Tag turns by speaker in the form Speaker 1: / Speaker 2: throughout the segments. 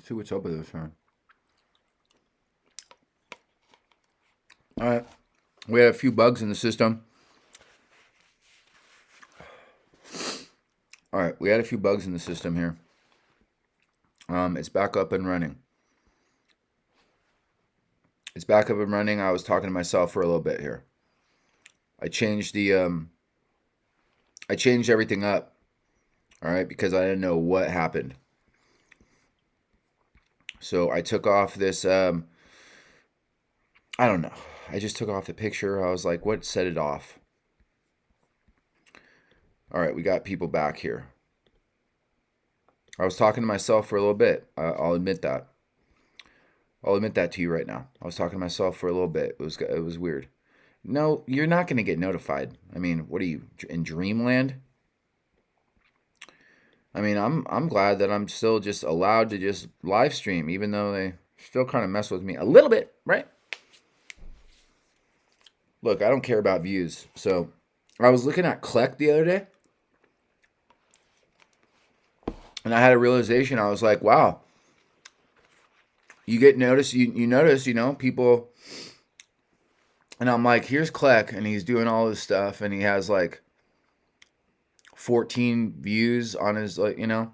Speaker 1: Let's see what's up with this one. All right. We had a few bugs in the system. All right. We had a few bugs in the system here. It's back up and running. It's back up and running. I was talking to myself for a little bit here. I changed everything up. All right, because I didn't know what happened. So I took off this I don't know. I just took off the picture. I was like, what set it off? All right, we got people back here. I was talking to myself for a little bit. I'll admit that. I'll admit that to you right now. I was talking to myself for a little bit. It was weird. No, you're not going to get notified. I mean, what are you, in dreamland? I mean, I'm glad that I'm still just allowed to just live stream, even though they still kind of mess with me a little bit, right? Look, I don't care about views. So I was looking at Kleck the other day, and I had a realization. I was like, wow, you get noticed, you notice, people. And I'm like, here's Kleck, and he's doing all this stuff, and he has like 14 views on his, and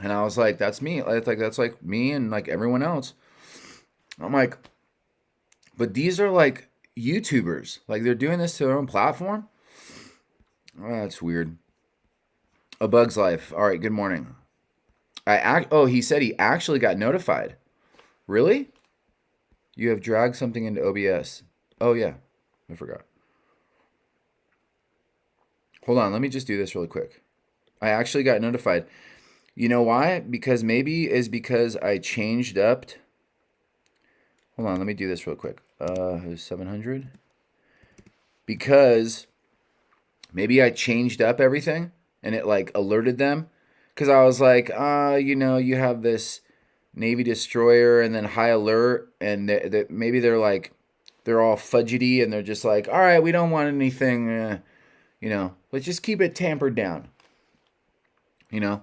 Speaker 1: I was like, that's me. That's like me and like everyone else. I'm like, but these are like YouTubers. Like, they're doing this to their own platform. Oh, that's weird. A Bug's Life. All right, good morning. He said he actually got notified. Really? You have dragged something into OBS. Oh, yeah. I forgot. Hold on. Let me just do this really quick. I actually got notified. You know why? Because I changed up. Hold on. Let me do this real quick. It was 700. Because maybe I changed up everything and it like alerted them. Because I was like, you have this Navy destroyer and then high alert. And maybe they're like, they're all fudgety and they're just like, all right, we don't want anything, let's just keep it tampered down. It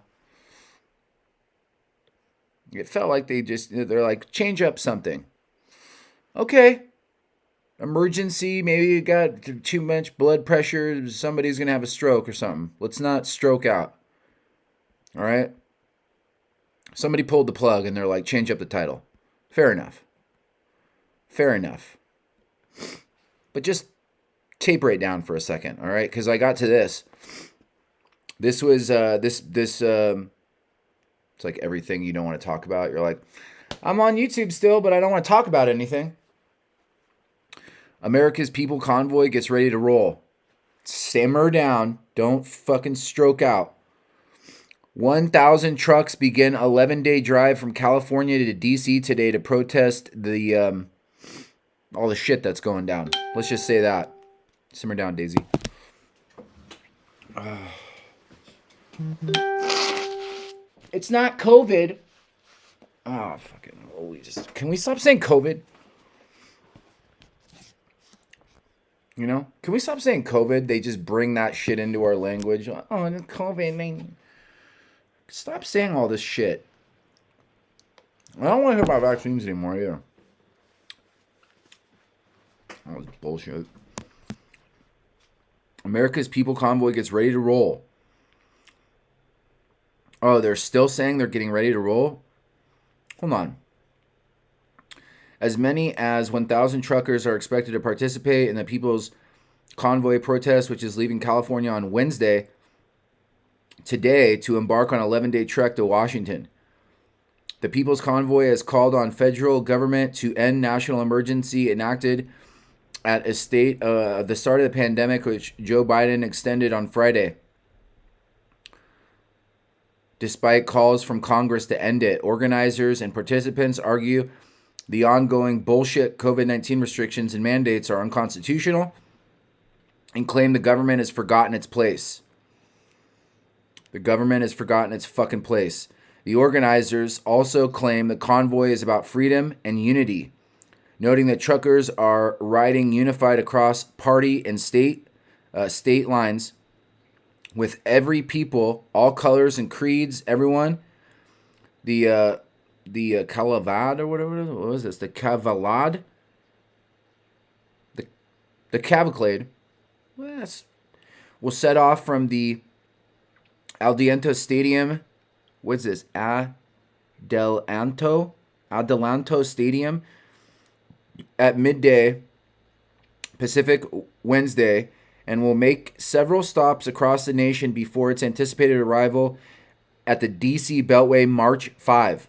Speaker 1: felt like they're like, change up something. Okay. Emergency, maybe you got too much blood pressure, somebody's going to have a stroke or something. Let's not stroke out. All right? Somebody pulled the plug and they're like, change up the title. Fair enough. But just taper it down for a second, all right? Because I got to this. This was, it's like everything you don't want to talk about. You're like, I'm on YouTube still, but I don't want to talk about anything. America's People Convoy gets ready to roll. Simmer down. Don't fucking stroke out. 1,000 trucks begin 11-day drive from California to D.C. today to protest the all the shit that's going down. Let's just say that. Simmer down, Daisy. It's not COVID. Oh, fucking. Can we stop saying COVID? Can we stop saying COVID? They just bring that shit into our language. Oh, COVID, man. Stop saying all this shit. I don't want to hear about vaccines anymore either. That was bullshit. America's People Convoy gets ready to roll. Oh, they're still saying they're getting ready to roll? Hold on. As many as 1,000 truckers are expected to participate in the People's Convoy protest, which is leaving California on Wednesday, today, to embark on an 11-day trek to Washington. The People's Convoy has called on federal government to end national emergency enacted at the start of the pandemic, which Joe Biden extended on Friday. Despite calls from Congress to end it, organizers and participants argue the ongoing bullshit COVID-19 restrictions and mandates are unconstitutional and claim the government has forgotten its place. The government has forgotten its fucking place. The organizers also claim the convoy is about freedom and unity, noting that truckers are riding unified across party and state lines with every people, all colors and creeds, everyone. The Cavalad or whatever it is. What was this? The Cavalad? The Cavalcade. Well, will set off from the Adelanto Stadium. What's this? Adelanto Stadium at midday Pacific Wednesday, and will make several stops across the nation before its anticipated arrival at the D.C. Beltway March 5.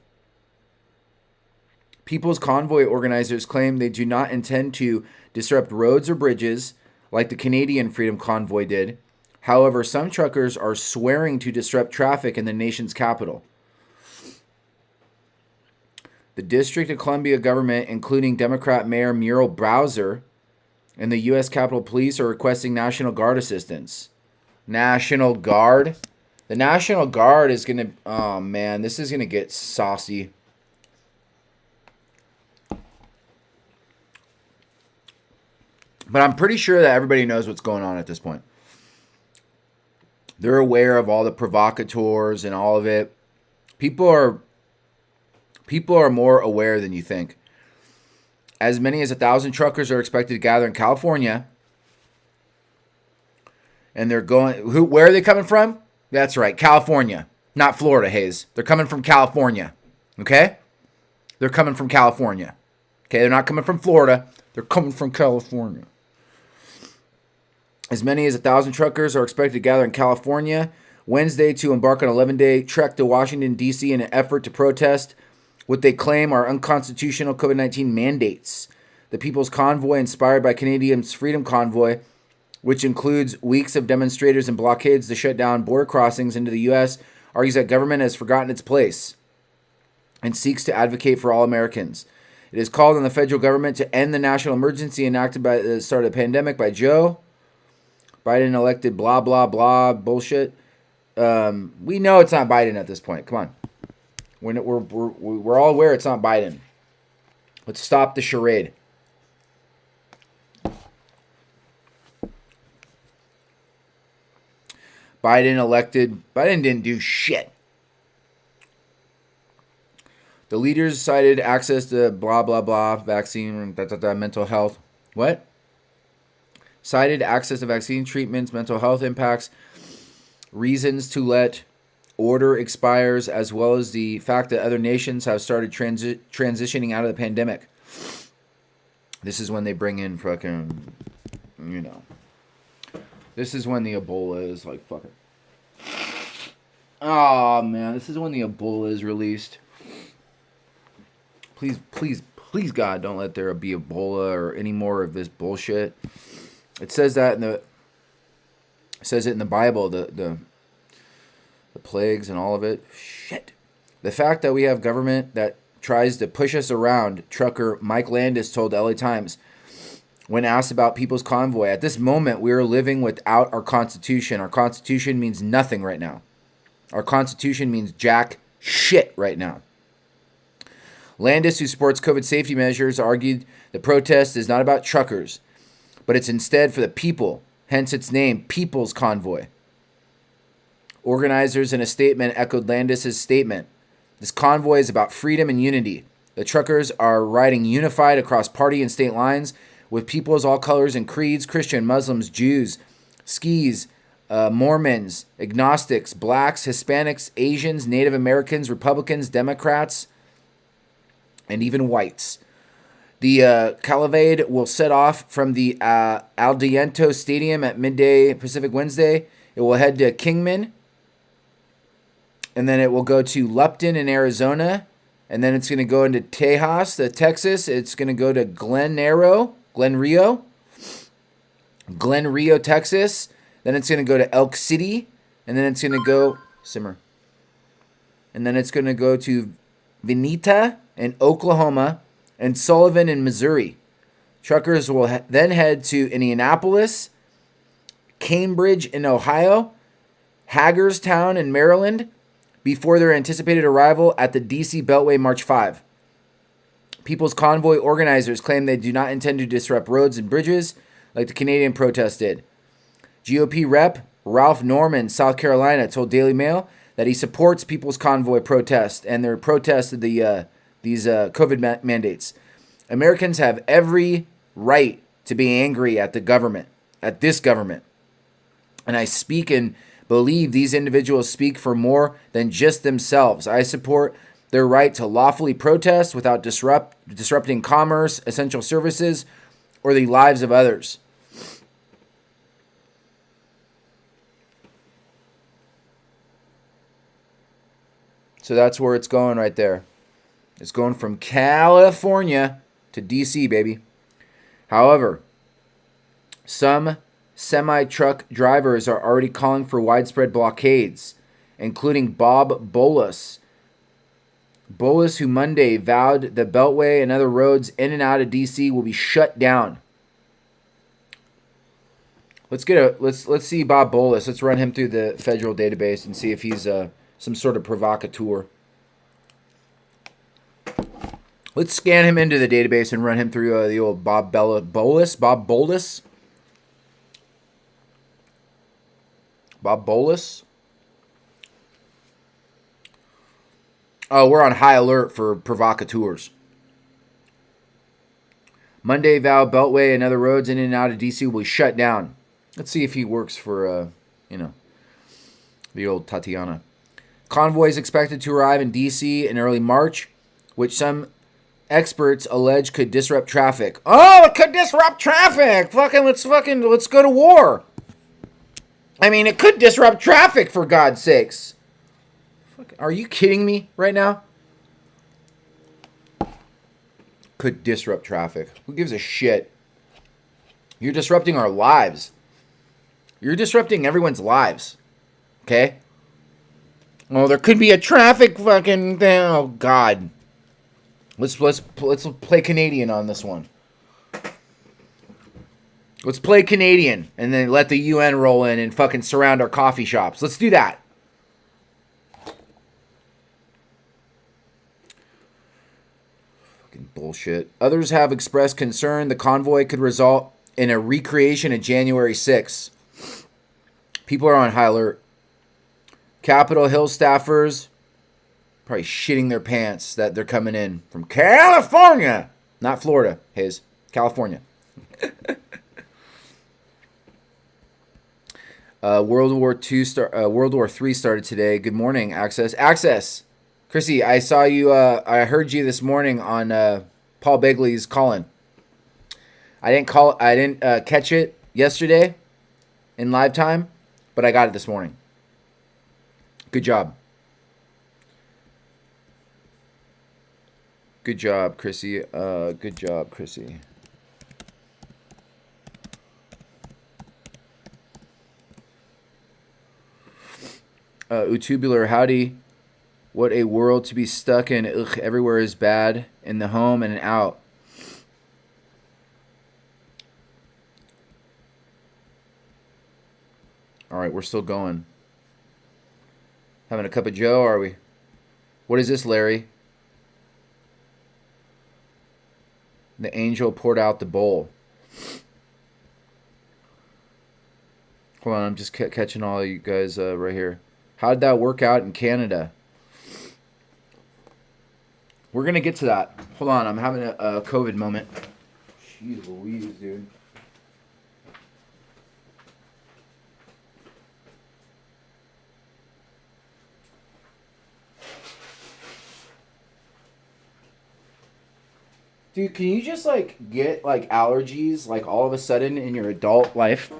Speaker 1: People's Convoy organizers claim they do not intend to disrupt roads or bridges like the Canadian Freedom Convoy did. However, some truckers are swearing to disrupt traffic in the nation's capital. The District of Columbia government, including Democrat Mayor Muriel Bowser, and the U.S. Capitol Police are requesting National Guard assistance. National Guard? The National Guard is going to... Oh, man, this is going to get saucy. But I'm pretty sure that everybody knows what's going on at this point. They're aware of all the provocateurs and all of it. People are more aware than you think. As many as 1,000 truckers are expected to gather in California. And they're going... Where are they coming from? That's right, California. Not Florida, Hayes. They're coming from California. Okay? They're coming from California. Okay, they're not coming from Florida. They're coming from California. As many as 1,000 truckers are expected to gather in California Wednesday to embark on an 11-day trek to Washington, D.C. in an effort to protest what they claim are unconstitutional COVID-19 mandates. The People's Convoy, inspired by Canadians' Freedom Convoy, which includes weeks of demonstrators and blockades to shut down border crossings into the U.S., argues that government has forgotten its place and seeks to advocate for all Americans. It is called on the federal government to end the national emergency enacted by the start of the pandemic by Joe Biden elected blah, blah, blah bullshit. We know it's not Biden at this point. Come on. We're all aware it's not Biden. Let's stop the charade. Biden didn't do shit. The leaders cited access to blah, blah, blah, vaccine, mental health. What? Cited access to vaccine treatments, mental health impacts, reasons to let order expires, as well as the fact that other nations have started transitioning out of the pandemic. This is when they bring in fucking, this is when the Ebola is like fucking. Oh man, this is when the Ebola is released. Please, please, please, God, don't let there be Ebola or any more of this bullshit. It says that it in the Bible, the plagues and all of it. Shit. The fact that we have government that tries to push us around, trucker Mike Landis told LA Times when asked about People's Convoy. At this moment, we are living without our Constitution. Our Constitution means nothing right now. Our Constitution means jack shit right now. Landis, who supports COVID safety measures, argued the protest is not about truckers, but it's instead for the people, hence its name, People's Convoy. Organizers in a statement echoed Landis' statement. This convoy is about freedom and unity. The truckers are riding unified across party and state lines with peoples all colors and creeds, Christian, Muslims, Jews, skis, Mormons, agnostics, blacks, Hispanics, Asians, Native Americans, Republicans, Democrats, and even whites. The cavalcade will set off from the Adelanto Stadium at midday Pacific Wednesday. It will head to Kingman, and then it will go to Lupton in Arizona, and then it's going to go into Tejas, Texas. It's going to go to Glen Rio, Texas. Then it's going to go to Elk City, and then it's going to go and then it's going to go to Vinita in Oklahoma, and Sullivan in Missouri. Truckers will then head to Indianapolis, Cambridge in Ohio, Hagerstown in Maryland, before their anticipated arrival at the D.C. Beltway March 5. People's Convoy organizers claim they do not intend to disrupt roads and bridges like the Canadian protest did. GOP Rep. Ralph Norman, South Carolina, told Daily Mail that he supports People's Convoy protest and their protest of these COVID mandates. Americans have every right to be angry at the government, at this government. And I speak and believe these individuals speak for more than just themselves. I support their right to lawfully protest without disrupting commerce, essential services, or the lives of others. So that's where it's going right there. It's going from California to D.C., baby. However, some semi-truck drivers are already calling for widespread blockades, including Bob Bolus. Bolus, who Monday vowed the Beltway and other roads in and out of D.C. will be shut down. Let's see Bob Bolus. Let's run him through the federal database and see if he's some sort of provocateur. Let's scan him into the database and run him through the old Bob Bolus. Bob Bolus. Bob Bolus. Oh, we're on high alert for provocateurs. Monday vow Beltway and other roads in and out of D.C. will be shut down. Let's see if he works for, the old Tatiana. Convoy is expected to arrive in D.C. in early March, which some experts allege could disrupt traffic. Oh, it could disrupt traffic. Let's go to war. I mean, it could disrupt traffic, for God's sakes. Are you kidding me right now? Could disrupt traffic. Who gives a shit? You're disrupting our lives. You're disrupting everyone's lives. Okay? Oh, there could be a traffic fucking thing. Oh, God. Let's play Canadian on this one. Let's play Canadian and then let the UN roll in and fucking surround our coffee shops. Let's do that. Fucking bullshit. Others have expressed concern the convoy could result in a recreation of January 6th. People are on high alert. Capitol Hill staffers probably shitting their pants that they're coming in from California. Not Florida, Hayes. California. World War III started today. Good morning, Access. Chrissy, I saw you. I heard you this morning on Paul Begley's Callin'. I didn't catch it yesterday in live time, but I got it this morning. Good job. Good job, Chrissy. Utubular, howdy. What a world to be stuck in. Ugh, everywhere is bad. In the home and out. All right, we're still going. Having a cup of joe, are we? What is this, Larry? The angel poured out the bowl. Hold on, I'm just catching all you guys right here. How did that work out in Canada? We're going to get to that. Hold on, I'm having a COVID moment. Jeez Louise, dude. Dude, can you just, get, allergies, all of a sudden in your adult life?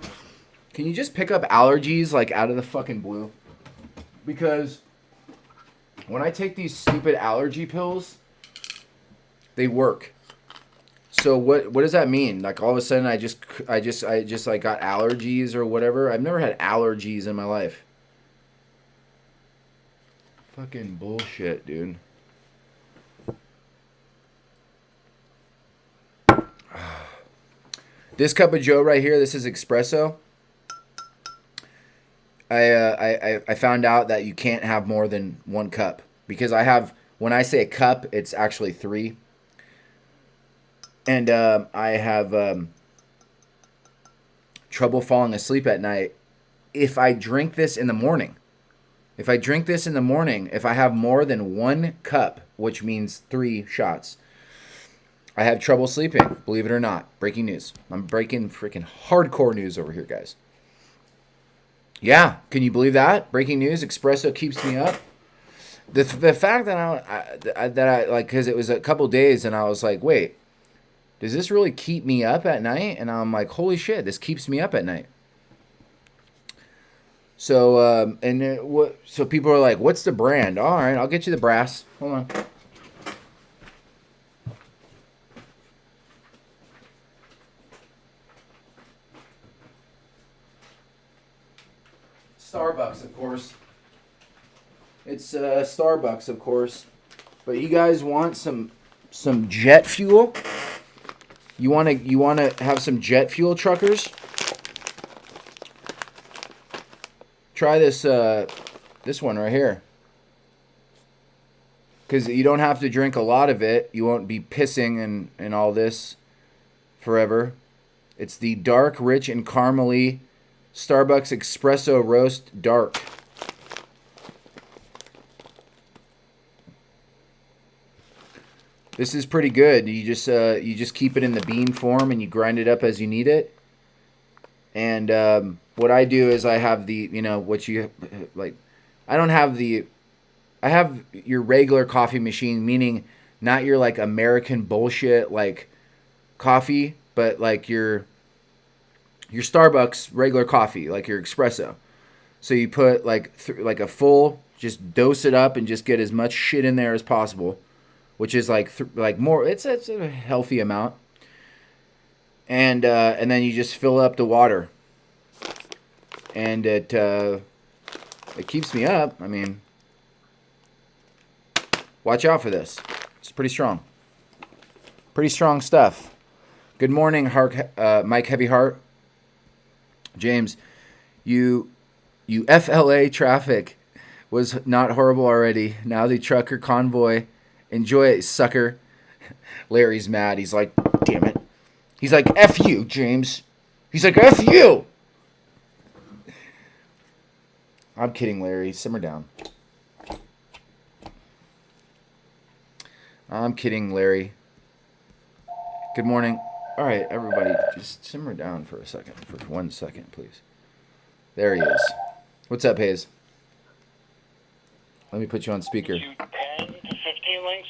Speaker 1: Can you just pick up allergies, out of the fucking blue? Because when I take these stupid allergy pills, they work. So what does that mean? All of a sudden I just got allergies or whatever? I've never had allergies in my life. Fucking bullshit, dude. This cup of joe right here, this is espresso. I found out that you can't have more than one cup. Because when I say a cup, it's actually 3. And I have trouble falling asleep at night if I drink this in the morning. If I drink this in the morning, if I have more than 1 cup, which means 3 shots, I have trouble sleeping, believe it or not. Breaking news. I'm breaking freaking hardcore news over here, guys. Yeah, can you believe that? Breaking news, espresso keeps me up. The fact that I like, because it was a couple days and I was like, wait, does this really keep me up at night? And I'm like, holy shit, this keeps me up at night. So, so people are like, what's the brand? All right, I'll get you the brass. Hold on. Starbucks, of course. It's Starbucks, of course. But you guys want some jet fuel? You want to have some jet fuel, truckers? Try this one right here. Because you don't have to drink a lot of it. You won't be pissing and all this forever. It's the dark, rich, and caramely Starbucks Espresso Roast Dark. This is pretty good. You just keep it in the bean form and you grind it up as you need it. And what I do is I have the, what you like. I don't have the. I have your regular coffee machine, meaning not your like American bullshit like coffee, but like your Starbucks regular coffee, like your espresso. So you put like a full, just dose it up and just get as much shit in there as possible, which is like more. It's a healthy amount, and then you just fill up the water, and it keeps me up. I mean, watch out for this. It's pretty strong. Pretty strong stuff. Good morning, Mike Heavyheart. James, you FLA traffic was not horrible already. Now the trucker convoy. Enjoy it, sucker. Larry's mad. He's like, damn it. He's like, F you, James. He's like, F you. I'm kidding, Larry. Simmer down. I'm kidding, Larry. Good morning. All right, everybody, just simmer down for 1 second, please. There he is. What's up, Hayes? Let me put you on speaker.
Speaker 2: 10 to 15 links.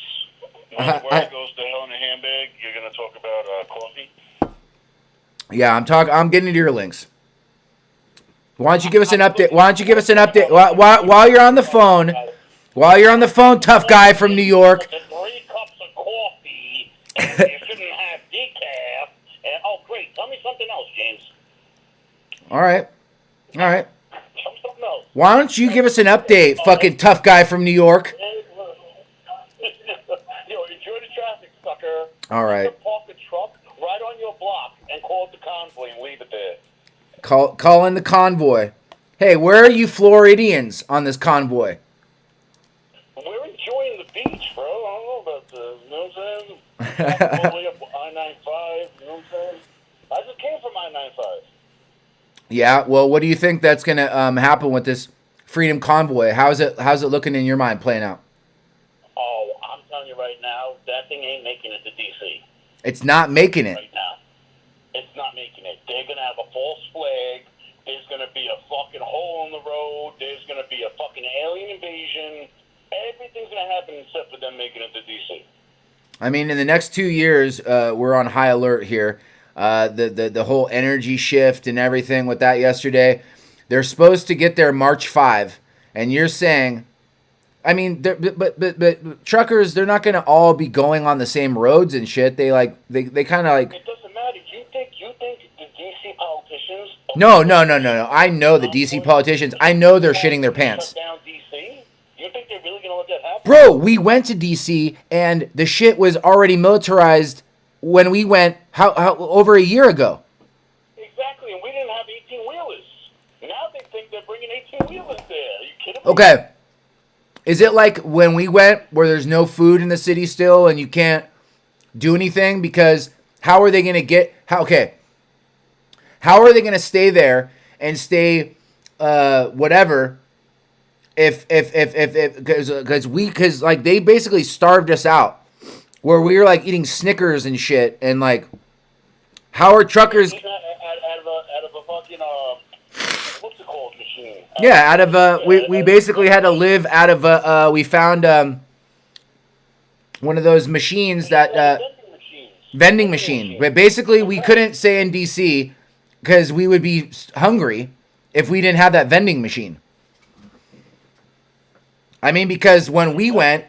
Speaker 2: Where it goes to hell in a handbag. You're going to talk about coffee.
Speaker 1: Yeah, I'm getting into your links. Why don't you give us an update? While you're on the phone? While you're on the phone, tough guy from New York.
Speaker 2: 3 cups of coffee. And you shouldn't have decaf. And, oh, great. Tell me something else, James.
Speaker 1: All right.
Speaker 2: Tell me something else.
Speaker 1: Why don't you give us an update, fucking tough guy from New York?
Speaker 2: Enjoy the traffic, sucker.
Speaker 1: All right.
Speaker 2: Park a truck right on your block and call it the convoy and leave it there.
Speaker 1: Call in the convoy. Hey, where are you Floridians on this convoy?
Speaker 2: We're enjoying the beach, bro. I don't know about the, you know what I'm saying? All the way up I-95, you know what I'm saying? I just came from I-95.
Speaker 1: Yeah, well, what do you think that's going to happen with this Freedom Convoy? How's it looking in your mind playing out?
Speaker 2: Oh, I'm telling you right now, that thing ain't making it to D.C.
Speaker 1: It's not making it.
Speaker 2: Right now. It's not making it. They're going to have a false flag. There's going to be a fucking hole in the road. There's going to be a fucking alien invasion. Everything's going to happen except for them making it to D.C.
Speaker 1: I mean, in the next 2 years, we're on high alert here. The whole energy shift and everything with that yesterday. They're supposed to get there March 5, and you're saying, I mean, but truckers, they're not going to all be going on the same roads and shit. They kind of like.
Speaker 2: It doesn't matter. You think the D.C. politicians?
Speaker 1: No. I know the D.C. politicians. I know they're shitting their pants.
Speaker 2: Shut down D.C.? You think they're really going to let that happen?
Speaker 1: Bro, we went to D.C. and the shit was already militarized when we went how over a year ago.
Speaker 2: Exactly, and we didn't have 18-wheelers. Now they think they're bringing 18-wheelers there. Are you kidding me?
Speaker 1: Okay. Is it like when we went where there's no food in the city still and you can't do anything because how are they going to get how are they going to stay there and stay whatever if because like they basically starved us out, where we were like eating Snickers and shit, and like how are truckers?
Speaker 2: Out of a fucking what's it called machine?
Speaker 1: Yeah, out of we basically had to live out of we found one of those machines that vending machine. But basically, we couldn't stay in DC because we would be hungry if we didn't have that vending machine. I mean, because when we went,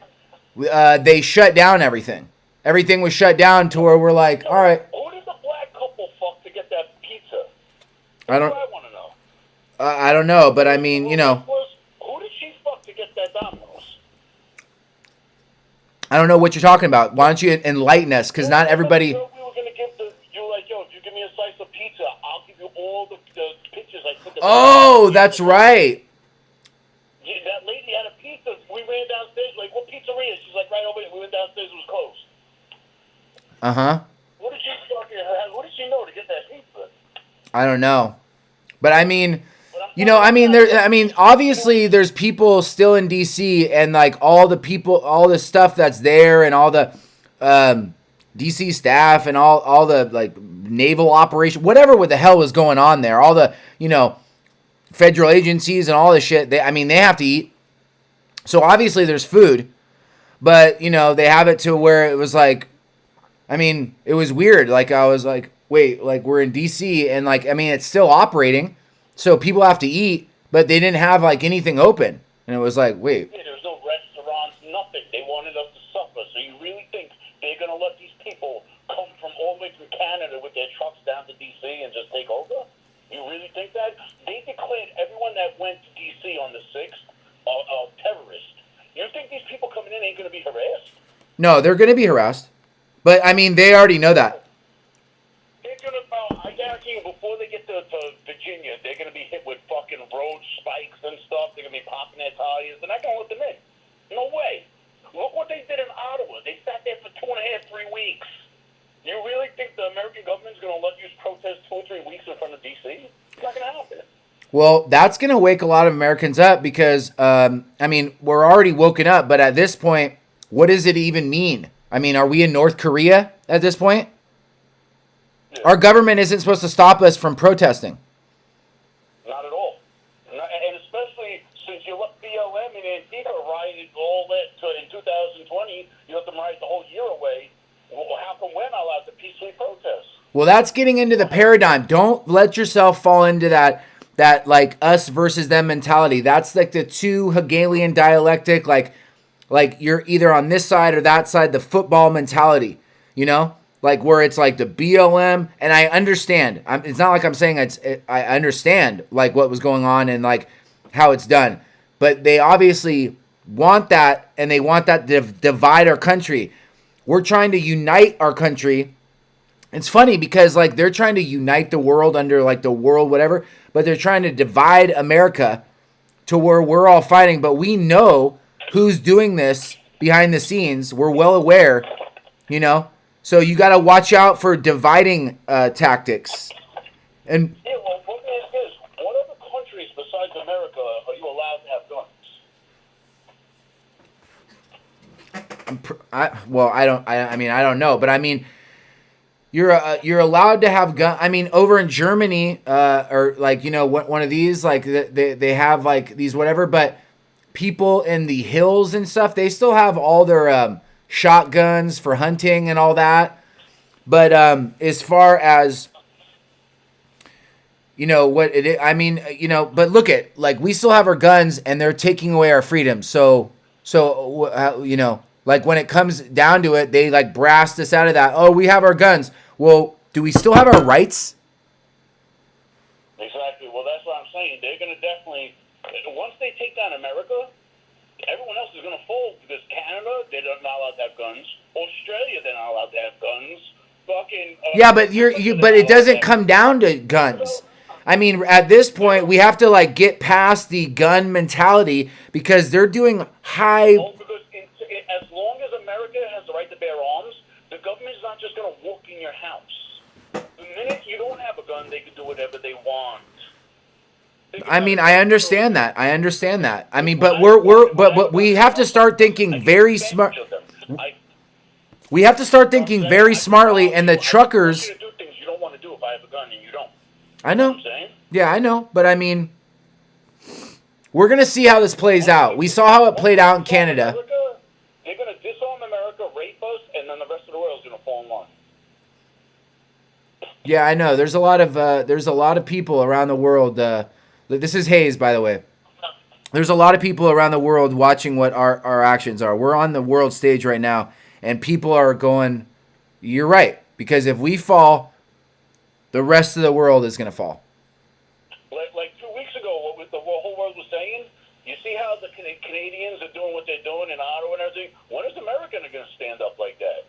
Speaker 1: they shut down everything. Everything was shut down to where we're like, all right.
Speaker 2: Who did the black couple fuck to get that pizza?
Speaker 1: I don't.
Speaker 2: I want to know.
Speaker 1: I don't know, but I mean, you know.
Speaker 2: Who did she fuck to get that Domino's?
Speaker 1: I don't know what you're talking about. Why don't you enlighten us? Because not everybody.
Speaker 2: We were gonna give you like, yo, if you give me a slice of pizza, I'll give you all the pictures I took.
Speaker 1: Oh, that's right.
Speaker 2: Yeah, that lady had a pizza. We ran downstairs, like, what pizzeria? She's like, right over here. We went downstairs, it was closed. What did she know to get that pizza?
Speaker 1: I don't know, but I mean, you know, I mean, obviously, there's people still in DC, and like all the people, all the stuff that's there, and all the DC staff, and all the like naval operation, whatever the hell was going on there, all the federal agencies and all this shit. They have to eat, so obviously there's food, but they have it to where it was like. I mean, it was weird. Like, I was like, wait, like, we're in D.C., and, like, I mean, it's still operating, so people have to eat, but they didn't have, like, anything open. And it was like, wait.
Speaker 2: Yeah, there was no restaurants, nothing. They wanted us to suffer. So you really think they're going to let these people come from all the way from Canada with their trucks down to D.C. and just take over? You really think that? They declared everyone that went to D.C. on the 6th a terrorist. You think these people coming in ain't going to be harassed?
Speaker 1: No, they're going to be harassed. But, I mean, they already know that.
Speaker 2: They're going to, I guarantee you, before they get to Virginia, they're going to be hit with fucking road spikes and stuff. They're going to be popping their tires. They're not going to let them in. No way. Look what they did in Ottawa. They sat there for 2.5, 3 weeks. You really think the American government's going to let you protest 2 or 3 weeks in front of D.C.? It's not going to happen.
Speaker 1: Well, that's going to wake a lot of Americans up because, I mean, we're already woken up. But at this point, what does it even mean? I mean, are we in North Korea at this point? Yeah. Our government isn't supposed to stop us from protesting.
Speaker 2: Not at all. And especially since you let BLM and Antifa riot all that in 2020, you let them riot the whole year away. Well, how come we're not allowed to peacefully protest?
Speaker 1: Well, that's getting into the paradigm. Don't let yourself fall into that like us versus them mentality. That's like the two Hegelian dialectic, like you're either on this side or that side, the football mentality, like where it's like the BLM. And I understand. It's not like I'm saying I understand like what was going on and like how it's done. But they obviously want that, and they want that to divide our country. We're trying to unite our country. It's funny because like they're trying to unite the world under like the world whatever, but they're trying to divide America to where we're all fighting. But we know who's doing this behind the scenes. We're well aware, So you got to watch out for dividing tactics. And
Speaker 2: yeah, well, what is what other countries besides America are you allowed to have guns?
Speaker 1: I don't know, but I mean, you're allowed to have gun. I mean, over in Germany, or like one of these, like they have like these whatever, but. People in the hills and stuff, they still have all their shotguns for hunting and all that. But as far as what it is, I mean, but look at like we still have our guns and they're taking away our freedom. So like when it comes down to it, they like brassed us out of that. Oh, we have our guns. Well, do we still have our rights?
Speaker 2: Exactly. Well, that's what I'm saying. They're going to definitely. Once they take down America, everyone else is going to fold because Canada, they're not allowed to have guns. Australia, they're not allowed to have guns. Fucking.
Speaker 1: Yeah, but but it doesn't come down to guns. I mean, at this point, we have to like get past the gun mentality because they're doing high.
Speaker 2: Oh, because as long as America has the right to bear arms, the government is not just going to walk in your house. The minute you don't have a gun, they can do whatever they want.
Speaker 1: I mean, I understand that. I understand that. I mean, but but we have to start thinking very smart. We have to start thinking very smartly, and the truckers.
Speaker 2: I do things you don't want to do if I have a gun and you don't.
Speaker 1: I know. Yeah, I know. But I mean, we're gonna see how this plays out. We saw how it played out in Canada.
Speaker 2: They're gonna disarm America, rape us, and then the rest of the world's gonna fall in line.
Speaker 1: Yeah, I know. There's a lot of people around the world. This is Hayes, by the way. There's a lot of people around the world watching what our actions are. We're on the world stage right now, and people are going, "You're right," because if we fall, the rest of the world is going to fall.
Speaker 2: Like 2 weeks ago, what the whole world was saying. You see how the Canadians are doing what they're doing in Ottawa and everything. When is America going to stand up like that?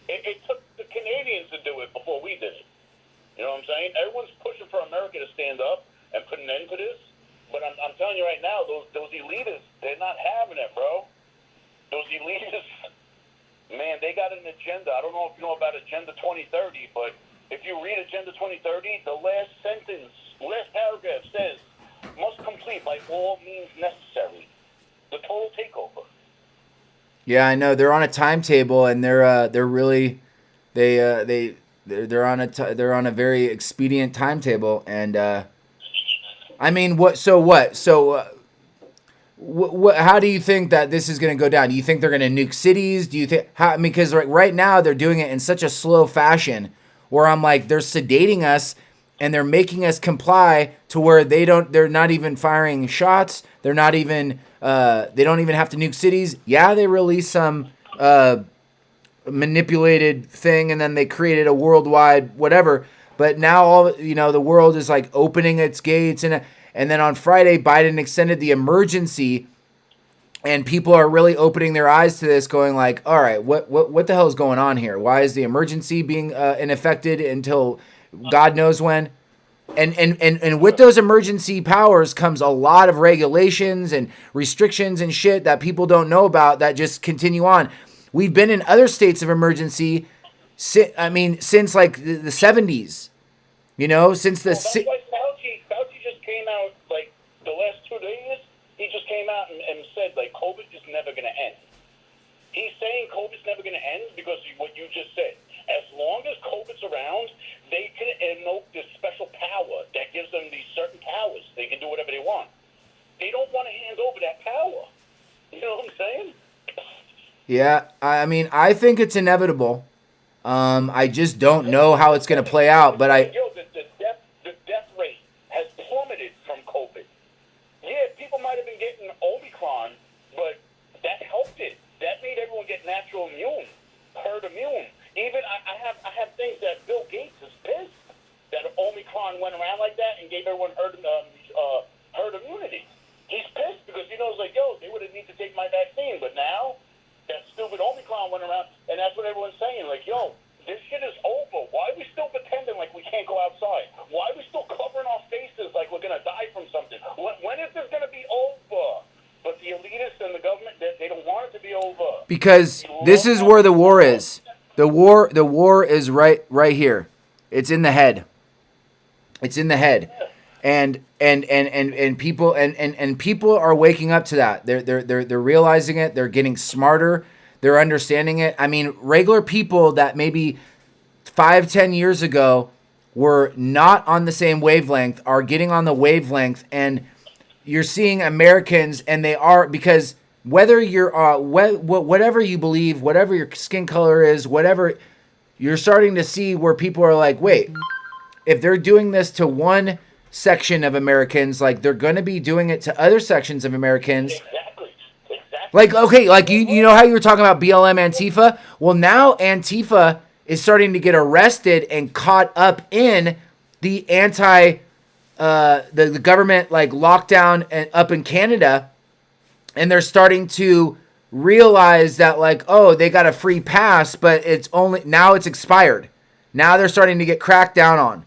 Speaker 2: It took the Canadians to do it before we did it. You know what I'm saying? Everyone's pushing for America to stand up and put an end to this. But I'm telling you right now, those elitists, they're not having it, bro. Those elitists, man, they got an agenda. I don't know if you know about Agenda 2030, but if you read Agenda 2030, the last paragraph says, must complete by all means necessary. The total takeover.
Speaker 1: Yeah, I know. They're on a timetable, and they're really they're on a very expedient timetable, and I mean, what? So what? So what? How do you think that this is going to go down? Do you think they're going to nuke cities? Do you think how? I mean, because right now they're doing it in such a slow fashion, where I'm like, they're sedating us, and they're making us comply to where they're not even firing shots. They're not even. They don't even have to nuke cities. Yeah, they release some. Manipulated thing, and then they created a worldwide whatever, but now the world is like opening its gates, and then on Friday Biden extended the emergency, and people are really opening their eyes to this, going like, all right, what the hell is going on here? Why is the emergency being ineffected until God knows when? And with those emergency powers comes a lot of regulations and restrictions and shit that people don't know about that just continue on. We've been in other states of emergency, since like the 70s, since the...
Speaker 2: That's why Fauci just came out, like, the last 2 days, he just came out and said, like, COVID is never going to end. He's saying COVID's never going to end because of what you just said. As long as COVID's around, they can invoke this special power that gives them these certain powers. They can do whatever they want. They don't want to hand over that power. You know what I'm saying?
Speaker 1: Yeah, I mean, I think it's inevitable. I just don't know how it's going to play out, but
Speaker 2: the death rate has plummeted from COVID. Yeah, people might have been getting Omicron, but that helped it. That made everyone get natural immune, herd immune. Even I have things that Bill Gates is pissed that Omicron went around like that and gave everyone herd immunity. He's pissed because he knows, like, yo, they would have need to take my vaccine, but now that stupid Omicron went around, and that's what everyone's saying. Like, yo, this shit is over. Why are we still pretending like we can't go outside? Why are we still covering our faces like we're going to die from something? When is this going to be over? But the elitists and the government, they don't want it to be over.
Speaker 1: Because this is where the war is. The war is right here. It's in the head. It's in the head. Yeah. And people are waking up to that. They're realizing it. They're getting smarter. They're understanding it. I mean, regular people that maybe 5-10 years ago were not on the same wavelength are getting on the wavelength, and you're seeing Americans, and they are, because whether you're whatever you believe, whatever your skin color is, whatever, you're starting to see where people are like, wait, if they're doing this to one section of Americans, like, they're going to be doing it to other sections of Americans.
Speaker 2: Exactly.
Speaker 1: Like, okay, like you know how you were talking about BLM Antifa? Well, now Antifa is starting to get arrested and caught up in the the government, like, lockdown and up in Canada, and they're starting to realize that, like, oh, they got a free pass, but it's expired. Now they're starting to get cracked down on.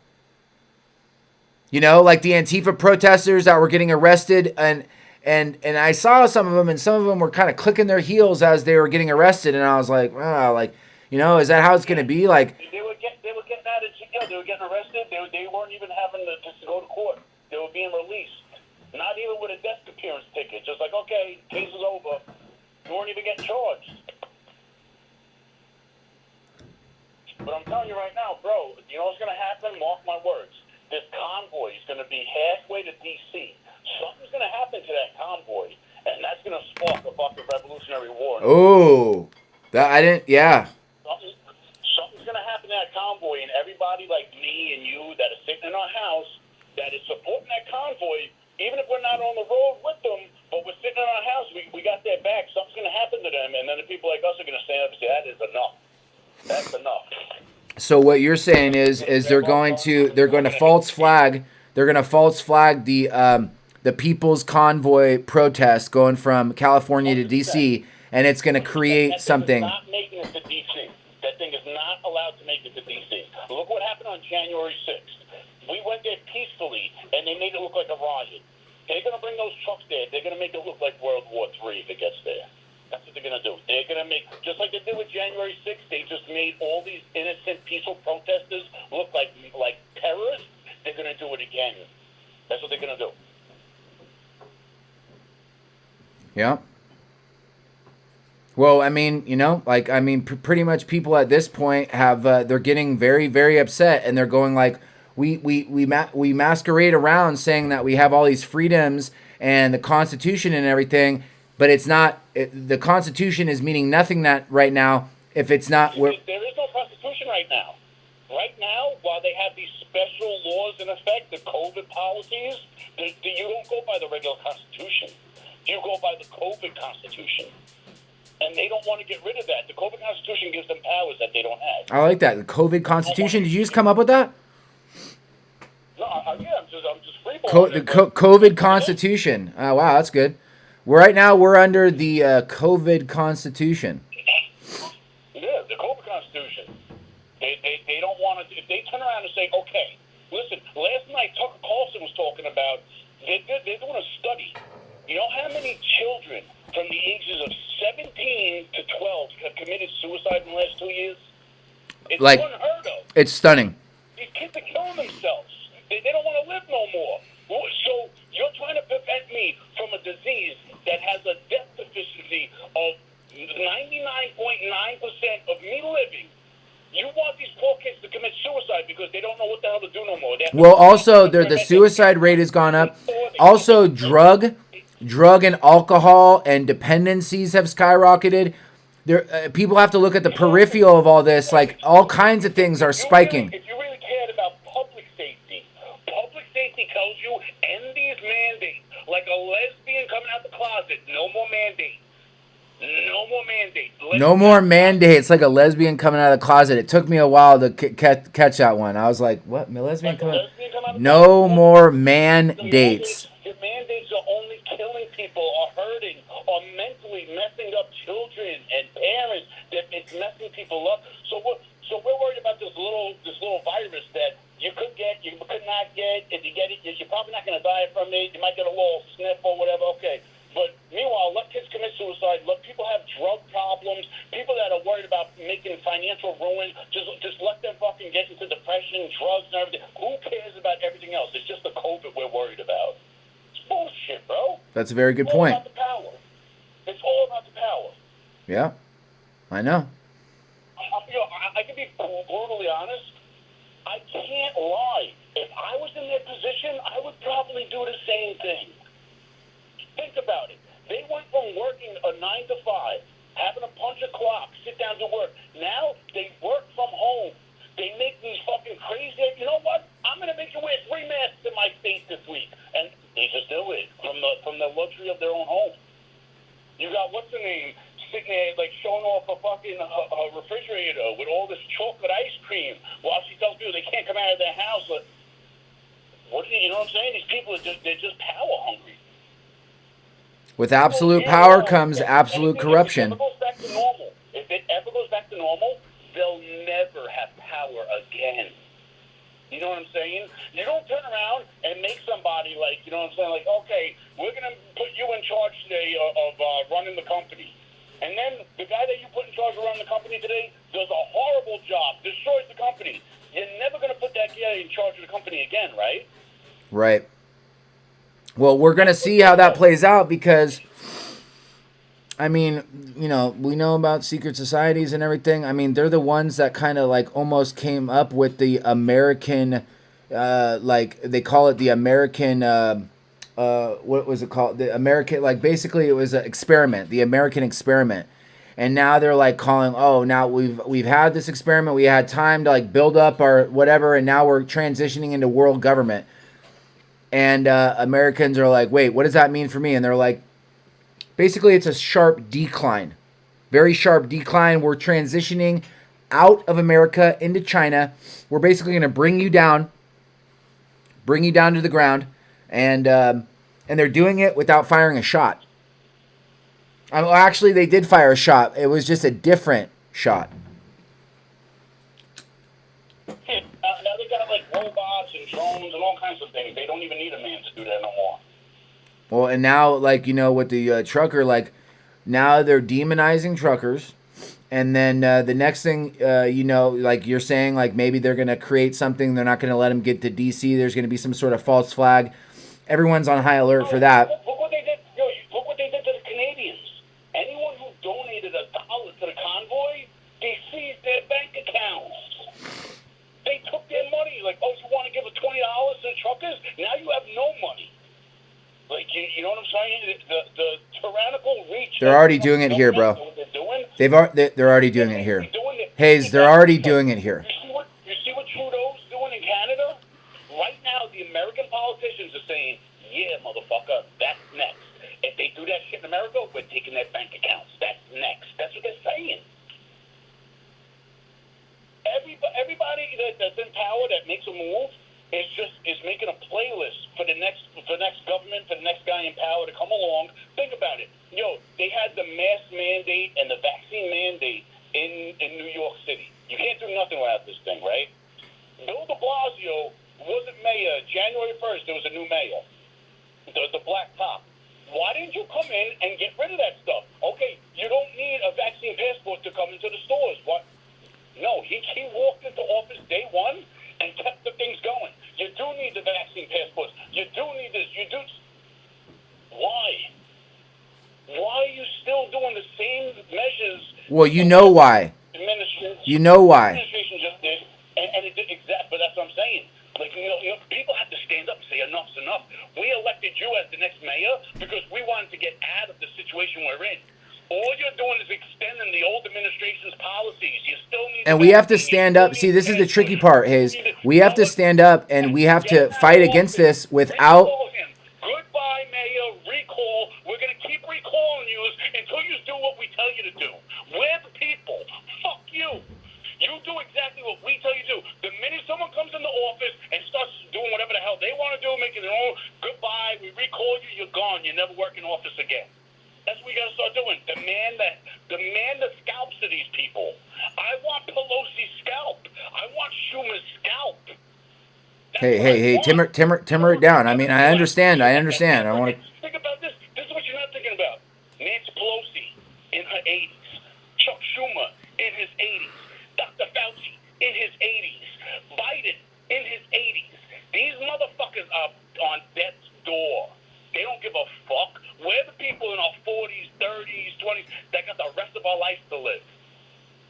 Speaker 1: Like the Antifa protesters that were getting arrested, and I saw some of them, and some of them were kind of clicking their heels as they were getting arrested, and I was like, wow, like, is that how it's going to be? Like,
Speaker 2: they were getting out of jail. They were getting arrested. They weren't even having to go to court. They were being released. Not even with a desk appearance ticket. Just like, okay, case is over. You weren't even getting charged. But I'm telling you right now, bro, you know what's going to happen? Mark my words. This convoy is going to be halfway to D.C. Something's going to happen to that convoy, and that's going to spark a fucking revolutionary war.
Speaker 1: Oh, that I didn't. Yeah.
Speaker 2: Something's going to happen to that convoy, and everybody like me and you that is sitting in our house that is supporting that convoy, even if we're not on the road with them, but we're sitting in our house, we got their back. Something's going to happen to them, and then the people like us are going to stand up and say, that is enough. That's enough.
Speaker 1: So what you're saying is they're going to false flag. They're going to false flag the People's Convoy protest going from California to D.C. and it's going to create something.
Speaker 2: Not making it to D.C. That thing is not allowed to make it to D.C. Look what happened on January 6th. We went there peacefully, and they made it look like a riot. They're going to bring those trucks there. They're going to make it look like World War III if it gets there. That's what they're going to do. They're going to make, just like they did with January 6th, they just made all these innocent, peaceful protesters look like terrorists. They're going to do it again. That's what they're going to do.
Speaker 1: Yeah. Well, I mean, pretty much people at this point have, they're getting very, very upset, and they're going like, we masquerade around saying that we have all these freedoms and the Constitution and everything, but it's not. The Constitution is meaning nothing that right now if it's not.
Speaker 2: There is no Constitution right now. Right now, while they have these special laws in effect, the COVID policies, you don't go by the regular Constitution. You go by the COVID Constitution. And they don't want to get rid of that. The COVID Constitution gives them powers that they don't have.
Speaker 1: I like that. The COVID Constitution. Did you just come up with that?
Speaker 2: No, I'm just freeballing.
Speaker 1: The COVID Constitution. Oh, wow, that's good. Right now, we're under the COVID Constitution.
Speaker 2: Yeah, the COVID Constitution. They don't want to. If they turn around and say, okay, listen, last night Tucker Carlson was talking about, they're doing a study. You know how many children from the ages of 17 to 12 have committed suicide in the last 2 years? It's unheard of.
Speaker 1: It's stunning.
Speaker 2: These kids are killing themselves. They don't want to live no more. So you're trying to prevent me from a disease that has a death deficiency of 99.9% of me living. You want these poor kids to commit suicide because they don't know what the hell to do no more.
Speaker 1: Well, also, the suicide rate has gone up. Also, drug and alcohol and dependencies have skyrocketed. People have to look at the peripheral of all this. Like, all kinds of things are spiking.
Speaker 2: If you really cared about public safety tells you end these mandates. Like a lesbian coming out the closet, no more mandates. No more mandates.
Speaker 1: No more mandates. Like a lesbian coming out of the closet. It took me a while to catch that one. I was like, what? Lesbian coming out? No more mandates.
Speaker 2: The mandates are only killing people, are hurting, are mentally messing up children and parents. It's messing people up. So we're worried about this little virus that you could get, you could not get. If you get it, you're probably not going to die from it. You might get a little sniff or whatever. Okay. But meanwhile, let kids commit suicide. Let people have drug problems. People that are worried about making financial ruin, just let them fucking get into depression, drugs, and everything. Who cares about everything else? It's just the COVID we're worried about. It's bullshit, bro.
Speaker 1: That's a very good point.
Speaker 2: It's all about the power. It's all about the power.
Speaker 1: Yeah, I know.
Speaker 2: I can be brutally honest. I can't lie. If I was in their position, I would probably do the same thing. Think about it. They went from working a 9 to 5, having a punch a clock, sit down to work. Now they work from home. They make these fucking crazy. You know what? I'm going to make you wear 3 masks in my state this week, and they just do it from the luxury of their own home. You got what's her name sitting there like showing off a fucking refrigerator with all this chocolate ice cream while she tells people they can't come out of their house. You know what I'm saying? These people are they're just power hungry.
Speaker 1: With absolute power comes absolute corruption.
Speaker 2: If it ever goes back to normal, they'll never have power again. You know what I'm saying? You don't turn around and make somebody like, you know what I'm saying, like, okay, we're going to put you in charge today of running the company. And then the guy that you put in charge of running the company today does a horrible job, destroys the company. You're never going to put that guy in charge of the company again, right?
Speaker 1: Right. Well, we're gonna see how that plays out because, I mean, we know about secret societies and everything. I mean, they're the ones that kind of like almost came up with the American, like they call it the American, what was it called? The American, like basically it was an experiment, the American experiment. And now they're like calling, oh, now we've had this experiment. We had time to like build up our whatever, and now we're transitioning into world government. And Americans are like, wait, what does that mean for me? And they're like, basically, it's a sharp decline, very sharp decline. We're transitioning out of America into China. We're basically going to bring you down to the ground, and they're doing it without firing a shot. Well, actually, they did fire a shot. It was just a different shot.
Speaker 2: Yeah, now they got like robots and drones and all kinds of things. They don't even need a man to do that no more.
Speaker 1: Well, and now, like, with the trucker, like, now they're demonizing truckers. And then the next thing, like you're saying, like maybe they're going to create something. They're not going to let them get to D.C. There's going to be some sort of false flag. Everyone's on high alert for that.
Speaker 2: Look what they did. Look what they did to the Canadians. Anyone who donated $1 to the convoy, they seized their bank accounts. They took their money. Like, oh, you want to give $20 to the truckers? Now you have no money. Like, you know what I'm saying? The tyrannical reach.
Speaker 1: They're already doing it here, bro. They're already doing it here. Hayes, they're already doing it here.
Speaker 2: You see what Trudeau's doing in Canada? Right now, the American politicians are saying, yeah, motherfucker, that's next. If they do that shit in America, we're taking their bank accounts. That's next. That's what they're saying. Everybody that's in power that makes a move is making a playlist for the next government, for the next guy in power to come along. Think about it. They had the mask mandate and the vaccine mandate in New York City. You can't do nothing without this thing, right? Bill de Blasio wasn't mayor. January 1st, there was a new mayor. The black top. Why didn't you come in and get rid of that stuff? Okay, you don't need a vaccine passport to come into the stores. What? No, he walked into office day one and kept the things going. You do need the vaccine passports. You do need this. You do. Why? Why are you still doing the same measures?
Speaker 1: Well, you know why. You know why.
Speaker 2: Administration just did, and it did exactly. But that's what I'm saying. Like, people have to stand up and say enough's enough. We elected you as the next mayor because we wanted to get out of the situation we're in. All you're doing is extending the old administration's policies. You still need.
Speaker 1: And we have to stand up. See, this is the tricky part, Hayes. We have to stand up, and we have to fight against this without.
Speaker 2: Goodbye, Mayor. Recall. We're going to keep recalling you until you do what we tell you to do. We're the people. Fuck you. You do exactly what we tell you to do. The minute someone comes into office and starts doing whatever the hell they want to do, making their own, goodbye, we recall you, you're gone. You never work in office again. That's what we got to start doing. Demand the scalps of these people. I want Pelosi's scalp. I want Schumer's scalp.
Speaker 1: Hey, timmer it down. I mean, I understand. I want to
Speaker 2: think about this. This is what you're not thinking about. Nancy Pelosi in her 80s. Chuck Schumer in his 80s. Dr. Fauci in his 80s. Biden in his 80s. These motherfuckers are on death's door. They don't give a fuck. We're the people in our 40s, 30s, 20s that got the rest of our life to live.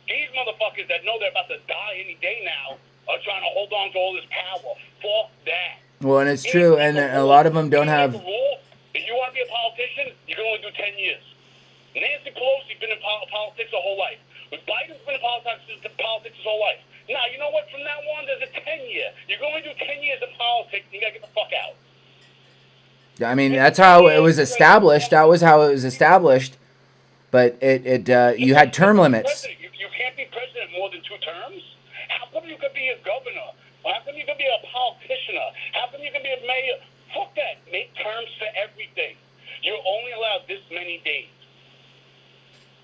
Speaker 2: These motherfuckers that know they're about to die any day now are trying to hold on to all this power. Fuck that.
Speaker 1: Well, and it's true, and a lot of them don't have.
Speaker 2: If you want to be a politician, you can only do 10 years. Nancy Pelosi's been in politics her whole life. Biden's been in politics his whole life. Now, you know what? From now on, there's a 10-year. You can only do 10 years in politics, and you got to get the fuck out.
Speaker 1: I mean, that's how it was established. That was how it was established. But you had term limits.
Speaker 2: You can't be president more than 2 terms? How come you could be a governor? How come you could be a politician? How come you can be a mayor? Fuck that. Make terms for everything. You're only allowed this many days.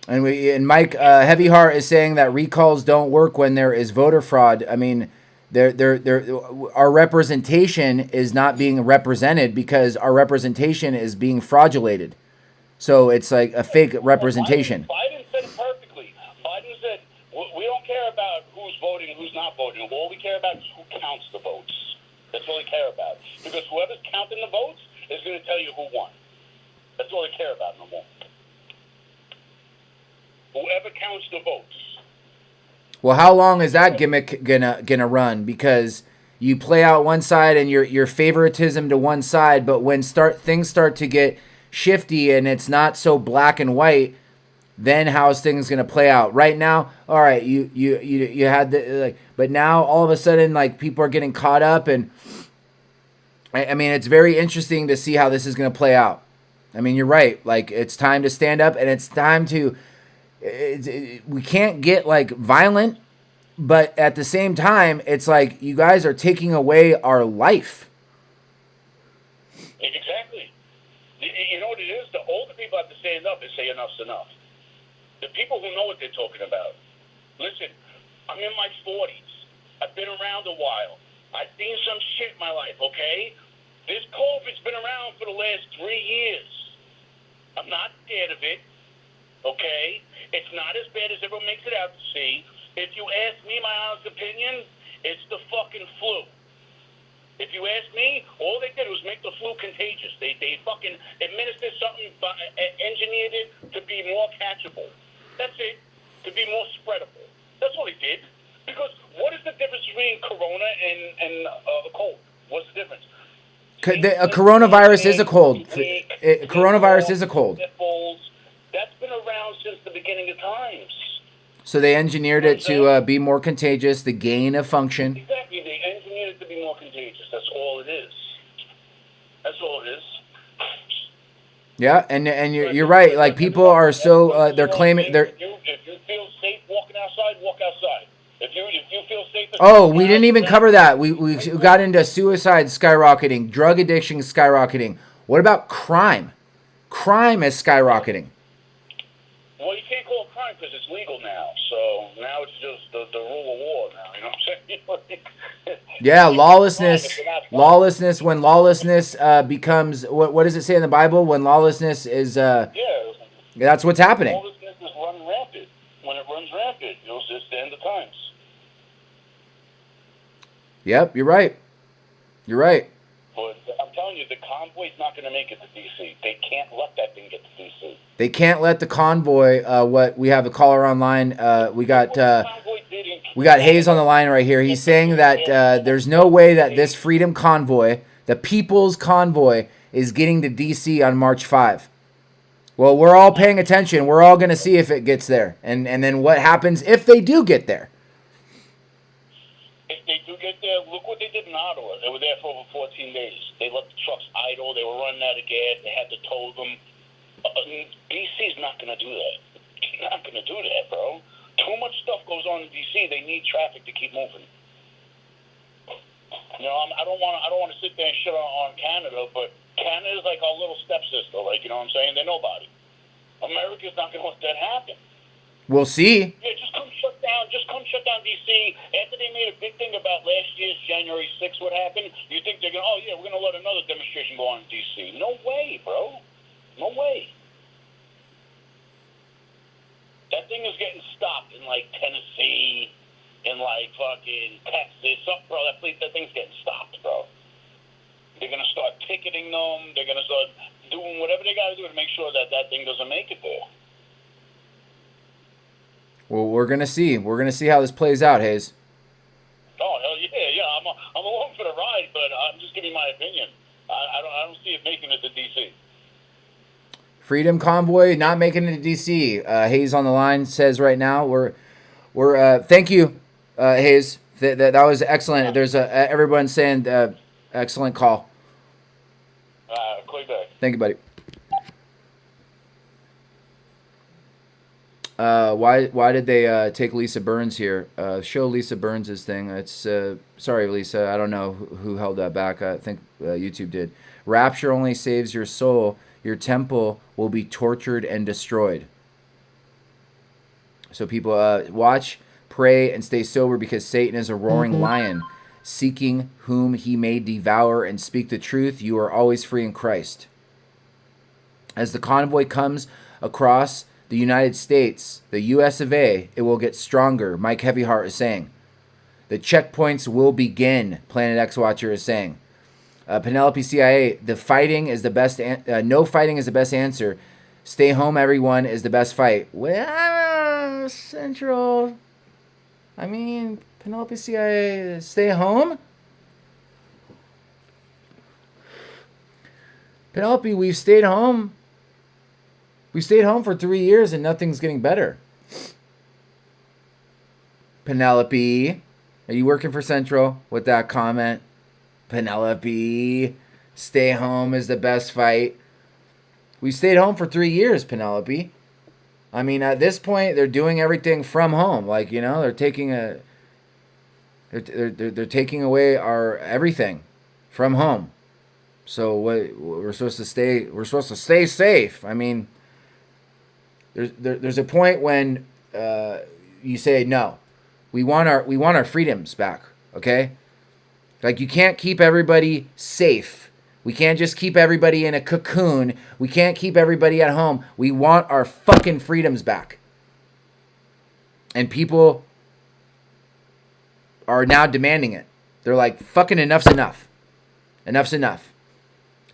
Speaker 1: And Mike Heavy Heart is saying that recalls don't work when there is voter fraud. I mean, our representation is not being represented because our representation is being fraudulated. So it's like a fake representation.
Speaker 2: Biden said it perfectly. Biden said, we don't care about who's voting and who's not voting. All we care about is who counts the votes. That's all we care about. Because whoever's counting the votes is going to tell you who won. That's all they care about no more. Whoever counts the votes.
Speaker 1: Well, how long is that gimmick gonna run? Because you play out one side and your favoritism to one side, but when things start to get shifty and it's not so black and white, then how's things gonna play out? Right now, all right, you had the but now all of a sudden like people are getting caught up, and I mean it's very interesting to see how this is gonna play out. I mean you're right, like it's time to stand up and it's time to. We can't get like violent, but at the same time, it's like you guys are taking away our life.
Speaker 2: Exactly. You know what it is? The older people have to stand up and say enough's enough. The people who know what they're talking about. Listen, I'm in my 40s. I've been around a while. I've seen some shit in my life, okay? This COVID's been around for the last 3 years. I'm not scared of it, okay? It's not as bad as everyone makes it out to see. If you ask me my honest opinion, it's the fucking flu. If you ask me, all they did was make the flu contagious. They fucking administered something, engineered it to be more catchable. That's it. To be more spreadable. That's all they did. Because what is the difference between corona and a cold? What's the difference?
Speaker 1: A coronavirus is a cold. Coronavirus is a cold.
Speaker 2: That's been around since the beginning of times.
Speaker 1: So they engineered it to be more contagious, the gain of function.
Speaker 2: Exactly, they engineered it to be more contagious. That's all it is. That's all it is.
Speaker 1: Yeah, and you're right. Like people are so they're claiming they're.
Speaker 2: If you feel safe walking outside, walk outside. If you feel safe.
Speaker 1: Oh, we didn't even cover that. We got into suicide skyrocketing, drug addiction skyrocketing. What about crime? Crime is skyrocketing.
Speaker 2: Well, you can't call it crime because it's legal now. So now it's just the rule of war now. You know what I'm saying?
Speaker 1: Yeah, lawlessness. Lawlessness. When lawlessness becomes what does it say in the Bible? When lawlessness is that's what's happening.
Speaker 2: Lawlessness is run rampant. When it runs rampant, it's the end of times.
Speaker 1: Yep, you're right. You're right.
Speaker 2: But I'm telling you, the convoy's not going to make it to D.C. They can't let that thing get to D.C.
Speaker 1: They can't let the convoy. What we have a caller online. We got Hayes on the line right here. He's saying that there's no way that this Freedom Convoy, the People's Convoy, is getting to D.C. on March 5. Well, we're all paying attention. We're all going to see if it gets there, and then what happens if they do get there.
Speaker 2: If they do get there, look what they did in Ottawa. They were there for over 14 days. They left the trucks idle. They were running out of gas. They had to tow them. D.C.'s not going to do that. They're not going to do that, bro. Too much stuff goes on in D.C. They need traffic to keep moving. You know, I don't want to sit there and shit on Canada, but Canada's like our little stepsister. Like, you know what I'm saying? They're nobody. America's not going to let that happen.
Speaker 1: We'll see.
Speaker 2: Yeah, just come shut down D.C. After they made a big thing about last year's January 6th, what happened? You think they're going to, we're going to let another demonstration go on in D.C. No way, bro. No way. That thing is getting stopped in, like, Tennessee, in, like, fucking Texas. Bro, that thing's getting stopped, bro. They're going to start ticketing them. They're going to start doing whatever they got to do to make sure that thing doesn't make it there.
Speaker 1: Well, we're gonna see. We're gonna see how this plays out, Hayes.
Speaker 2: Oh hell yeah! I'm along for the ride, but I'm just giving my opinion. I don't see it making it to DC.
Speaker 1: Freedom Convoy not making it to DC. Hayes on the line says right now we're thank you, Hayes. That was excellent. There's everyone saying excellent call.
Speaker 2: Call you back.
Speaker 1: Thank you, buddy. Why did they take Lisa Burns here? Show Lisa Burns' thing. It's sorry, Lisa. I don't know who held that back. I think YouTube did. Rapture only saves your soul. Your temple will be tortured and destroyed. So people watch, pray, and stay sober because Satan is a roaring lion, seeking whom he may devour, and speak the truth. You are always free in Christ. As the convoy comes across the United States, the U.S. of A., it will get stronger, Mike Heavyheart is saying. The checkpoints will begin, Planet X Watcher is saying. Penelope CIA, the fighting is the best. No fighting is the best answer. Stay home, everyone, is the best fight. Well, Central. I mean, Penelope CIA, stay home. Penelope, we've stayed home. We stayed home for 3 years and nothing's getting better. Penelope, are you working for Central with that comment? Penelope, stay home is the best fight. We stayed home for 3 years, Penelope. I mean, at this point, they're doing everything from home. Like, you know, they're taking they're taking away our everything from home. So what we're supposed to stay? We're supposed to stay safe. I mean, there's a point when you say no. We want our freedoms back. Okay, like you can't keep everybody safe. We can't just keep everybody in a cocoon. We can't keep everybody at home. We want our fucking freedoms back. And people are now demanding it. They're like, fucking enough's enough. Enough's enough.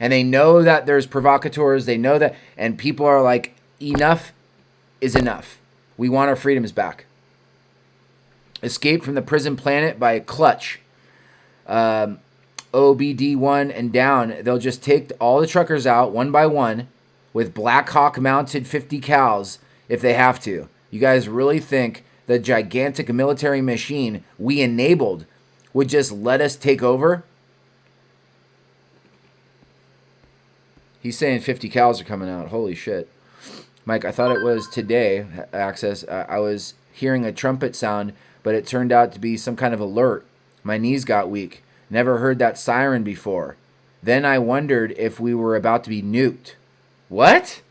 Speaker 1: And they know that there's provocateurs. They know that. And people are like, enough is enough. We want our freedoms back. Escape from the Prison Planet by Clutch. OBD1 and down. They'll just take all the truckers out one by one with Black Hawk mounted 50 cals if they have to. You guys really think the gigantic military machine we enabled would just let us take over? He's saying 50 cals are coming out. Holy shit. Mike, I thought it was today, Access. I was hearing a trumpet sound, but it turned out to be some kind of alert. My knees got weak. Never heard that siren before. Then I wondered if we were about to be nuked. What?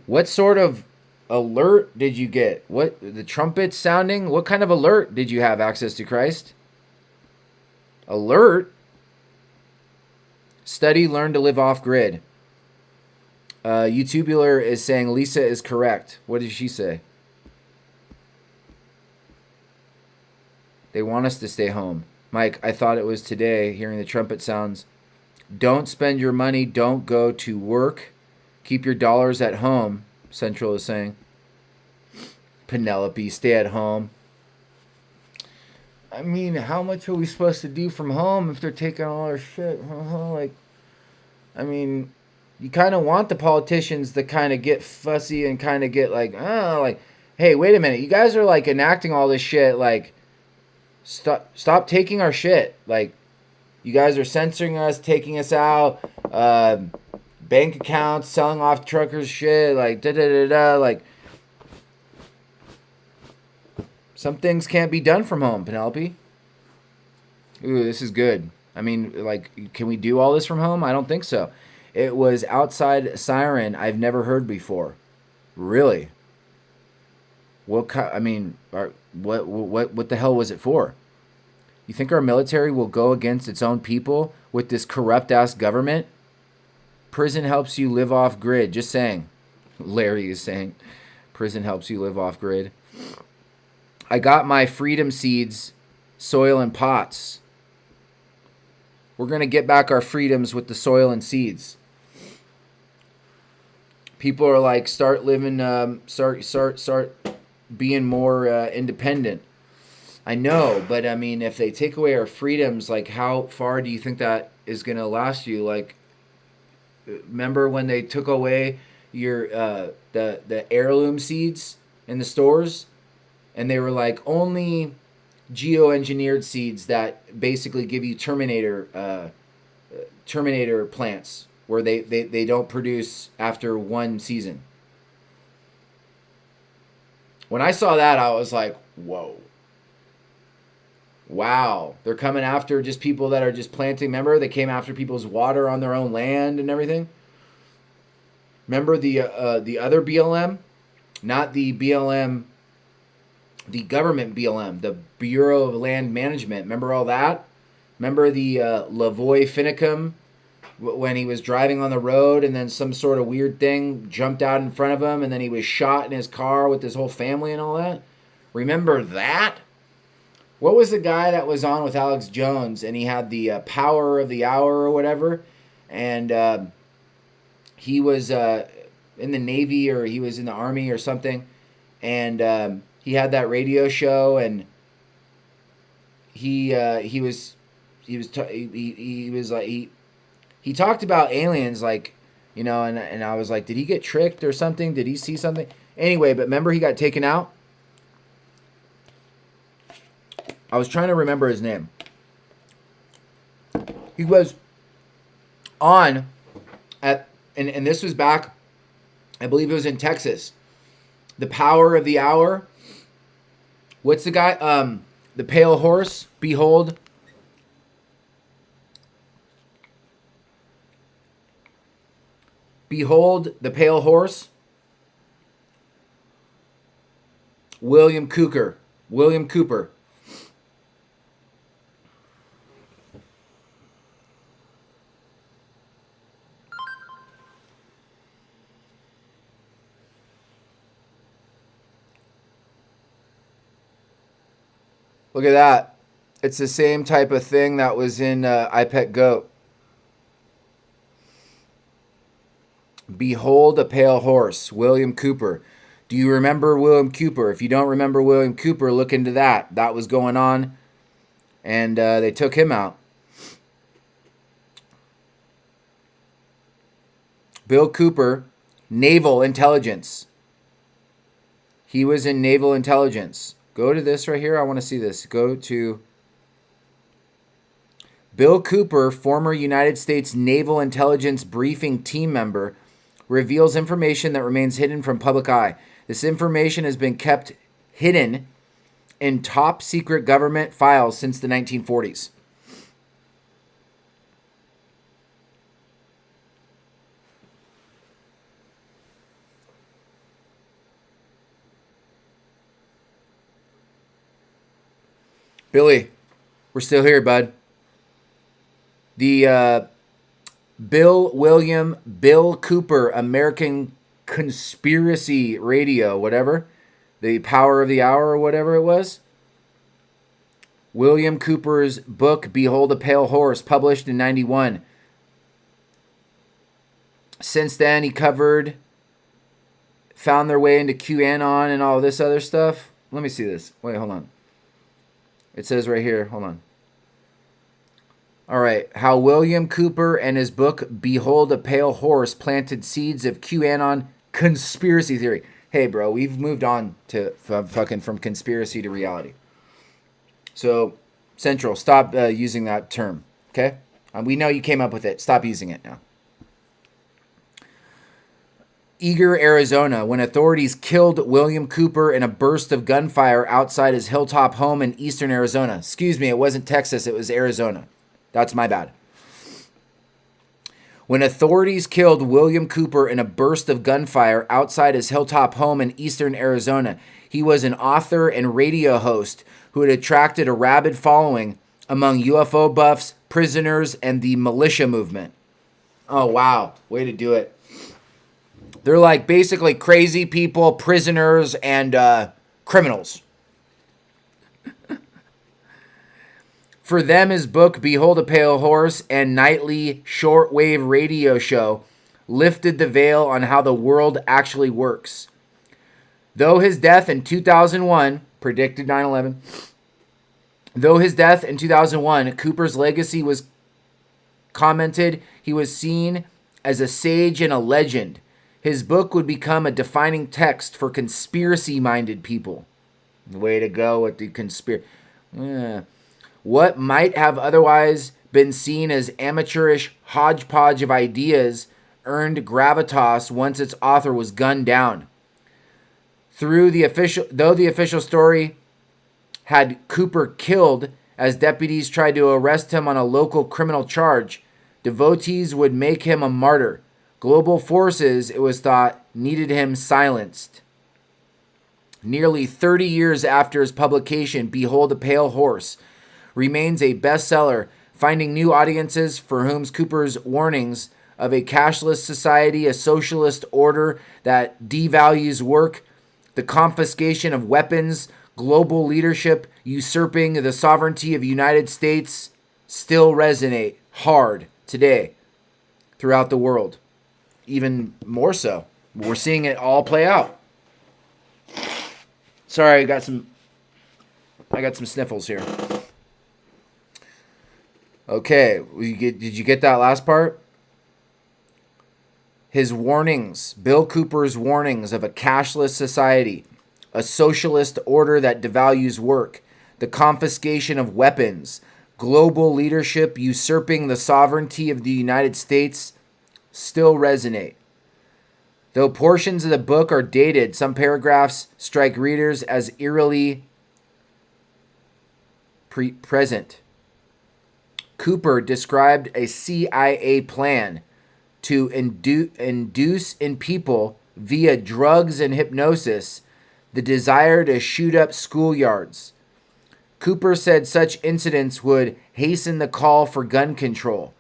Speaker 1: What sort of alert did you get? What, the trumpet sounding? What kind of alert did you have, Access to Christ? Alert? Study, learn to live off grid. YouTubular is saying Lisa is correct. What did she say? They want us to stay home. Mike, I thought it was today, hearing the trumpet sounds. Don't spend your money. Don't go to work. Keep your dollars at home, Central is saying. Penelope, stay at home. I mean, how much are we supposed to do from home if they're taking all our shit? Like, I mean, you kind of want the politicians to kind of get fussy and kind of get like, oh, like, hey, wait a minute. You guys are like enacting all this shit, like, Stop taking our shit. Like, you guys are censoring us, taking us out, bank accounts, selling off truckers' shit, like, da-da-da-da, like, some things can't be done from home, Penelope. Ooh, this is good. I mean, like, can we do all this from home? I don't think so. It was outside siren I've never heard before. Really? What the hell was it for? You think our military will go against its own people with this corrupt ass government? Prison helps you live off grid. Just saying. Larry is saying prison helps you live off grid. I got my freedom seeds, soil and pots. We're going to get back our freedoms with the soil and seeds. People are like, start living, start being more independent. I know, but I mean, if they take away our freedoms, like, how far do you think that is going to last you? Like, remember when they took away your the heirloom seeds in the stores, and they were like, only geoengineered seeds that basically give you Terminator plants where they don't produce after one season. When I saw that, I was like, whoa. Wow. They're coming after just people that are just planting. Remember, they came after people's water on their own land and everything? Remember the other BLM? Not the BLM, the government BLM, the Bureau of Land Management. Remember all that? Remember the Lavoy Finicum when he was driving on the road and then some sort of weird thing jumped out in front of him and then he was shot in his car with his whole family and all that? Remember that? What was the guy that was on with Alex Jones and he had the power of the hour or whatever? And he was in the Navy or he was in the Army or something. And he had that radio show and he talked about aliens, like, you know, and I was like, did he get tricked or something? Did he see something? Anyway, but remember he got taken out? I was trying to remember his name. He was on at, and this was back, I believe it was in Texas. The Power of the Hour. What's the guy? The Pale Horse. Behold. Behold the Pale Horse. William Cooper. William Cooper. Look at that. It's the same type of thing that was in I Pet Goat. Behold a Pale Horse, William Cooper. Do you remember William Cooper? If you don't remember William Cooper, look into that. That was going on, and they took him out. Bill Cooper, Naval Intelligence. He was in Naval Intelligence. Go to this right here. I want to see this. Go to Bill Cooper, former United States Naval Intelligence Briefing Team member, reveals information that remains hidden from public eye. This information has been kept hidden in top secret government files since the 1940s. Billy, we're still here, bud. The Bill Cooper, American Conspiracy Radio, whatever. The Power of the Hour or whatever it was. William Cooper's book, Behold a Pale Horse, published in 91. Since then, he found their way into QAnon and all this other stuff. Let me see this. Wait, hold on. It says right here, hold on. All right, how William Cooper and his book, Behold a Pale Horse, planted seeds of QAnon conspiracy theory. Hey, bro, we've moved on to from conspiracy to reality. So, Central, stop using that term, okay? We know you came up with it. Stop using it now. Eager, Arizona, when authorities killed William Cooper in a burst of gunfire outside his hilltop home in eastern Arizona. Excuse me, it wasn't Texas, it was Arizona. That's my bad. When authorities killed William Cooper in a burst of gunfire outside his hilltop home in eastern Arizona, he was an author and radio host who had attracted a rabid following among UFO buffs, prisoners, and the militia movement. Oh, wow. Way to do it. They're like basically crazy people, prisoners, and criminals. For them, his book, Behold a Pale Horse, and nightly shortwave radio show lifted the veil on how the world actually works. Though his death in 2001 predicted 9/11, Cooper's legacy was commented, he was seen as a sage and a legend. His book would become a defining text for conspiracy-minded people. Way to go with the conspiracy. Yeah. What might have otherwise been seen as amateurish hodgepodge of ideas earned gravitas once its author was gunned down. Though the official story had Cooper killed as deputies tried to arrest him on a local criminal charge, devotees would make him a martyr. Global forces, it was thought, needed him silenced. Nearly 30 years after his publication, Behold a Pale Horse remains a bestseller, finding new audiences for whom Cooper's warnings of a cashless society, a socialist order that devalues work, the confiscation of weapons, global leadership usurping the sovereignty of the United States still resonate hard today throughout the world. Even more so. We're seeing it all play out. Sorry, I got some sniffles here. Okay, did you get that last part? His warnings, Bill Cooper's warnings of a cashless society, a socialist order that devalues work, the confiscation of weapons, global leadership usurping the sovereignty of the United States still resonate. Though portions of the book are dated, some paragraphs strike readers as eerily present. Cooper described a CIA plan to induce in people via drugs and hypnosis the desire to shoot up schoolyards. Cooper said such incidents would hasten the call for gun control.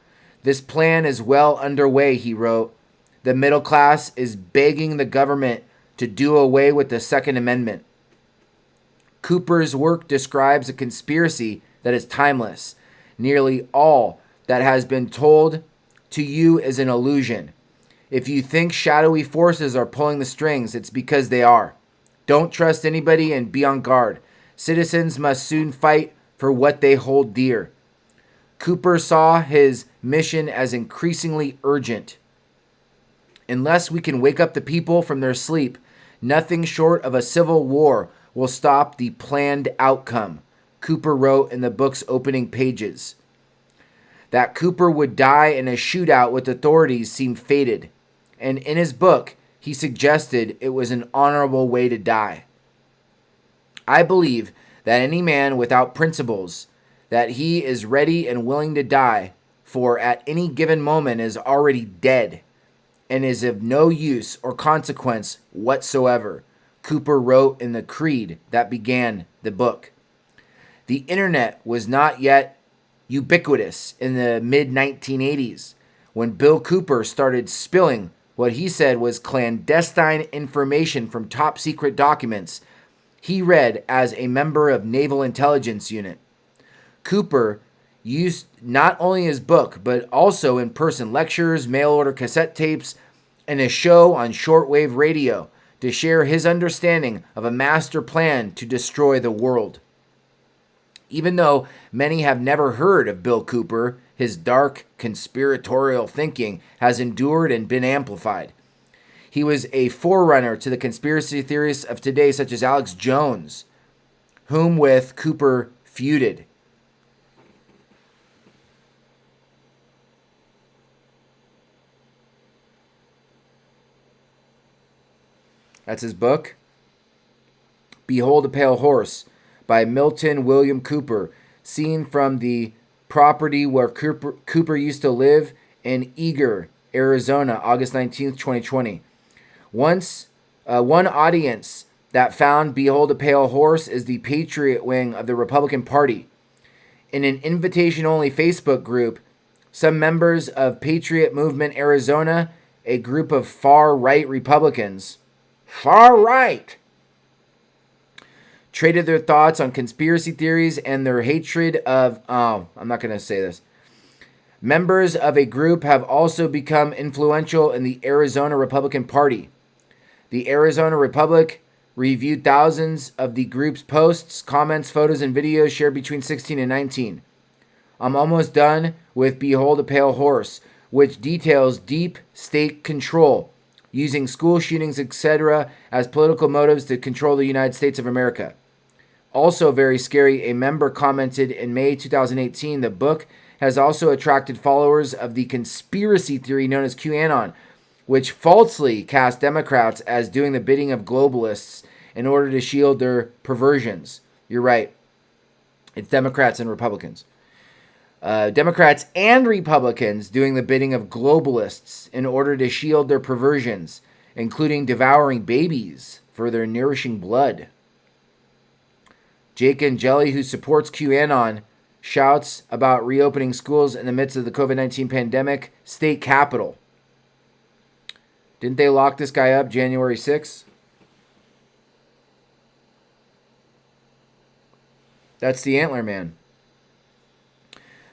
Speaker 1: This plan is well underway, he wrote. The middle class is begging the government to do away with the Second Amendment. Cooper's work describes a conspiracy that is timeless. Nearly all that has been told to you is an illusion. If you think shadowy forces are pulling the strings, it's because they are. Don't trust anybody and be on guard. Citizens must soon fight for what they hold dear. Cooper saw his mission as increasingly urgent. Unless we can wake up the people from their sleep, nothing short of a civil war will stop the planned outcome, Cooper wrote in the book's opening pages. That Cooper would die in a shootout with authorities seemed fated, and in his book, he suggested it was an honorable way to die. I believe that any man without principles, that he is ready and willing to die for at any given moment is already dead and is of no use or consequence whatsoever, Cooper wrote in the creed that began the book. The internet was not yet ubiquitous in the mid-1980s when Bill Cooper started spilling what he said was clandestine information from top-secret documents he read as a member of Naval Intelligence Unit. Cooper used not only his book, but also in-person lectures, mail-order cassette tapes, and a show on shortwave radio to share his understanding of a master plan to destroy the world. Even though many have never heard of Bill Cooper, his dark conspiratorial thinking has endured and been amplified. He was a forerunner to the conspiracy theorists of today, such as Alex Jones, whom with Cooper feuded. That's his book. Behold a Pale Horse by Milton William Cooper, seen from the property where Cooper used to live in Eager, Arizona, August 19th, 2020. One audience that found Behold a Pale Horse is the Patriot wing of the Republican Party. In an invitation-only Facebook group, some members of Patriot Movement Arizona, a group of far-right Republicans, traded their thoughts on conspiracy theories and their hatred of, I'm not going to say this. Members of a group have also become influential in the Arizona Republican Party. The Arizona Republic reviewed thousands of the group's posts, comments, photos, and videos shared between 16 and 19. I'm almost done with Behold a Pale Horse, which details deep state control, using school shootings, etc., as political motives to control the United States of America. Also very scary, a member commented in May 2018, the book has also attracted followers of the conspiracy theory known as QAnon, which falsely cast Democrats as doing the bidding of globalists in order to shield their perversions. You're right. It's Democrats and Republicans. Democrats and Republicans doing the bidding of globalists in order to shield their perversions, including devouring babies for their nourishing blood. Jake and Jelly, who supports QAnon, shouts about reopening schools in the midst of the COVID-19 pandemic. State Capitol. Didn't they lock this guy up January 6th? That's the Antler Man.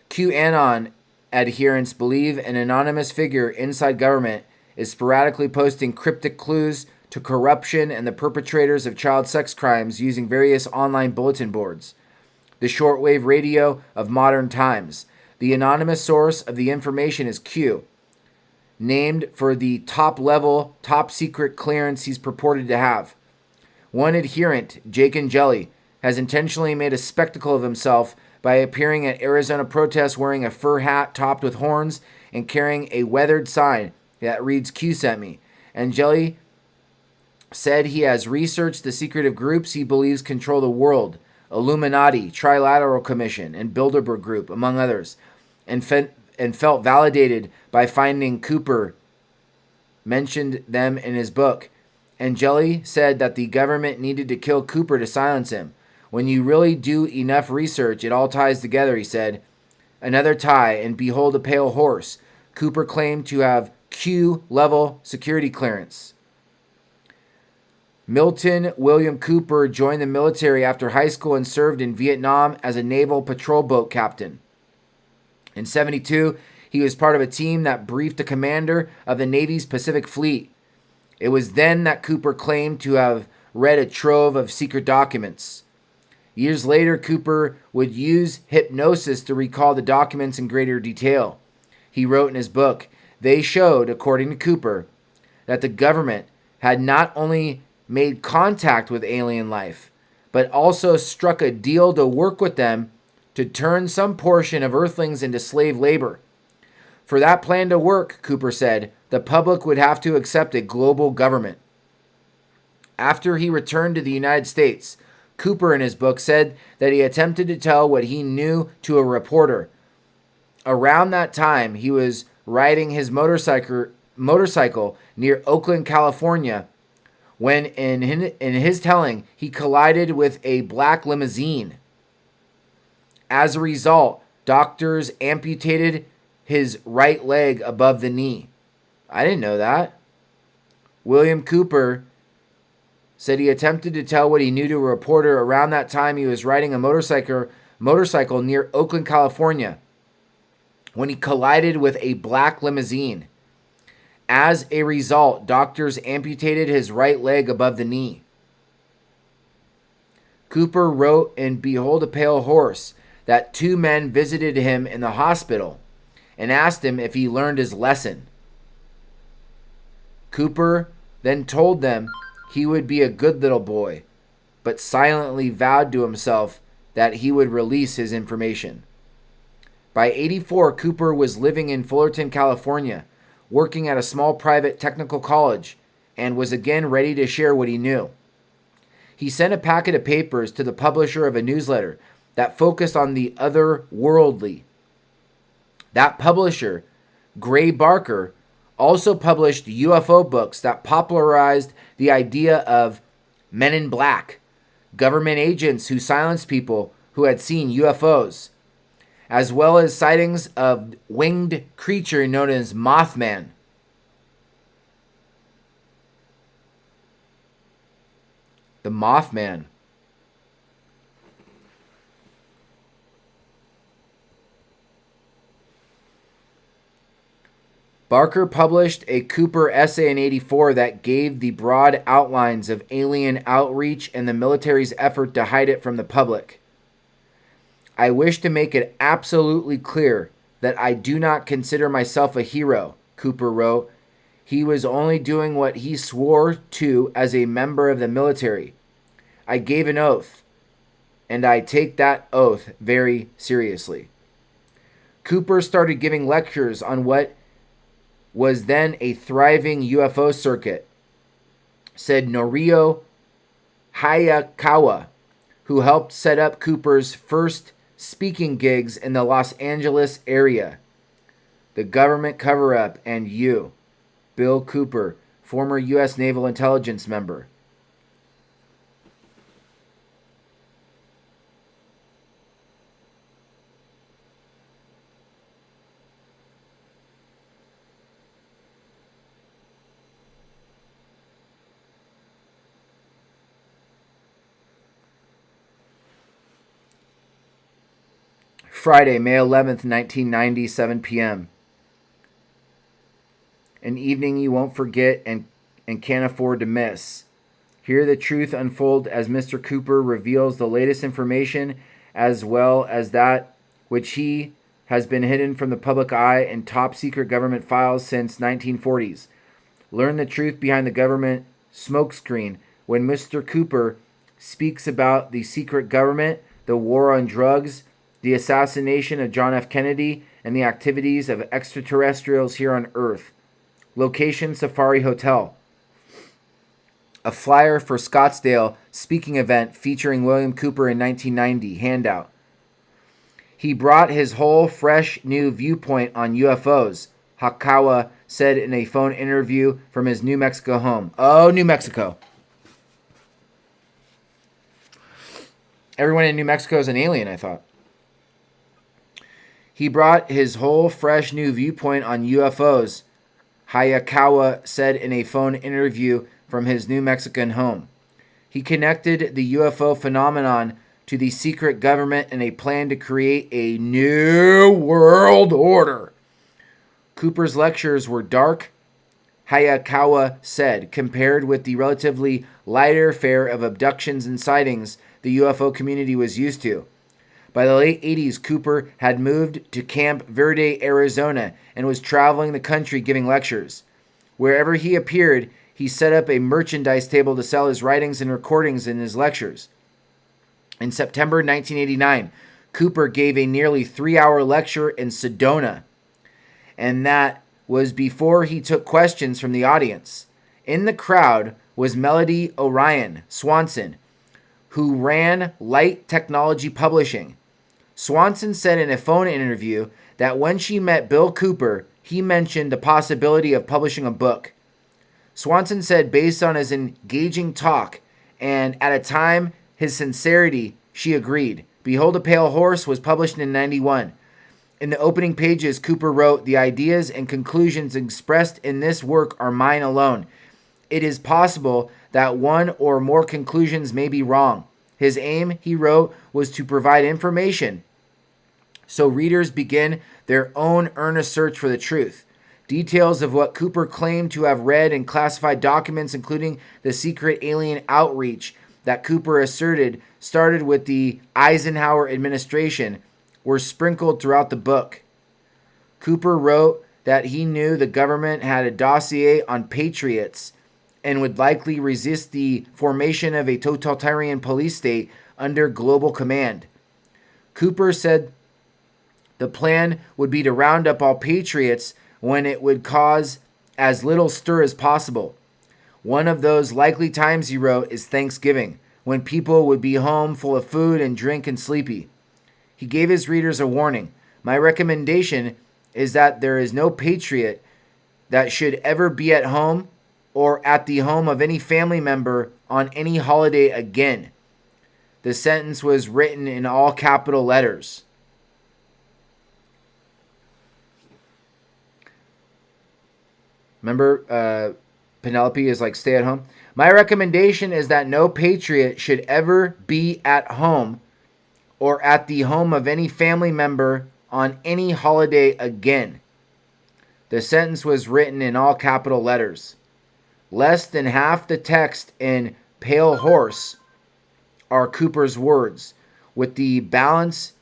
Speaker 1: QAnon adherents believe an anonymous figure inside government is sporadically posting cryptic clues to corruption and the perpetrators of child sex crimes using various online bulletin boards. The shortwave radio of modern times. The anonymous source of the information is Q, named for the top-level, top-secret clearance he's purported to have. One adherent, Jake and Jelly, has intentionally made a spectacle of himself by appearing at Arizona protests wearing a fur hat topped with horns and carrying a weathered sign that reads "Q sent me." And Jelly said he has researched the secretive groups he believes control the world, Illuminati, Trilateral Commission, and Bilderberg Group, among others, and felt validated by finding Cooper mentioned them in his book. And Jelly said that the government needed to kill Cooper to silence him. When you really do enough research, it all ties together, he said. Another tie, and behold a pale horse. Cooper claimed to have Q-level security clearance. Milton William Cooper joined the military after high school and served in Vietnam as a naval patrol boat captain. In 1972, he was part of a team that briefed the commander of the Navy's Pacific Fleet. It was then that Cooper claimed to have read a trove of secret documents. Years later, Cooper would use hypnosis to recall the documents in greater detail. He wrote in his book, they showed, according to Cooper, that the government had not only made contact with alien life, but also struck a deal to work with them to turn some portion of Earthlings into slave labor. For that plan to work, Cooper said, the public would have to accept a global government. After he returned to the United States, Cooper in his book said that he attempted to tell what he knew to a reporter. Around that time, he was riding his motorcycle near Oakland, California, when in his telling, he collided with a black limousine. As a result, doctors amputated his right leg above the knee. I didn't know that. William Cooper said he attempted to tell what he knew to a reporter. Around that time, he was riding a motorcycle near Oakland, California, when he collided with a black limousine. As a result, doctors amputated his right leg above the knee. Cooper wrote in Behold a Pale Horse that two men visited him in the hospital and asked him if he learned his lesson. Cooper then told them he would be a good little boy, but silently vowed to himself that he would release his information. By 1984, Cooper was living in Fullerton, California, working at a small private technical college, and was again ready to share what he knew. He sent a packet of papers to the publisher of a newsletter that focused on the otherworldly. That publisher, Gray Barker, also published UFO books that popularized the idea of men in black, government agents who silenced people who had seen UFOs, as well as sightings of winged creature known as Mothman. The Mothman. Barker published a Cooper essay in 1984 that gave the broad outlines of alien outreach and the military's effort to hide it from the public. I wish to make it absolutely clear that I do not consider myself a hero, Cooper wrote. He was only doing what he swore to as a member of the military. I gave an oath, and I take that oath very seriously. Cooper started giving lectures on what was then a thriving UFO circuit, said Norio Hayakawa, who helped set up Cooper's first speaking gigs in the Los Angeles area. The Government Cover-Up and You, Bill Cooper, former U.S. Naval Intelligence member. Friday, May 11th, 1990, 7 p.m. An evening you won't forget and can't afford to miss. Hear the truth unfold as Mr. Cooper reveals the latest information as well as that which he has been hidden from the public eye in top secret government files since 1940s. Learn the truth behind the government smokescreen when Mr. Cooper speaks about the secret government, the war on drugs, the assassination of John F. Kennedy, and the activities of extraterrestrials here on Earth. Location, Safari Hotel. A flyer for Scottsdale speaking event featuring William Cooper in 1990. Handout. He brought his whole fresh new viewpoint on UFOs, Hakawa said in a phone interview from his New Mexico home. Oh, New Mexico. Everyone in New Mexico is an alien, I thought. He brought his whole fresh new viewpoint on UFOs, Hayakawa said in a phone interview from his New Mexican home. He connected the UFO phenomenon to the secret government and a plan to create a new world order. Cooper's lectures were dark, Hayakawa said, compared with the relatively lighter fare of abductions and sightings the UFO community was used to. By the late 80s, Cooper had moved to Camp Verde, Arizona, and was traveling the country giving lectures. Wherever he appeared, he set up a merchandise table to sell his writings and recordings in his lectures. In September 1989, Cooper gave a nearly 3-hour lecture in Sedona, and that was before he took questions from the audience. In the crowd was Melody Orion Swanson, who ran Light Technology Publishing. Swanson said in a phone interview that when she met Bill Cooper, he mentioned the possibility of publishing a book. Swanson said based on his engaging talk and at a time his sincerity, she agreed. Behold a Pale Horse was published in 91. In the opening pages, Cooper wrote, "The ideas and conclusions expressed in this work are mine alone. It is possible that one or more conclusions may be wrong. His aim," he wrote, "was to provide information so readers begin their own earnest search for the truth." Details of what Cooper claimed to have read in classified documents, including the secret alien outreach that Cooper asserted started with the Eisenhower administration, were sprinkled throughout the book. Cooper wrote that he knew the government had a dossier on patriots and would likely resist the formation of a totalitarian police state under global command. Cooper said the plan would be to round up all patriots when it would cause as little stir as possible. One of those likely times, he wrote, is Thanksgiving, when people would be home full of food and drink and sleepy. He gave his readers a warning. "My recommendation is that there is no patriot that should ever be at home or at the home of any family member on any holiday again." The sentence was written in all capital letters. Remember, Penelope is like, stay at home. "My recommendation is that no patriot should ever be at home or at the home of any family member on any holiday again." The sentence was written in all capital letters. Less than half the text in Pale Horse are Cooper's words, with the balance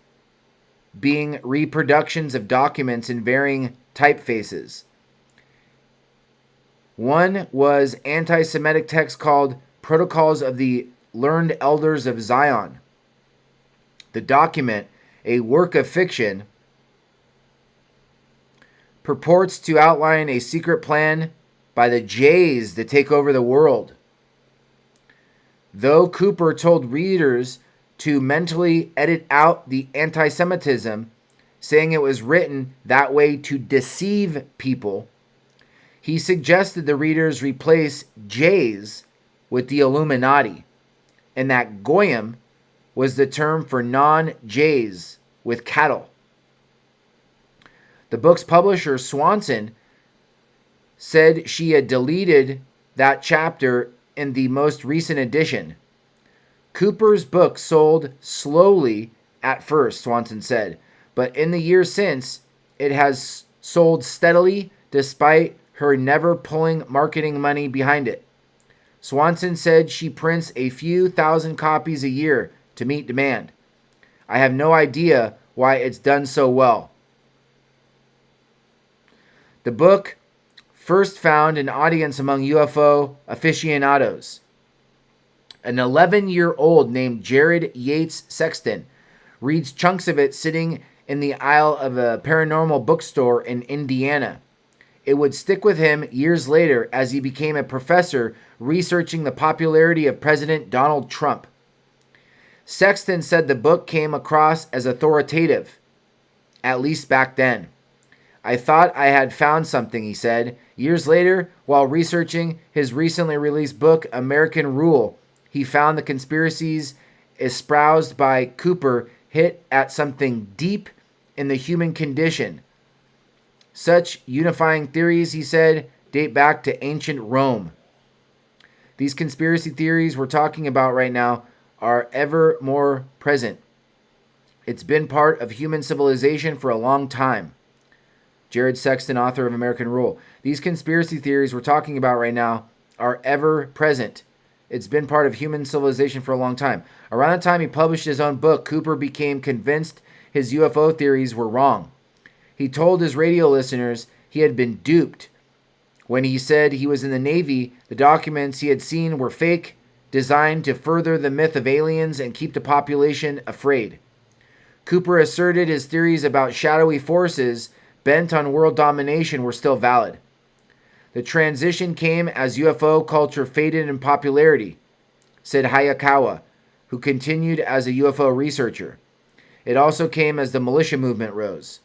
Speaker 1: being reproductions of documents in varying typefaces. One was anti-Semitic text called Protocols of the Learned Elders of Zion. The document, a work of fiction, purports to outline a secret plan by the Jays to take over the world. Though Cooper told readers to mentally edit out the anti-Semitism, saying it was written that way to deceive people, he suggested the readers replace Jays with the Illuminati, and that Goyim was the term for non-Jays with cattle. The book's publisher, Swanson, said she had deleted that chapter in the most recent edition. Cooper's book sold slowly at first, Swanson said, but in the years since, it has sold steadily despite her never pulling marketing money behind it. Swanson said she prints a few thousand copies a year to meet demand. I have no idea why it's done so well. The book first found an audience among UFO aficionados. An 11-year-old named Jared Yates Sexton reads chunks of it sitting in the aisle of a paranormal bookstore in Indiana. It would stick with him years later as he became a professor researching the popularity of President Donald Trump. Sexton said the book came across as authoritative, at least back then. I thought I had found something, he said. Years later, while researching his recently released book, American Rule, he found the conspiracies espoused by Cooper hit at something deep in the human condition. Such unifying theories, he said, date back to ancient Rome. These conspiracy theories we're talking about right now are ever more present. It's been part of human civilization for a long time. Jared Sexton, author of American Rule. These conspiracy theories we're talking about right now are ever present. It's been part of human civilization for a long time. Around the time he published his own book, Cooper became convinced his UFO theories were wrong. He told his radio listeners he had been duped. When he said he was in the Navy, the documents he had seen were fake, designed to further the myth of aliens and keep the population afraid. Cooper asserted his theories about shadowy forces bent on world domination were still valid. The transition came as UFO culture faded in popularity, said Hayakawa, who continued as a UFO researcher. It also came as the militia movement rose.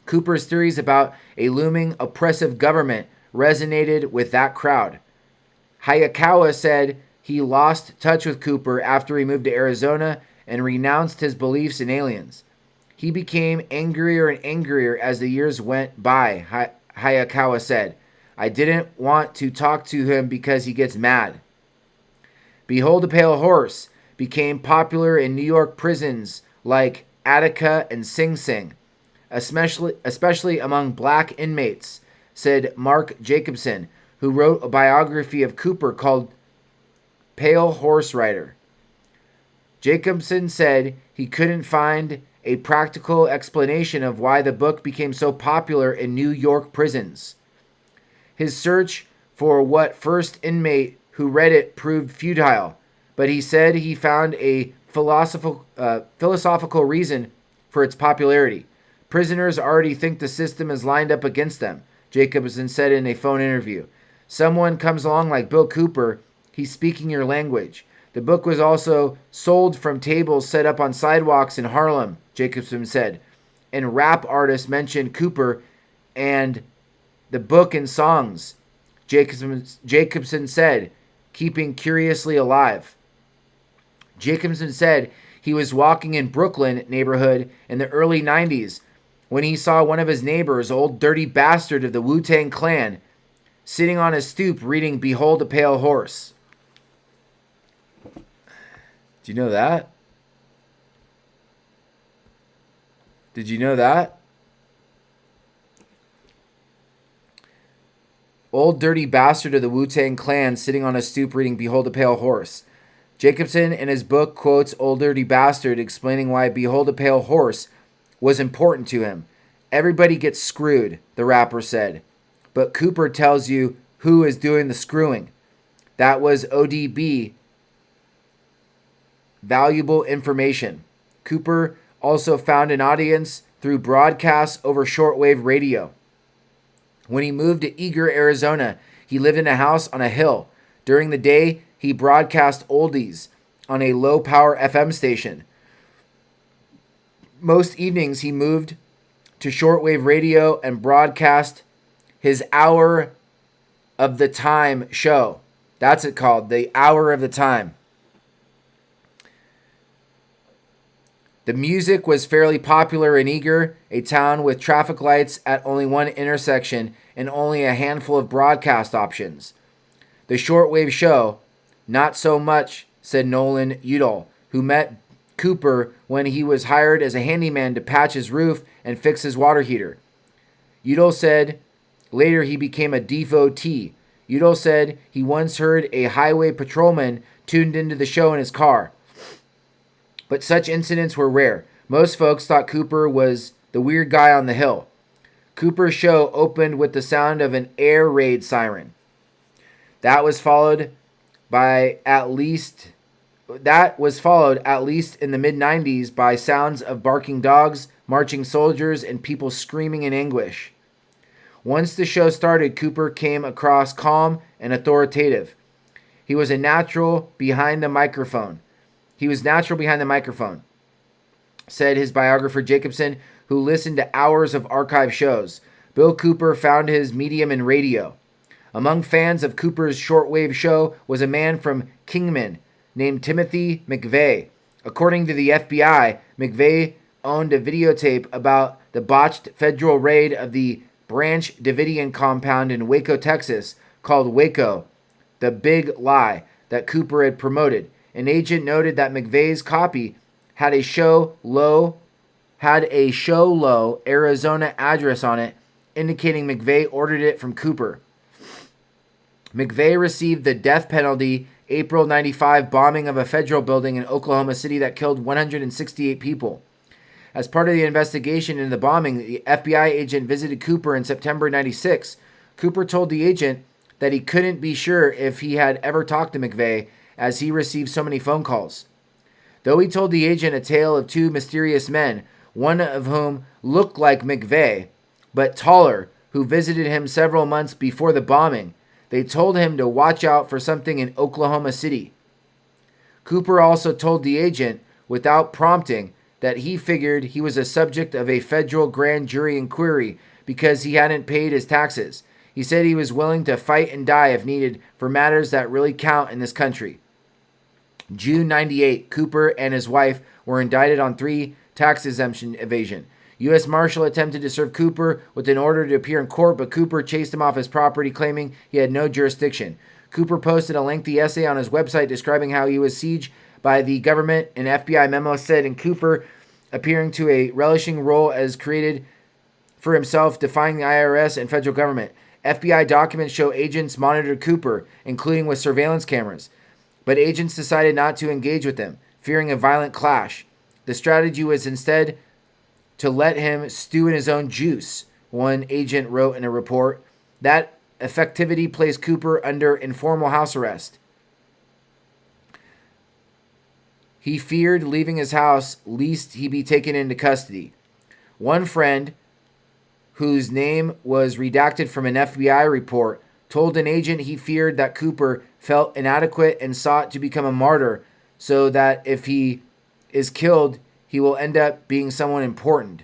Speaker 1: Cooper's theories about a looming oppressive government resonated with that crowd. Hayakawa said he lost touch with Cooper after he moved to Arizona and renounced his beliefs in aliens. He became angrier and angrier as the years went by, Hayakawa said. I didn't want to talk to him because he gets mad. Behold a Pale Horse became popular in New York prisons like Attica and Sing Sing, especially among black inmates, said Mark Jacobson, who wrote a biography of Cooper called Pale Horse Rider. Jacobson said he couldn't find a practical explanation of why the book became so popular in New York prisons. His search for what first inmate who read it proved futile, but he said he found a philosophical reason for its popularity. Prisoners already think the system is lined up against them, Jacobson said in a phone interview. Someone comes along like Bill Cooper, he's speaking your language. The book was also sold from tables set up on sidewalks in Harlem, Jacobson said. And rap artists mentioned Cooper and the book in songs, Jacobson said, keeping curiously alive. Jacobson said he was walking in Brooklyn neighborhood in the early 90s when he saw one of his neighbors, Old Dirty Bastard of the Wu-Tang Clan, sitting on a stoop reading Behold a Pale Horse. Do you know that? Did you know that? Old Dirty Bastard of the Wu-Tang Clan sitting on a stoop reading Behold a Pale Horse. Jacobson in his book quotes Old Dirty Bastard explaining why Behold a Pale Horse was important to him. Everybody gets screwed, the rapper said. But Cooper tells you who is doing the screwing. That was ODB. Valuable information. Cooper also found an audience through broadcasts over shortwave radio. When he moved to Eager, Arizona, he lived in a house on a hill. During the day, he broadcast oldies on a low-power FM station. Most evenings, he moved to shortwave radio and broadcast his Hour of the Time show. That's it called, the Hour of the Time. The music was fairly popular in Eager, a town with traffic lights at only one intersection and only a handful of broadcast options. The shortwave show, not so much, said Nolan Udall, who met Cooper when he was hired as a handyman to patch his roof and fix his water heater. Udall said later he became a devotee. Udall said he once heard a highway patrolman tuned into the show in his car. But such incidents were rare. Most folks thought Cooper was the weird guy on the hill. Cooper's show opened with the sound of an air raid siren. That was followed at least in the mid-90s by sounds of barking dogs, marching soldiers, and people screaming in anguish. Once the show started, Cooper came across calm and authoritative. He was natural behind the microphone, said his biographer Jacobson, who listened to hours of archive shows. Bill Cooper found his medium in radio. Among fans of Cooper's shortwave show was a man from Kingman named Timothy McVeigh. According to the FBI, McVeigh owned a videotape about the botched federal raid of the Branch Davidian compound in Waco, Texas, called Waco, the Big Lie, that Cooper had promoted. An agent noted that McVeigh's copy had a show low Arizona address on it, indicating McVeigh ordered it from Cooper. McVeigh received the death penalty April 95 bombing of a federal building in Oklahoma City that killed 168 people. As part of the investigation into the bombing, the FBI agent visited Cooper in September 96. Cooper told the agent that he couldn't be sure if he had ever talked to McVeigh, as he received so many phone calls. Though he told the agent a tale of two mysterious men, one of whom looked like McVeigh, but taller, who visited him several months before the bombing, they told him to watch out for something in Oklahoma City. Cooper also told the agent, without prompting, that he figured he was a subject of a federal grand jury inquiry because he hadn't paid his taxes. He said he was willing to fight and die if needed for matters that really count in this country. June 98, Cooper and his wife were indicted on 3 tax exemption evasion. U.S. Marshal attempted to serve Cooper with an order to appear in court, but Cooper chased him off his property, claiming he had no jurisdiction. Cooper posted a lengthy essay on his website describing how he was sieged by the government. An FBI memo said, in Cooper appearing to a relishing role as created for himself, defying the IRS and federal government. FBI documents show agents monitored Cooper, including with surveillance cameras. But agents decided not to engage with him, fearing a violent clash. The strategy was instead to let him stew in his own juice, one agent wrote in a report. That effectivity placed Cooper under informal house arrest. He feared leaving his house lest he be taken into custody. One friend, whose name was redacted from an FBI report, told an agent he feared that Cooper felt inadequate and sought to become a martyr so that if he is killed, he will end up being someone important.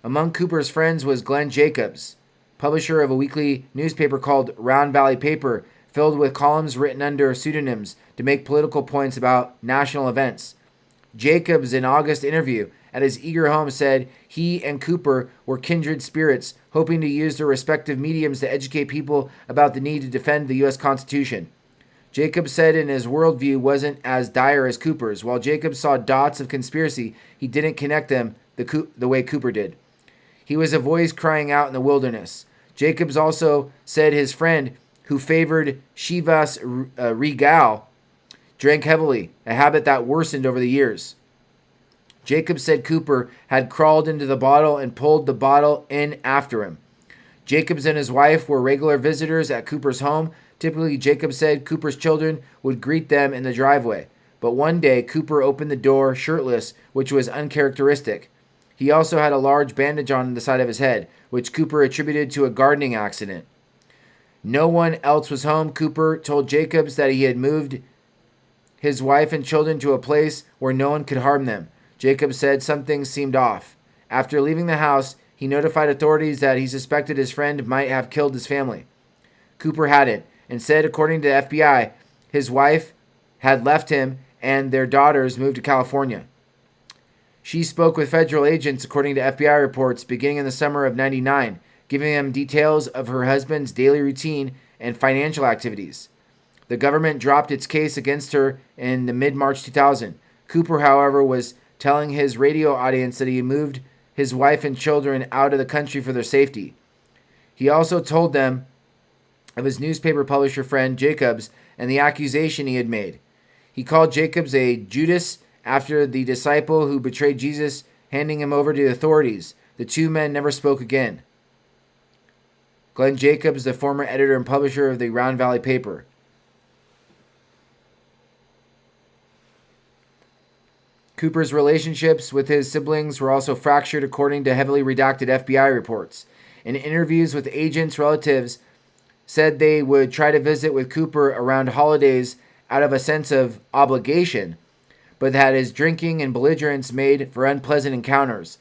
Speaker 1: Among Cooper's friends was Glenn Jacobs, publisher of a weekly newspaper called Round Valley Paper, filled with columns written under pseudonyms to make political points about national events. Jacobs, in an August interview at his Eager home, said he and Cooper were kindred spirits, hoping to use their respective mediums to educate people about the need to defend the U.S. Constitution. Jacobs said in his worldview wasn't as dire as Cooper's. While Jacobs saw dots of conspiracy, he didn't connect them the way Cooper did. He was a voice crying out in the wilderness. Jacobs also said his friend, who favored Chivas Regal, drank heavily, a habit that worsened over the years. Jacobs said Cooper had crawled into the bottle and pulled the bottle in after him. Jacobs and his wife were regular visitors at Cooper's home. Typically, Jacobs said Cooper's children would greet them in the driveway. But one day, Cooper opened the door shirtless, which was uncharacteristic. He also had a large bandage on the side of his head, which Cooper attributed to a gardening accident. No one else was home. Cooper told Jacobs that he had moved his wife and children to a place where no one could harm them. Jacobs said something seemed off. After leaving the house, he notified authorities that he suspected his friend might have killed his family. Cooper hadn't, and said, according to the FBI, his wife had left him and their daughters moved to California. She spoke with federal agents, according to FBI reports, beginning in the summer of '99, giving them details of her husband's daily routine and financial activities. The government dropped its case against her in the mid-March 2000. Cooper, however, was telling his radio audience that he moved his wife and children out of the country for their safety. He also told them of his newspaper publisher friend Jacobs and the accusation he had made. He called Jacobs a Judas after the disciple who betrayed Jesus, handing him over to the authorities. The two men never spoke again. Glenn Jacobs, the former editor and publisher of the Round Valley paper. Cooper's relationships with his siblings were also fractured, according to heavily redacted FBI reports. In interviews with agents, relatives said they would try to visit with Cooper around holidays out of a sense of obligation, but that his drinking and belligerence made for unpleasant encounters,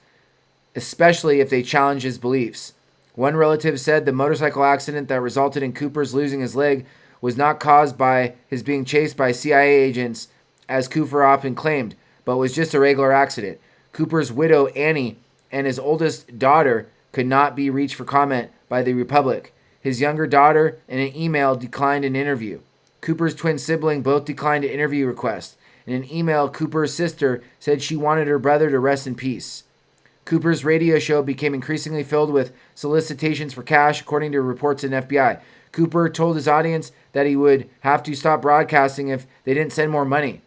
Speaker 1: especially if they challenged his beliefs. One relative said the motorcycle accident that resulted in Cooper's losing his leg was not caused by his being chased by CIA agents, as Cooper often claimed, but was just a regular accident. Cooper's widow, Annie, and his oldest daughter could not be reached for comment by the Republic. His younger daughter, in an email, declined an interview. Cooper's twin sibling both declined an interview request. In an email, Cooper's sister said she wanted her brother to rest in peace. Cooper's radio show became increasingly filled with solicitations for cash, according to reports in FBI. Cooper told his audience that he would have to stop broadcasting if they didn't send more money.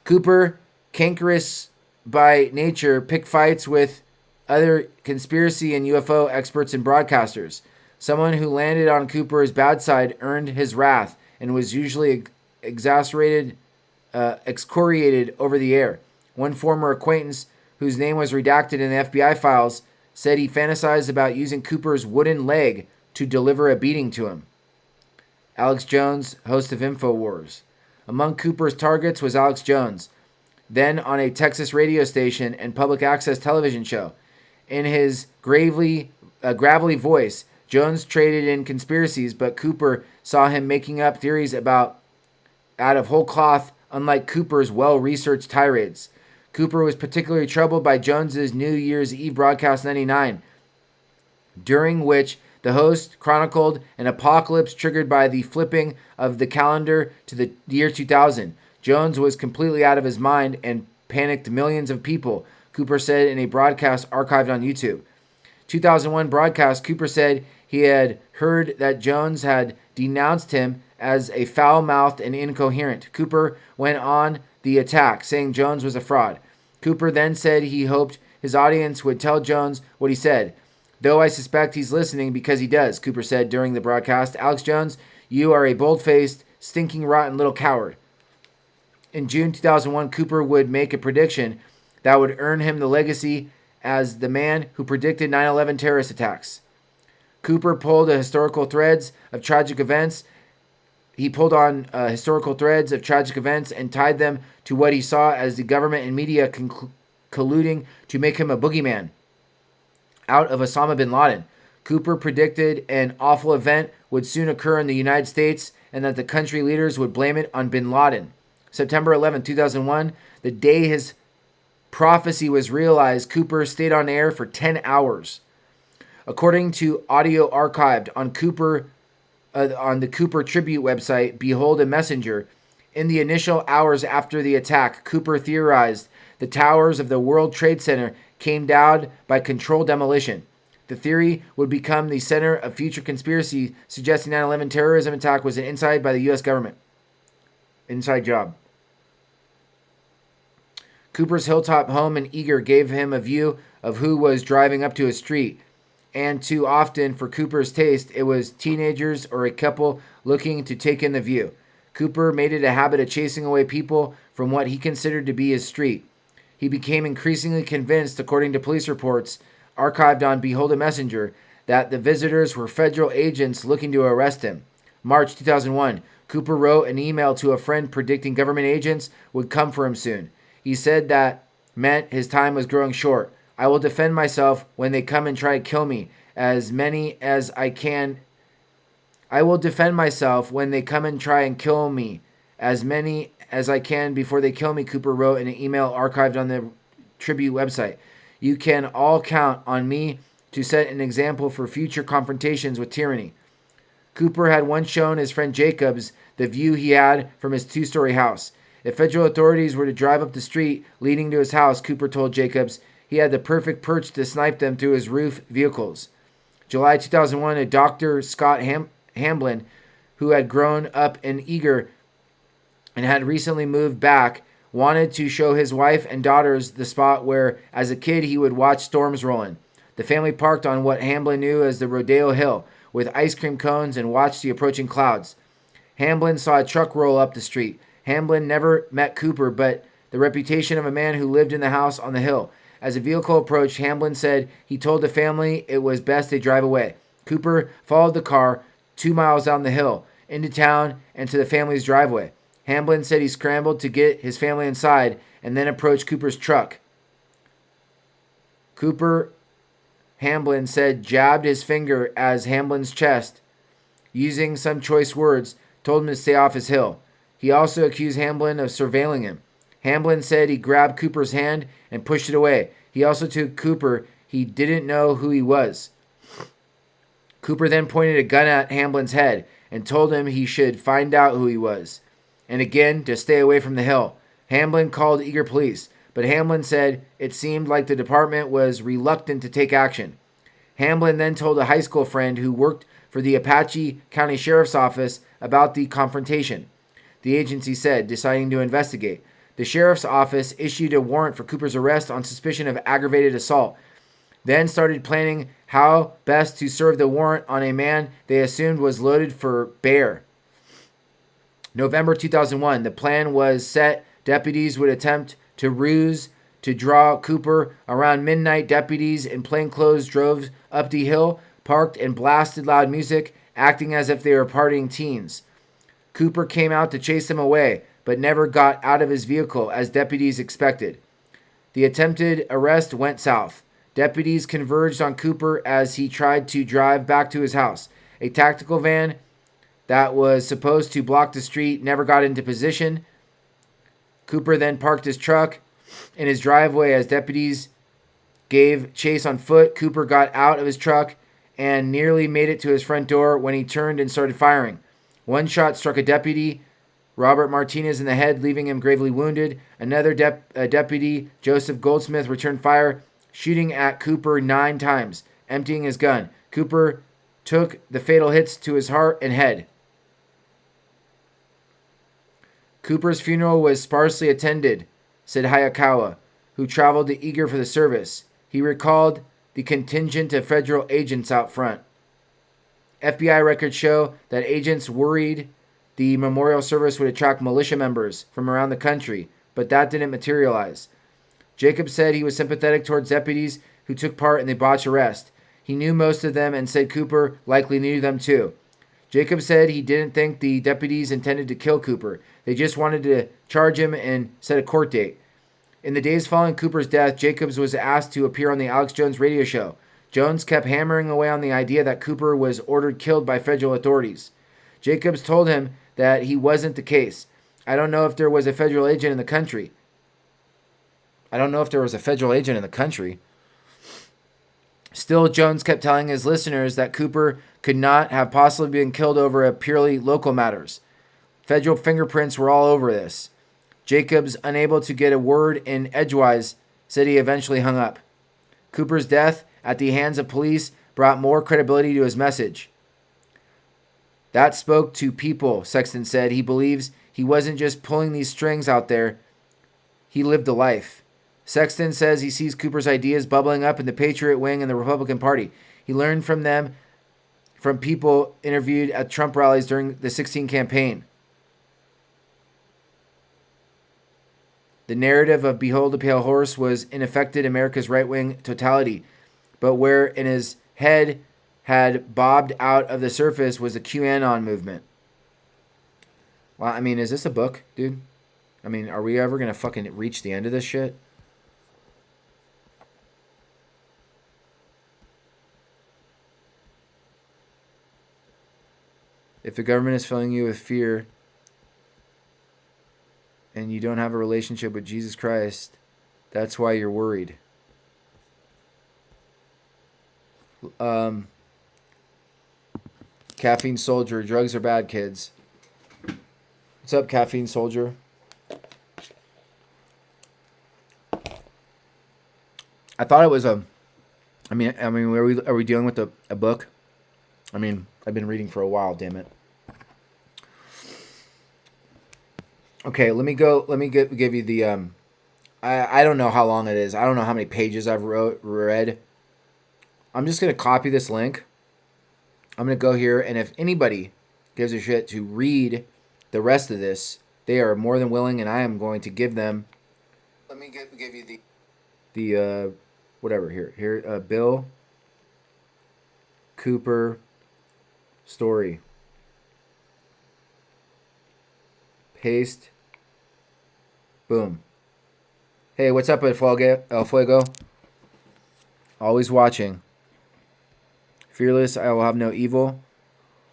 Speaker 1: Cooper, cankerous by nature, picked fights with other conspiracy and UFO experts and broadcasters. Someone who landed on Cooper's bad side earned his wrath and was usually excoriated over the air. One former acquaintance, whose name was redacted in the FBI files, said he fantasized about using Cooper's wooden leg to deliver a beating to him. Alex Jones, host of InfoWars. Among Cooper's targets was Alex Jones, then on a Texas radio station and public access television show. In his gravelly voice, Jones traded in conspiracies, but Cooper saw him making up theories out of whole cloth, unlike Cooper's well-researched tirades. Cooper was particularly troubled by Jones's New Year's Eve broadcast 99, during which the host chronicled an apocalypse triggered by the flipping of the calendar to the year 2000. Jones was completely out of his mind and panicked millions of people, Cooper said in a broadcast archived on YouTube. 2001 broadcast, Cooper said he had heard that Jones had denounced him as a foul-mouthed and incoherent. Cooper went on the attack, saying Jones was a fraud. Cooper then said he hoped his audience would tell Jones what he said. Though I suspect he's listening because he does, Cooper said during the broadcast. Alex Jones, you are a bold-faced, stinking, rotten little coward. In June 2001, Cooper would make a prediction that would earn him the legacy as the man who predicted 9/11 terrorist attacks. Cooper pulled on historical threads of tragic events. He pulled on historical threads of tragic events and tied them to what he saw as the government and media colluding to make him a boogeyman out of Osama bin Laden. Cooper predicted an awful event would soon occur in the United States and that the country leaders would blame it on bin Laden. September 11, 2001, the day his prophecy was realized, Cooper stayed on air for 10 hours. According to audio archived on the Cooper Tribute website, Behold a Messenger, in the initial hours after the attack, Cooper theorized the towers of the World Trade Center came down by controlled demolition. The theory would become the center of future conspiracy, suggesting 9/11 terrorism attack was an inside by the U.S. government. Inside job. Cooper's hilltop home in Eager gave him a view of who was driving up to his street. And too often, for Cooper's taste, it was teenagers or a couple looking to take in the view. Cooper made it a habit of chasing away people from what he considered to be his street. He became increasingly convinced, according to police reports archived on Behold a Messenger, that the visitors were federal agents looking to arrest him. March 2001, Cooper wrote an email to a friend predicting government agents would come for him soon. He said that meant his time was growing short. I will defend myself when they come and try to kill me, as many as I can. I will defend myself when they come and try and kill me, as many as I can before they kill me, Cooper wrote in an email archived on the Tribute website. You can all count on me to set an example for future confrontations with tyranny. Cooper had once shown his friend Jacobs the view he had from his two-story house. If federal authorities were to drive up the street leading to his house, Cooper told Jacobs, he had the perfect perch to snipe them through his roof vehicles. July 2001, a Dr. Scott Hamblin, who had grown up in Eager and had recently moved back, wanted to show his wife and daughters the spot where, as a kid, he would watch storms roll in. The family parked on what Hamblin knew as the Rodeo Hill, with ice cream cones, and watched the approaching clouds. Hamblin saw a truck roll up the street. Hamblin never met Cooper, but the reputation of a man who lived in the house on the hill. As the vehicle approached, Hamblin said he told the family it was best they drive away. Cooper followed the car 2 miles down the hill, into town, and to the family's driveway. Hamblin said he scrambled to get his family inside and then approached Cooper's truck. Hamblin said jabbed his finger as Hamblin's chest, using some choice words, told him to stay off his hill. He also accused Hamblin of surveilling him. Hamblin said he grabbed Cooper's hand and pushed it away. He also told Cooper he didn't know who he was. Cooper then pointed a gun at Hamblin's head and told him he should find out who he was, and again to stay away from the hill. Hamblin called Eager police, but Hamblin said it seemed like the department was reluctant to take action. Hamblin then told a high school friend who worked for the Apache County Sheriff's Office about the confrontation. The agency said, deciding to investigate. The sheriff's office issued a warrant for Cooper's arrest on suspicion of aggravated assault, then started planning how best to serve the warrant on a man they assumed was loaded for bear. November 2001, the plan was set. Deputies would attempt to ruse to draw Cooper. Around midnight, deputies in plainclothes drove up the hill, parked, and blasted loud music, acting as if they were partying teens. Cooper came out to chase them away, but never got out of his vehicle as deputies expected. The attempted arrest went south. Deputies converged on Cooper as he tried to drive back to his house. A tactical van that was supposed to block the street never got into position. Cooper then parked his truck in his driveway as deputies gave chase on foot. Cooper got out of his truck and nearly made it to his front door when he turned and started firing. One shot struck a deputy, Robert Martinez, in the head, leaving him gravely wounded. Another deputy, Joseph Goldsmith, returned fire, shooting at Cooper 9 times, emptying his gun. Cooper took the fatal hits to his heart and head. Cooper's funeral was sparsely attended, said Hayakawa, who traveled to Eager for the service. He recalled the contingent of federal agents out front. FBI records show that agents worried the memorial service would attract militia members from around the country, but that didn't materialize. Jacob said he was sympathetic towards deputies who took part in the botched arrest. He knew most of them and said Cooper likely knew them too. Jacob said he didn't think the deputies intended to kill Cooper. They just wanted to charge him and set a court date. In the days following Cooper's death, Jacobs was asked to appear on the Alex Jones radio show. Jones kept hammering away on the idea that Cooper was ordered killed by federal authorities. Jacobs told him that he wasn't the case. I don't know if there was a federal agent in the country. Still, Jones kept telling his listeners that Cooper could not have possibly been killed over a purely local matters. Federal fingerprints were all over this. Jacobs, unable to get a word in edgewise, said he eventually hung up. Cooper's death at the hands of police brought more credibility to his message. That spoke to people, Sexton said. He believes he wasn't just pulling these strings out there. He lived a life. Sexton says he sees Cooper's ideas bubbling up in the Patriot wing in the Republican Party. He learned from them from people interviewed at Trump rallies during the 2016 campaign. The narrative of Behold a Pale Horse was in effect America's right-wing totality, but where in his head had bobbed out of the surface was the QAnon movement. Well, I mean, is this a book, dude? I mean, are we ever going to fucking reach the end of this shit? If the government is filling you with fear and you don't have a relationship with Jesus Christ, that's why you're worried. Caffeine Soldier, drugs are bad, kids. What's up, Caffeine Soldier? I thought it was a. I mean, are we dealing with a book? I mean, I've been reading for a while. Damn it. Okay, let me go. Let me give you the. I don't know how long it is. I don't know how many pages I've read. I'm just gonna copy this link. I'm gonna go here, and if anybody gives a shit to read the rest of this, they are more than willing, and I am going to give them. Let me give you the whatever here Bill Cooper story. Paste. Boom. Hey, what's up, El Fuego? Always watching. Fearless, I will have no evil.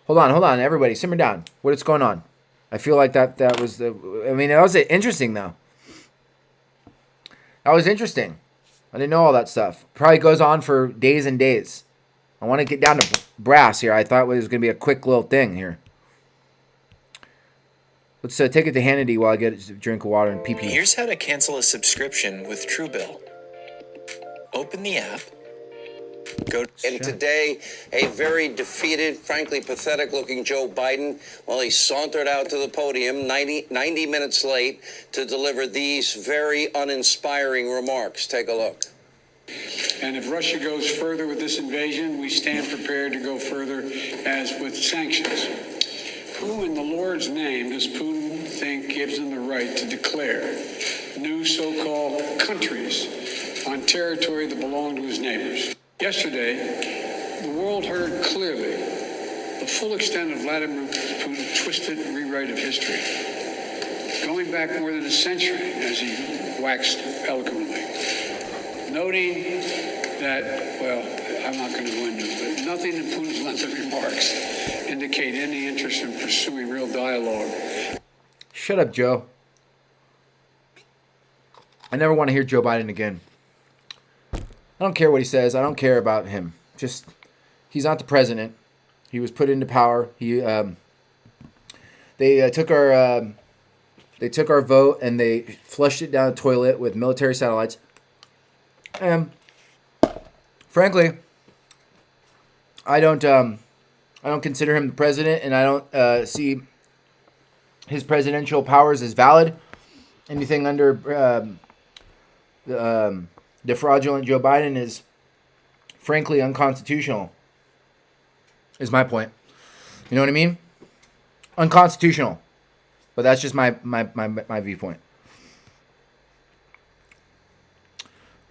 Speaker 1: Hold on, everybody, simmer down. What is going on? I feel like that was the. I mean, that was interesting though. That was interesting. I didn't know all that stuff. Probably goes on for days and days. I want to get down to brass here. I thought it was going to be a quick little thing here. Let's take it to Hannity while I get a drink of water and pee.
Speaker 3: Here's how to cancel a subscription with Truebill. Open the app.
Speaker 4: And today, a very defeated, frankly pathetic-looking Joe Biden, well, he sauntered out to the podium 90 minutes late to deliver these very uninspiring remarks. Take a look.
Speaker 5: And if Russia goes further with this invasion, we stand prepared to go further as with sanctions. Who in the Lord's name does Putin think gives him the right to declare new so-called countries on territory that belong to his neighbors? Yesterday, the world heard clearly the full extent of Vladimir Putin's twisted rewrite of history, going back more than a century, as he waxed eloquently, noting that, well, I'm not going to go into it, but nothing in Putin's lengthy remarks indicate any interest in pursuing real dialogue.
Speaker 1: Shut up, Joe. I never want to hear Joe Biden again. I don't care what he says. I don't care about him. Just, he's not the president. He was put into power. They took our vote and they flushed it down the toilet with military satellites. And frankly, I don't consider him the president, and I don't see his presidential powers as valid. Anything under the fraudulent Joe Biden is frankly unconstitutional, is my point. You know what I mean? Unconstitutional. But that's just my viewpoint.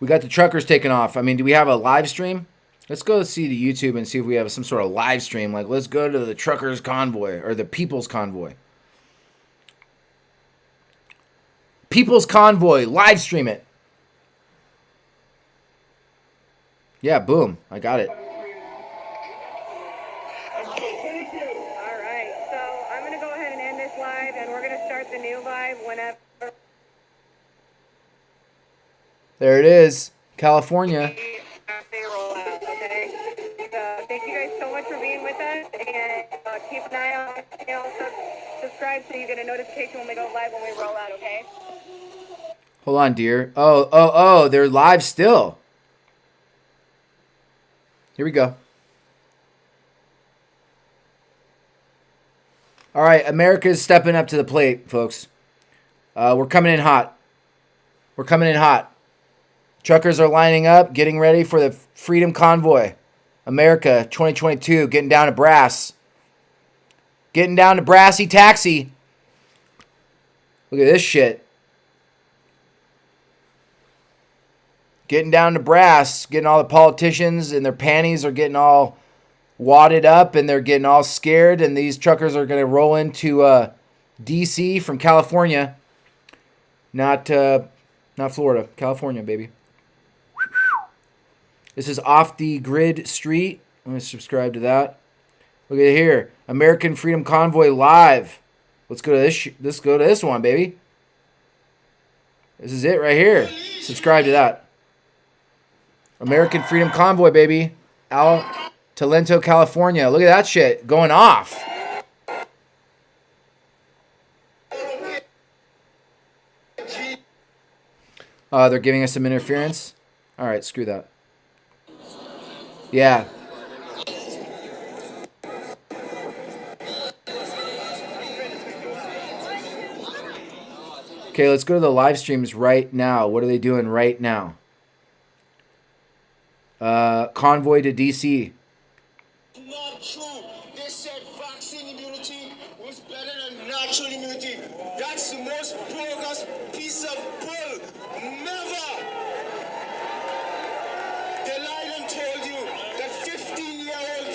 Speaker 1: We got the truckers taking off. I mean, do we have a live stream? Let's go see the YouTube and see if we have some sort of live stream. Like, let's go to the truckers convoy or the people's convoy. People's convoy. Live stream it. Yeah, boom. I got it.
Speaker 6: All right, so I'm going to go ahead and end this live, and we're going to start the new live whenever.
Speaker 1: There it is. California.
Speaker 6: They roll out, okay? So thank you guys so much for being with us, and keep an eye on the channel. Subscribe so you get a notification when we go live when we roll out, okay?
Speaker 1: Hold on, dear. Oh, they're live still. Here we go. All right, America's stepping up to the plate, folks. We're coming in hot. We're coming in hot. Truckers are lining up, getting ready for the Freedom Convoy. America 2022, getting down to brass. Getting down to brassy taxi. Look at this shit. Getting down to brass, getting all the politicians and their panties are getting all wadded up and they're getting all scared, and these truckers are going to roll into D.C. from California. Not Florida, California, baby. This is Off the Grid Street. I'm going to subscribe to that. Look at it here. American Freedom Convoy live. Let's go to this. Let's go to this one, baby. This is it right here. Subscribe to that. American Freedom Convoy, baby. Talento, California. Look at that shit going off. They're giving us some interference. All right, screw that. Yeah. Okay, let's go to the live streams right now. What are they doing right now? Convoy to DC.
Speaker 7: Not true. They said vaccine immunity was better than natural immunity. That's the most bogus piece of bull. Never. They lied and told you that 15-year-old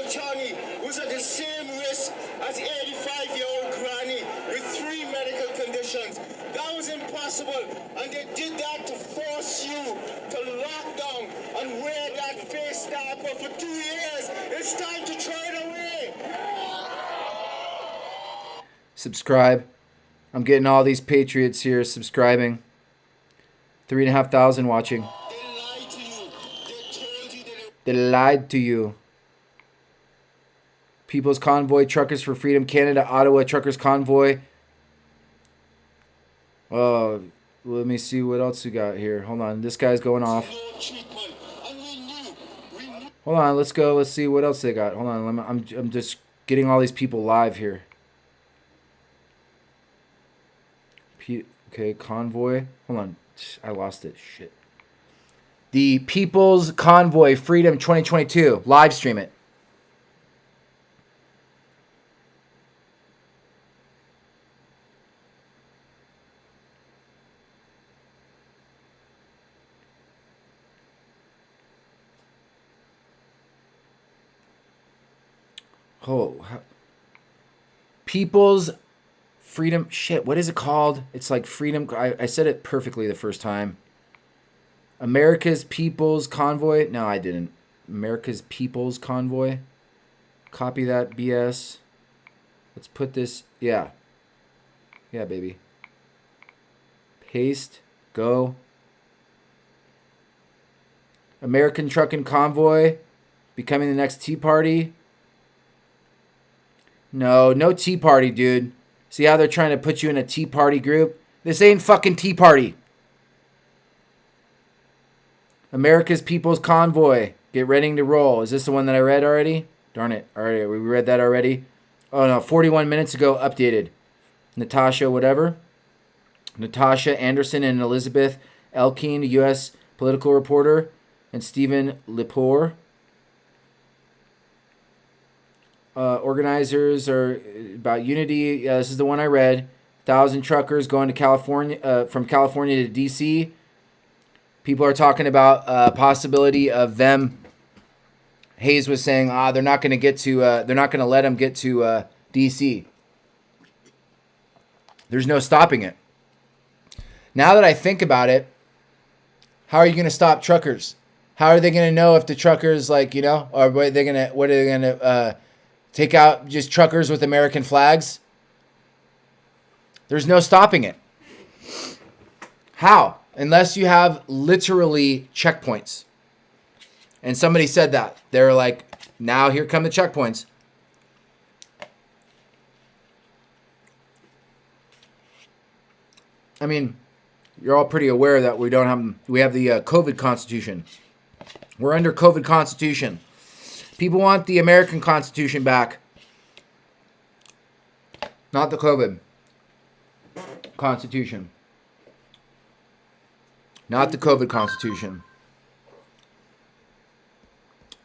Speaker 7: Johnny was at the same risk as 85-year-old granny with 3 medical conditions. That was impossible, and they did that to force you to lock down and wear that face stopper for 2 years. It's time to throw it away.
Speaker 1: Subscribe. I'm getting all these patriots here subscribing. 3,500 watching.
Speaker 7: They lied to you. They told you that
Speaker 1: They lied to you. People's Convoy, Truckers for Freedom, Canada, Ottawa, Truckers Convoy. Oh, let me see what else we got here. Hold on, this guy's going off.
Speaker 7: no treatment. And we knew.
Speaker 1: Hold on, let's go. Let's see what else they got. Hold on, I'm just getting all these people live here. Okay, Convoy. Hold on, I lost it. Shit. The People's Convoy Freedom 2022. Live stream it. Oh, People's Freedom. Shit, what is it called? It's like Freedom. I said it perfectly the first time. America's People's Convoy. No, I didn't. America's People's Convoy. Copy that BS. Let's put this. Yeah. Yeah, baby. Paste. Go. American Trucking Convoy. Becoming the next Tea Party. No Tea Party, dude. See how they're trying to put you in a Tea Party group? This ain't fucking Tea Party. America's People's Convoy. Get ready to roll. Is this the one that I read already? Darn it. All right, we read that already. Oh, no, 41 minutes ago, updated. Natasha, whatever. Natasha Anderson and Elizabeth Elkine, U.S. political reporter, and Stephen Lepore. Organizers are about unity. This is the one I read. 1,000 truckers going to California, from California to D.C. People are talking about possibility of them. Hayes was saying, they're not going to get to. They're not going to let them get to D.C. There's no stopping it. Now that I think about it, how are you going to stop truckers? How are they going to know if the truckers, or what are they going to take out just truckers with American flags? There's no stopping it. How? Unless you have literally checkpoints. And somebody said that. They're like, now here come the checkpoints. I mean, you're all pretty aware that we have the COVID Constitution. We're under COVID Constitution. People want the American Constitution back. Not the COVID Constitution. Not the COVID Constitution.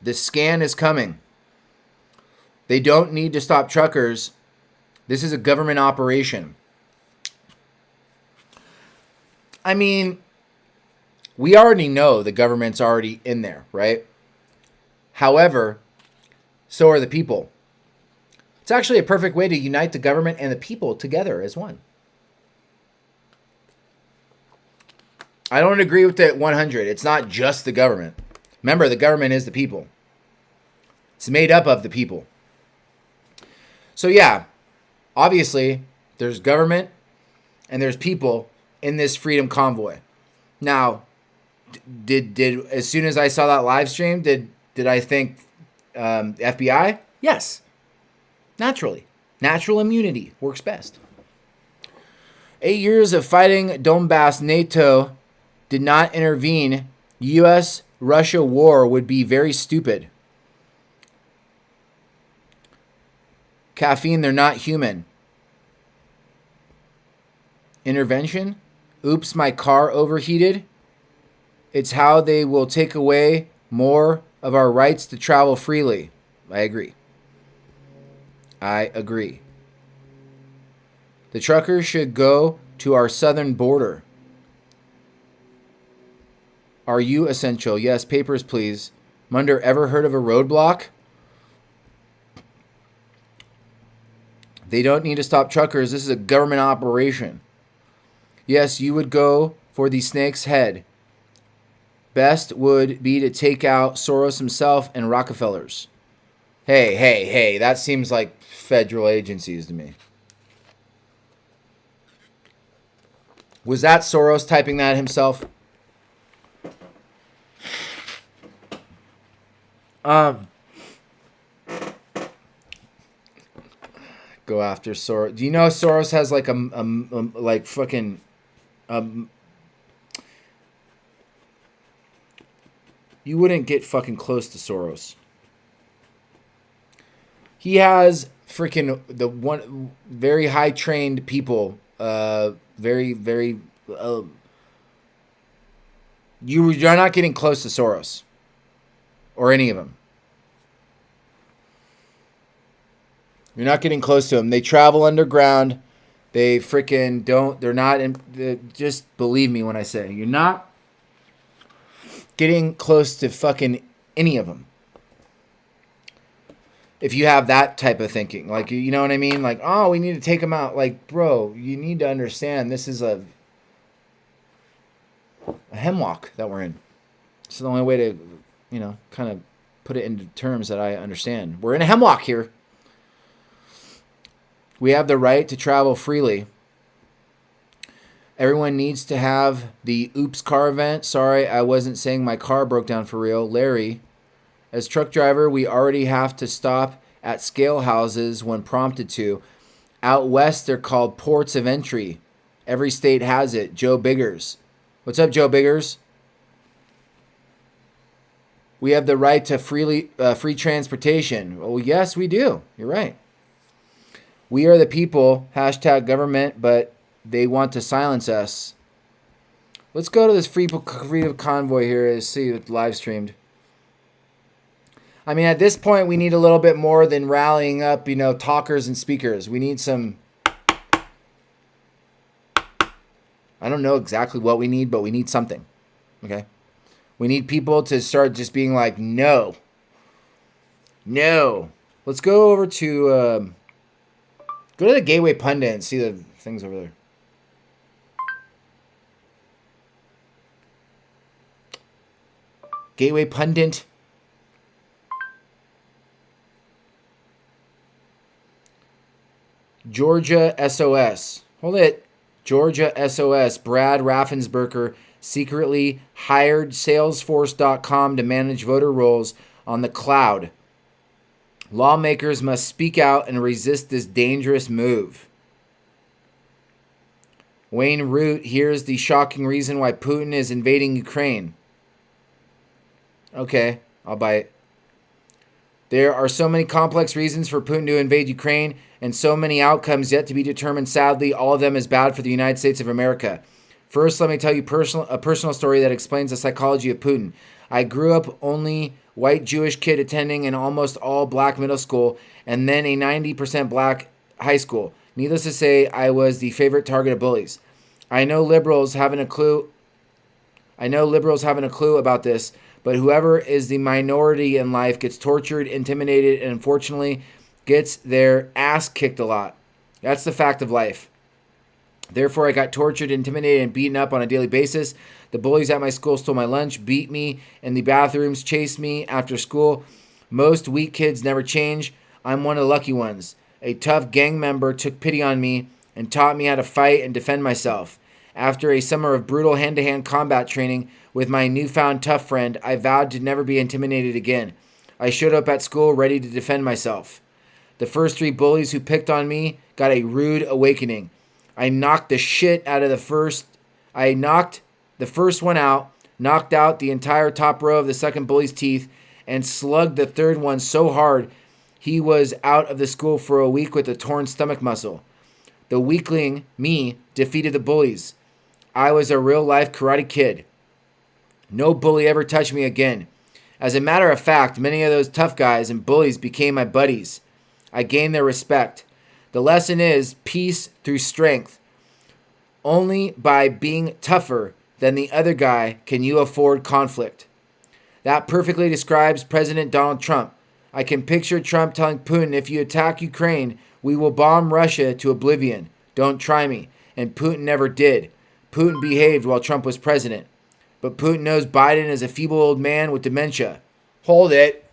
Speaker 1: The scan is coming. They don't need to stop truckers. This is a government operation. I mean, we already know the government's already in there, right? However, so are the people. It's actually a perfect way to unite the government and the people together as one. I don't agree with the 100. It's not just the government. Remember, the government is the people. It's made up of the people. So yeah, obviously, there's government and there's people in this freedom convoy. Now, did as soon as I saw that live stream, did I think FBI? Yes. Naturally. Natural immunity works best. 8 years of fighting Donbass, NATO did not intervene, U.S.-Russia war would be very stupid. Caffeine, they're not human. Intervention? Oops, my car overheated. It's how they will take away more of our rights to travel freely. I agree. I agree. The truckers should go to our southern border. Are you essential? Yes, papers, please. Munder, ever heard of a roadblock? They don't need to stop truckers. This is a government operation. Yes, you would go for the snake's head. Best would be to take out Soros himself and Rockefellers. Hey, that seems like federal agencies to me. Was that Soros typing that himself? Go after Soros. Do you know Soros has like like fucking you wouldn't get fucking close to Soros. He has freaking the one very high trained people. Very. You're not getting close to Soros or any of them. You're not getting close to them. They travel underground. They freaking don't. They're not in. Just believe me when I say you're not getting close to fucking any of them. If you have that type of thinking, like, you know what I mean? Like, oh, we need to take them out. Like, bro, you need to understand this is a hemlock that we're in. It's the only way to, kind of put it into terms that I understand. We're in a hemlock here. We have the right to travel freely. Everyone needs to have the oops car event. Sorry, I wasn't saying my car broke down for real. Larry, as truck driver, we already have to stop at scale houses when prompted to. Out west, they're called ports of entry. Every state has it. Joe Biggers. What's up, Joe Biggers? We have the right to free transportation. Well, yes, we do. You're right. We are the people, hashtag government, but they want to silence us. Let's go to this freedom convoy here and see it live streamed. I mean, at this point, we need a little bit more than rallying up, talkers and speakers. We need some... I don't know exactly what we need, but we need something. Okay? We need people to start just being like, no. No. Let's go over to... Go to the Gateway Pundit and see the things over there. Gateway Pundit. Georgia SOS. Hold it. Georgia SOS. Brad Raffensperger secretly hired Salesforce.com to manage voter rolls on the cloud. Lawmakers must speak out and resist this dangerous move. Wayne Root, here's the shocking reason why Putin is invading Ukraine. Okay, I'll buy it. There are so many complex reasons for Putin to invade Ukraine and so many outcomes yet to be determined. Sadly, all of them is bad for the United States of America. First, let me tell you a personal story that explains the psychology of Putin. I grew up only white Jewish kid attending an almost all black middle school and then a 90% black high school. Needless to say, I was the favorite target of bullies. I know liberals haven't a clue about this, but whoever is the minority in life gets tortured, intimidated, and unfortunately gets their ass kicked a lot. That's the fact of life. Therefore, I got tortured, intimidated, and beaten up on a daily basis. The bullies at my school stole my lunch, beat me in the bathrooms, chased me after school. Most weak kids never change. I'm one of the lucky ones. A tough gang member took pity on me and taught me how to fight and defend myself. After a summer of brutal hand-to-hand combat training with my newfound tough friend, I vowed to never be intimidated again. I showed up at school ready to defend myself. The first 3 bullies who picked on me got a rude awakening. I knocked the shit out of the the first one out, knocked out the entire top row of the second bully's teeth, and slugged the third one so hard he was out of the school for a week with a torn stomach muscle. The weakling, me, defeated the bullies. I was a real-life Karate Kid. No bully ever touched me again. As a matter of fact, many of those tough guys and bullies became my buddies. I gained their respect. The lesson is peace through strength. Only by being tougher than the other guy can you afford conflict. That perfectly describes President Donald Trump. I can picture Trump telling Putin, if you attack Ukraine, we will bomb Russia to oblivion. Don't try me. And Putin never did. Putin behaved while Trump was president. But Putin knows Biden is a feeble old man with dementia. Hold it.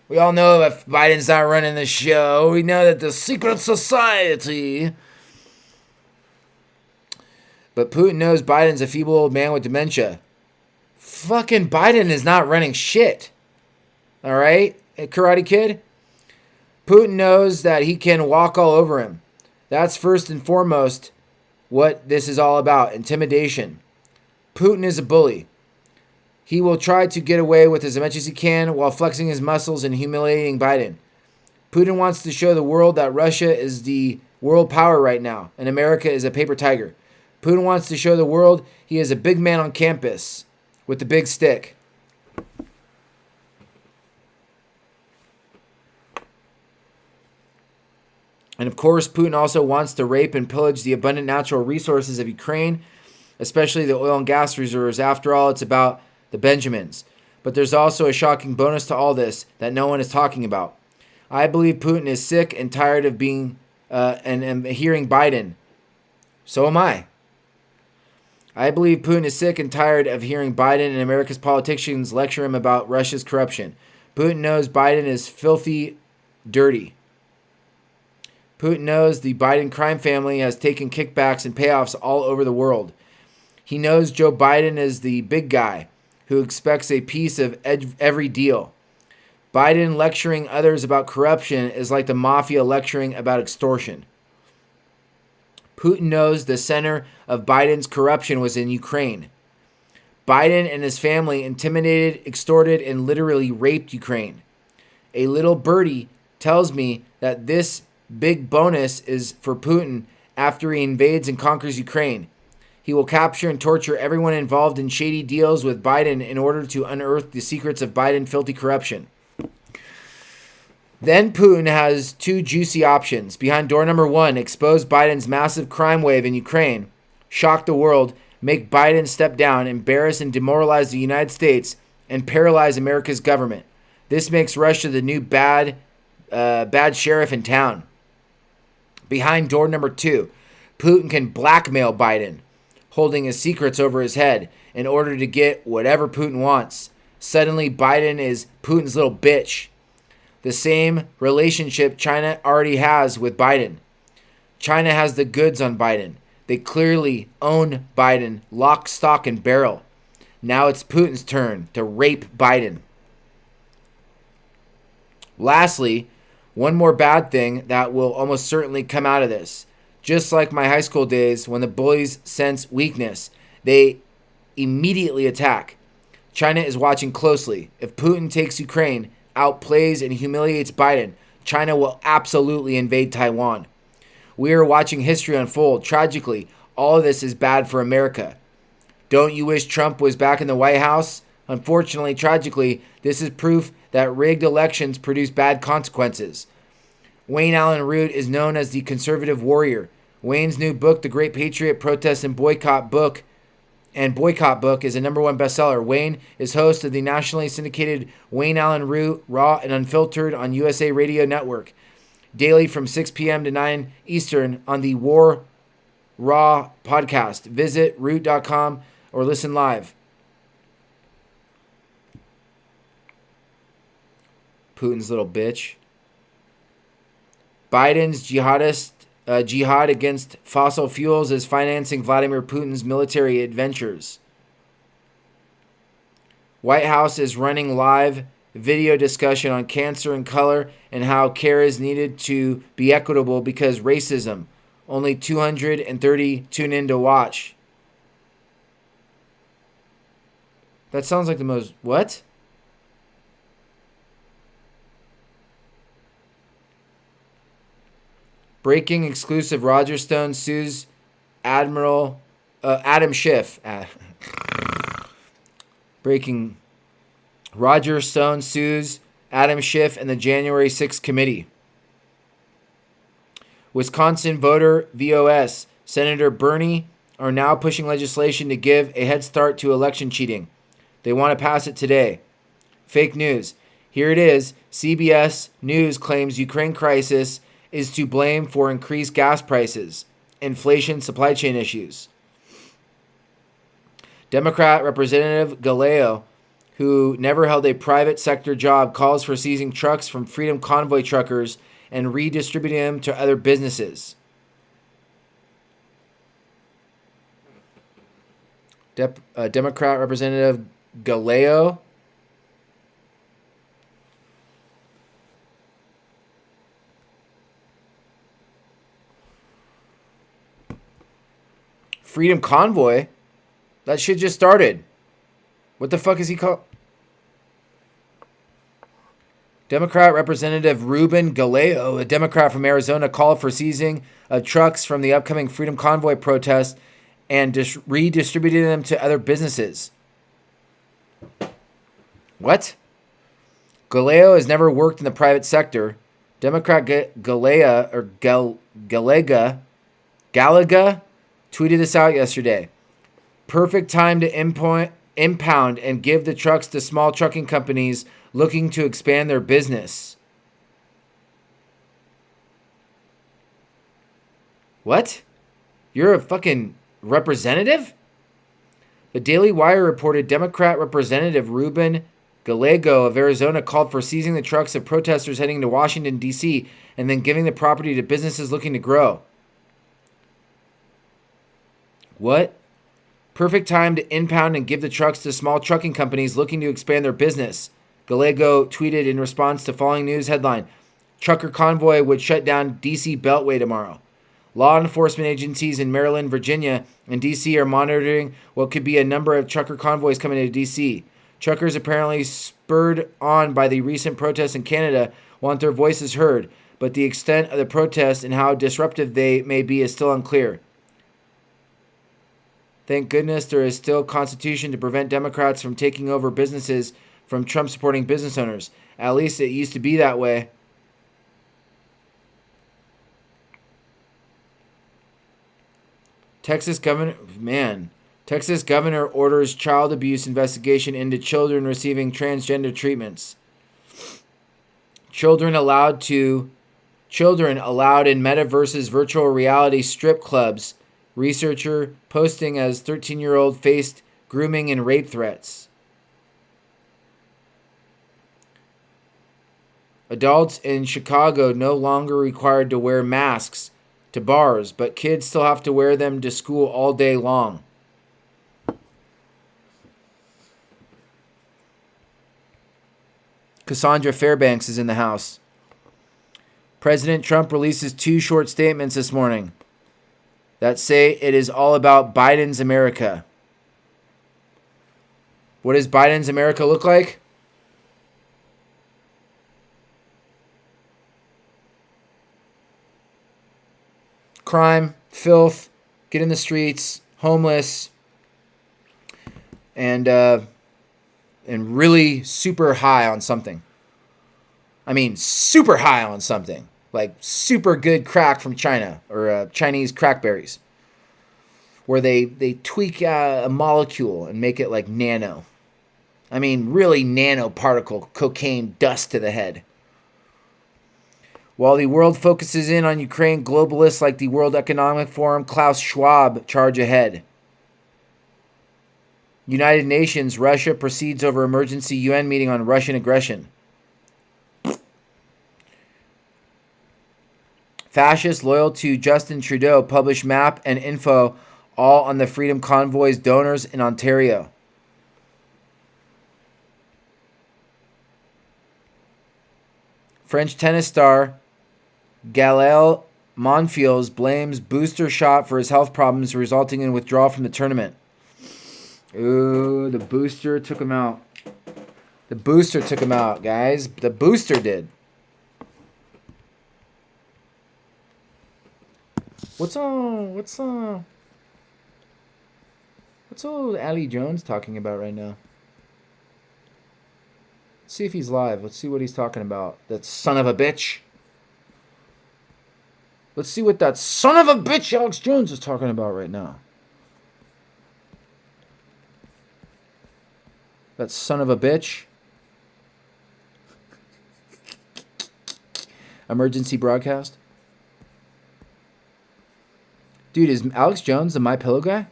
Speaker 1: We all know if Biden's not running the show, we know that the secret society. But Putin knows Biden's a feeble old man with dementia. Fucking Biden is not running shit. All right, Karate Kid? Putin knows that he can walk all over him. That's first and foremost what this is all about, intimidation. Putin is a bully. He will try to get away with as much as he can while flexing his muscles and humiliating Biden. Putin wants to show the world that Russia is the world power right now and America is a paper tiger. Putin wants to show the world he is a big man on campus with the big stick. And of course, Putin also wants to rape and pillage the abundant natural resources of Ukraine, especially the oil and gas reserves. After all, it's about the Benjamins. But there's also a shocking bonus to all this that no one is talking about. I believe Putin is sick and tired of being and hearing Biden. So am I. I believe Putin is sick and tired of hearing Biden and America's politicians lecture him about Russia's corruption. Putin knows Biden is filthy dirty. Putin knows the Biden crime family has taken kickbacks and payoffs all over the world. He knows Joe Biden is the big guy who expects a piece of every deal. Biden lecturing others about corruption is like the mafia lecturing about extortion. Putin knows the center of Biden's corruption was in Ukraine. Biden and his family intimidated, extorted, and literally raped Ukraine. A little birdie tells me that this big bonus is for Putin after he invades and conquers Ukraine. He will capture and torture everyone involved in shady deals with Biden in order to unearth the secrets of Biden filthy corruption. Then Putin has two juicy options. Behind door number one, expose Biden's massive crime wave in Ukraine, shock the world, make Biden step down, embarrass and demoralize the United States, and paralyze America's government. This makes Russia the new bad sheriff in town. Behind door number two, Putin can blackmail Biden, holding his secrets over his head in order to get whatever Putin wants. Suddenly, Biden is Putin's little bitch. The same relationship China already has with Biden. China has the goods on Biden. They clearly own Biden, lock, stock, and barrel. Now it's Putin's turn to rape Biden. Lastly, one more bad thing that will almost certainly come out of this. Just like my high school days, when the bullies sense weakness, they immediately attack. China is watching closely. If Putin takes Ukraine, outplays and humiliates Biden, China will absolutely invade Taiwan. We are watching history unfold. Tragically, all of this is bad for America. Don't you wish Trump was back in the White House? Unfortunately, tragically, this is proof that rigged elections produce bad consequences. Wayne Allen Root is known as the conservative warrior. Wayne's new book, The Great Patriot Protest and Boycott Book, is a #1 bestseller. Wayne is host of the nationally syndicated Wayne Allen Root Raw and Unfiltered on USA Radio Network, daily from 6 p.m. to 9 Eastern on the War Raw podcast. Visit root.com or listen live. Putin's little bitch. Biden's jihad against fossil fuels is financing Vladimir Putin's military adventures. White House is running live video discussion on cancer and color and how care is needed to be equitable because racism. Only 230 tune in to watch. That sounds like the most... What? Breaking exclusive. Roger Stone sues Admiral... Adam Schiff. Breaking... Roger Stone sues Adam Schiff and the January 6th committee. Wisconsin voter VOS. Senator Bernie are now pushing legislation to give a head start to election cheating. They want to pass it today. Fake news. Here it is. CBS News claims Ukraine crisis is to blame for increased gas prices, inflation, supply chain issues. Democrat Representative Galeo, who never held a private sector job, calls for seizing trucks from Freedom Convoy truckers and redistributing them to other businesses. Democrat Representative Galeo Freedom Convoy? That shit just started. What the fuck is he called? Democrat Representative Ruben Galeo, a Democrat from Arizona, called for seizing trucks from the upcoming Freedom Convoy protest and redistributing them to other businesses. What? Galeo has never worked in the private sector. Democrat Galea or Galaga tweeted this out yesterday. Perfect time to impound and give the trucks to small trucking companies looking to expand their business. What? You're a fucking representative? The Daily Wire reported Democrat Representative Ruben Gallego of Arizona called for seizing the trucks of protesters heading to Washington, D.C., and then giving the property to businesses looking to grow. What? Perfect time to impound and give the trucks to small trucking companies looking to expand their business. Gallego tweeted in response to following news headline, Trucker Convoy would shut down D.C. Beltway tomorrow. Law enforcement agencies in Maryland, Virginia, and D.C. are monitoring what could be a number of trucker convoys coming to D.C. Truckers, apparently spurred on by the recent protests in Canada, want their voices heard, but the extent of the protests and how disruptive they may be is still unclear. Thank goodness there is still a constitution to prevent Democrats from taking over businesses from Trump-supporting business owners. At least it used to be that way. Texas governor orders child abuse investigation into children receiving transgender treatments. Children allowed in Metaverse's virtual reality strip clubs. Researcher posting as 13-year-old faced grooming and rape threats. Adults in Chicago no longer required to wear masks to bars, but kids still have to wear them to school all day long. Cassandra Fairbanks is in the house. President Trump releases 2 short statements this morning that say it is all about Biden's America. What does Biden's America look like? Crime, filth, get in the streets, homeless, and really super high on something. I mean, super high on something. Like super good crack from China or Chinese crackberries. Where they tweak a molecule and make it like nano. I mean, really nanoparticle cocaine dust to the head. While the world focuses in on Ukraine, globalists like the World Economic Forum, Klaus Schwab, charge ahead. United Nations, Russia proceeds over emergency UN meeting on Russian aggression. Fascists loyal to Justin Trudeau publish map and info all on the Freedom Convoy's donors in Ontario. French tennis star Gaël Monfils blames booster shot for his health problems, resulting in withdrawal from the tournament. Ooh, the booster took him out. The booster took him out, guys. The booster did. What's old Ali Jones talking about right now? Let's see if he's live. Let's see what he's talking about. That son of a bitch. Let's see what that son of a bitch Alex Jones is talking about right now. That son of a bitch. Emergency broadcast. Dude, is Alex Jones the MyPillow guy?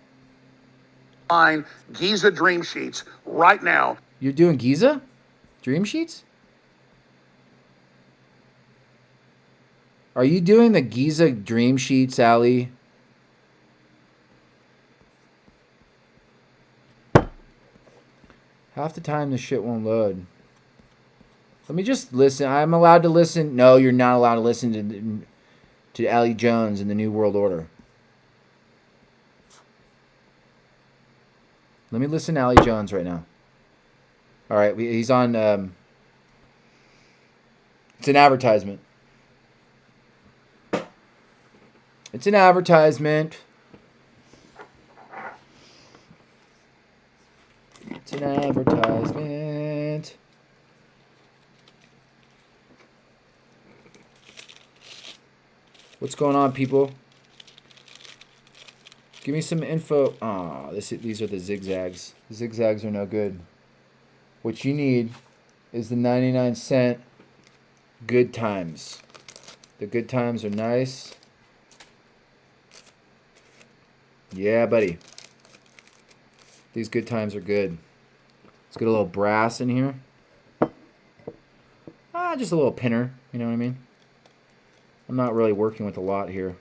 Speaker 8: Giza Dream Sheets right now.
Speaker 1: You're doing Giza? Dream Sheets? Are you doing the Giza Dream Sheets, Ali? Half the time the shit won't load. Let me just listen. I'm allowed to listen. No, you're not allowed to listen to Ali Jones in the New World Order. Let me listen to Ali Jones right now. All right, he's on. It's an advertisement. It's an advertisement. It's an advertisement. What's going on, people? Give me some info. Oh, these are the zigzags. The zigzags are no good. What you need is the 99-cent Good Times. The Good Times are nice. Yeah, buddy. These Good Times are good. Let's get a little brass in here. Just a little pinner. You know what I mean? I'm not really working with a lot here.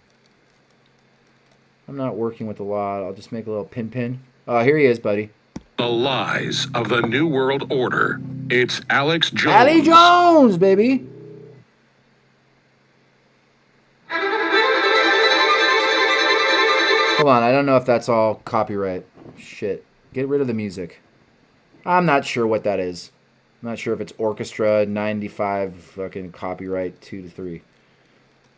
Speaker 1: I'm not working with a lot. I'll just make a little pin. Oh, here he is, buddy.
Speaker 9: The lies of the New World Order. It's Alex Jones.
Speaker 1: Ali Jones, baby. Hold on, I don't know if that's all copyright. Shit. Get rid of the music. I'm not sure what that is. I'm not sure if it's orchestra 95 fucking copyright 2 to 3.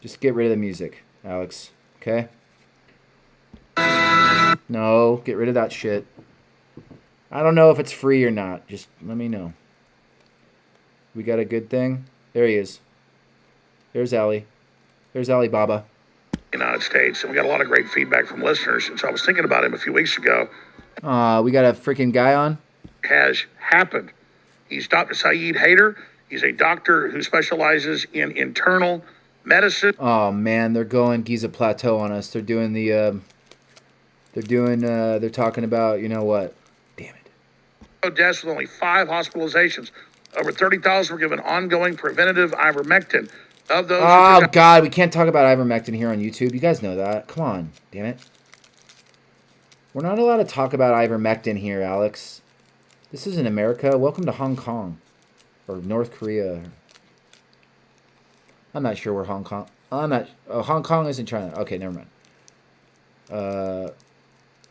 Speaker 1: Just get rid of the music, Alex. Okay? No, get rid of that shit. I don't know if it's free or not. Just let me know. We got a good thing? There he is. There's Ali. There's Alibaba.
Speaker 8: United States, and we got a lot of great feedback from listeners. And so I was thinking about him a few weeks ago.
Speaker 1: We got a freaking guy on.
Speaker 8: Has happened. He's Dr. Saeed Haider. He's a doctor who specializes in internal medicine.
Speaker 1: Oh man, they're going Giza Plateau on us. They're doing the. They're talking about, you know what? Damn it.
Speaker 8: Deaths with only 5 hospitalizations. Over 30,000 were given ongoing preventative ivermectin. Of those.
Speaker 1: Oh God, we can't talk about ivermectin here on YouTube. You guys know that. Come on, damn it. We're not allowed to talk about ivermectin here, Alex. This isn't America. Welcome to Hong Kong. Or North Korea. I'm not sure where Hong Kong... Hong Kong isn't China. Okay, never mind.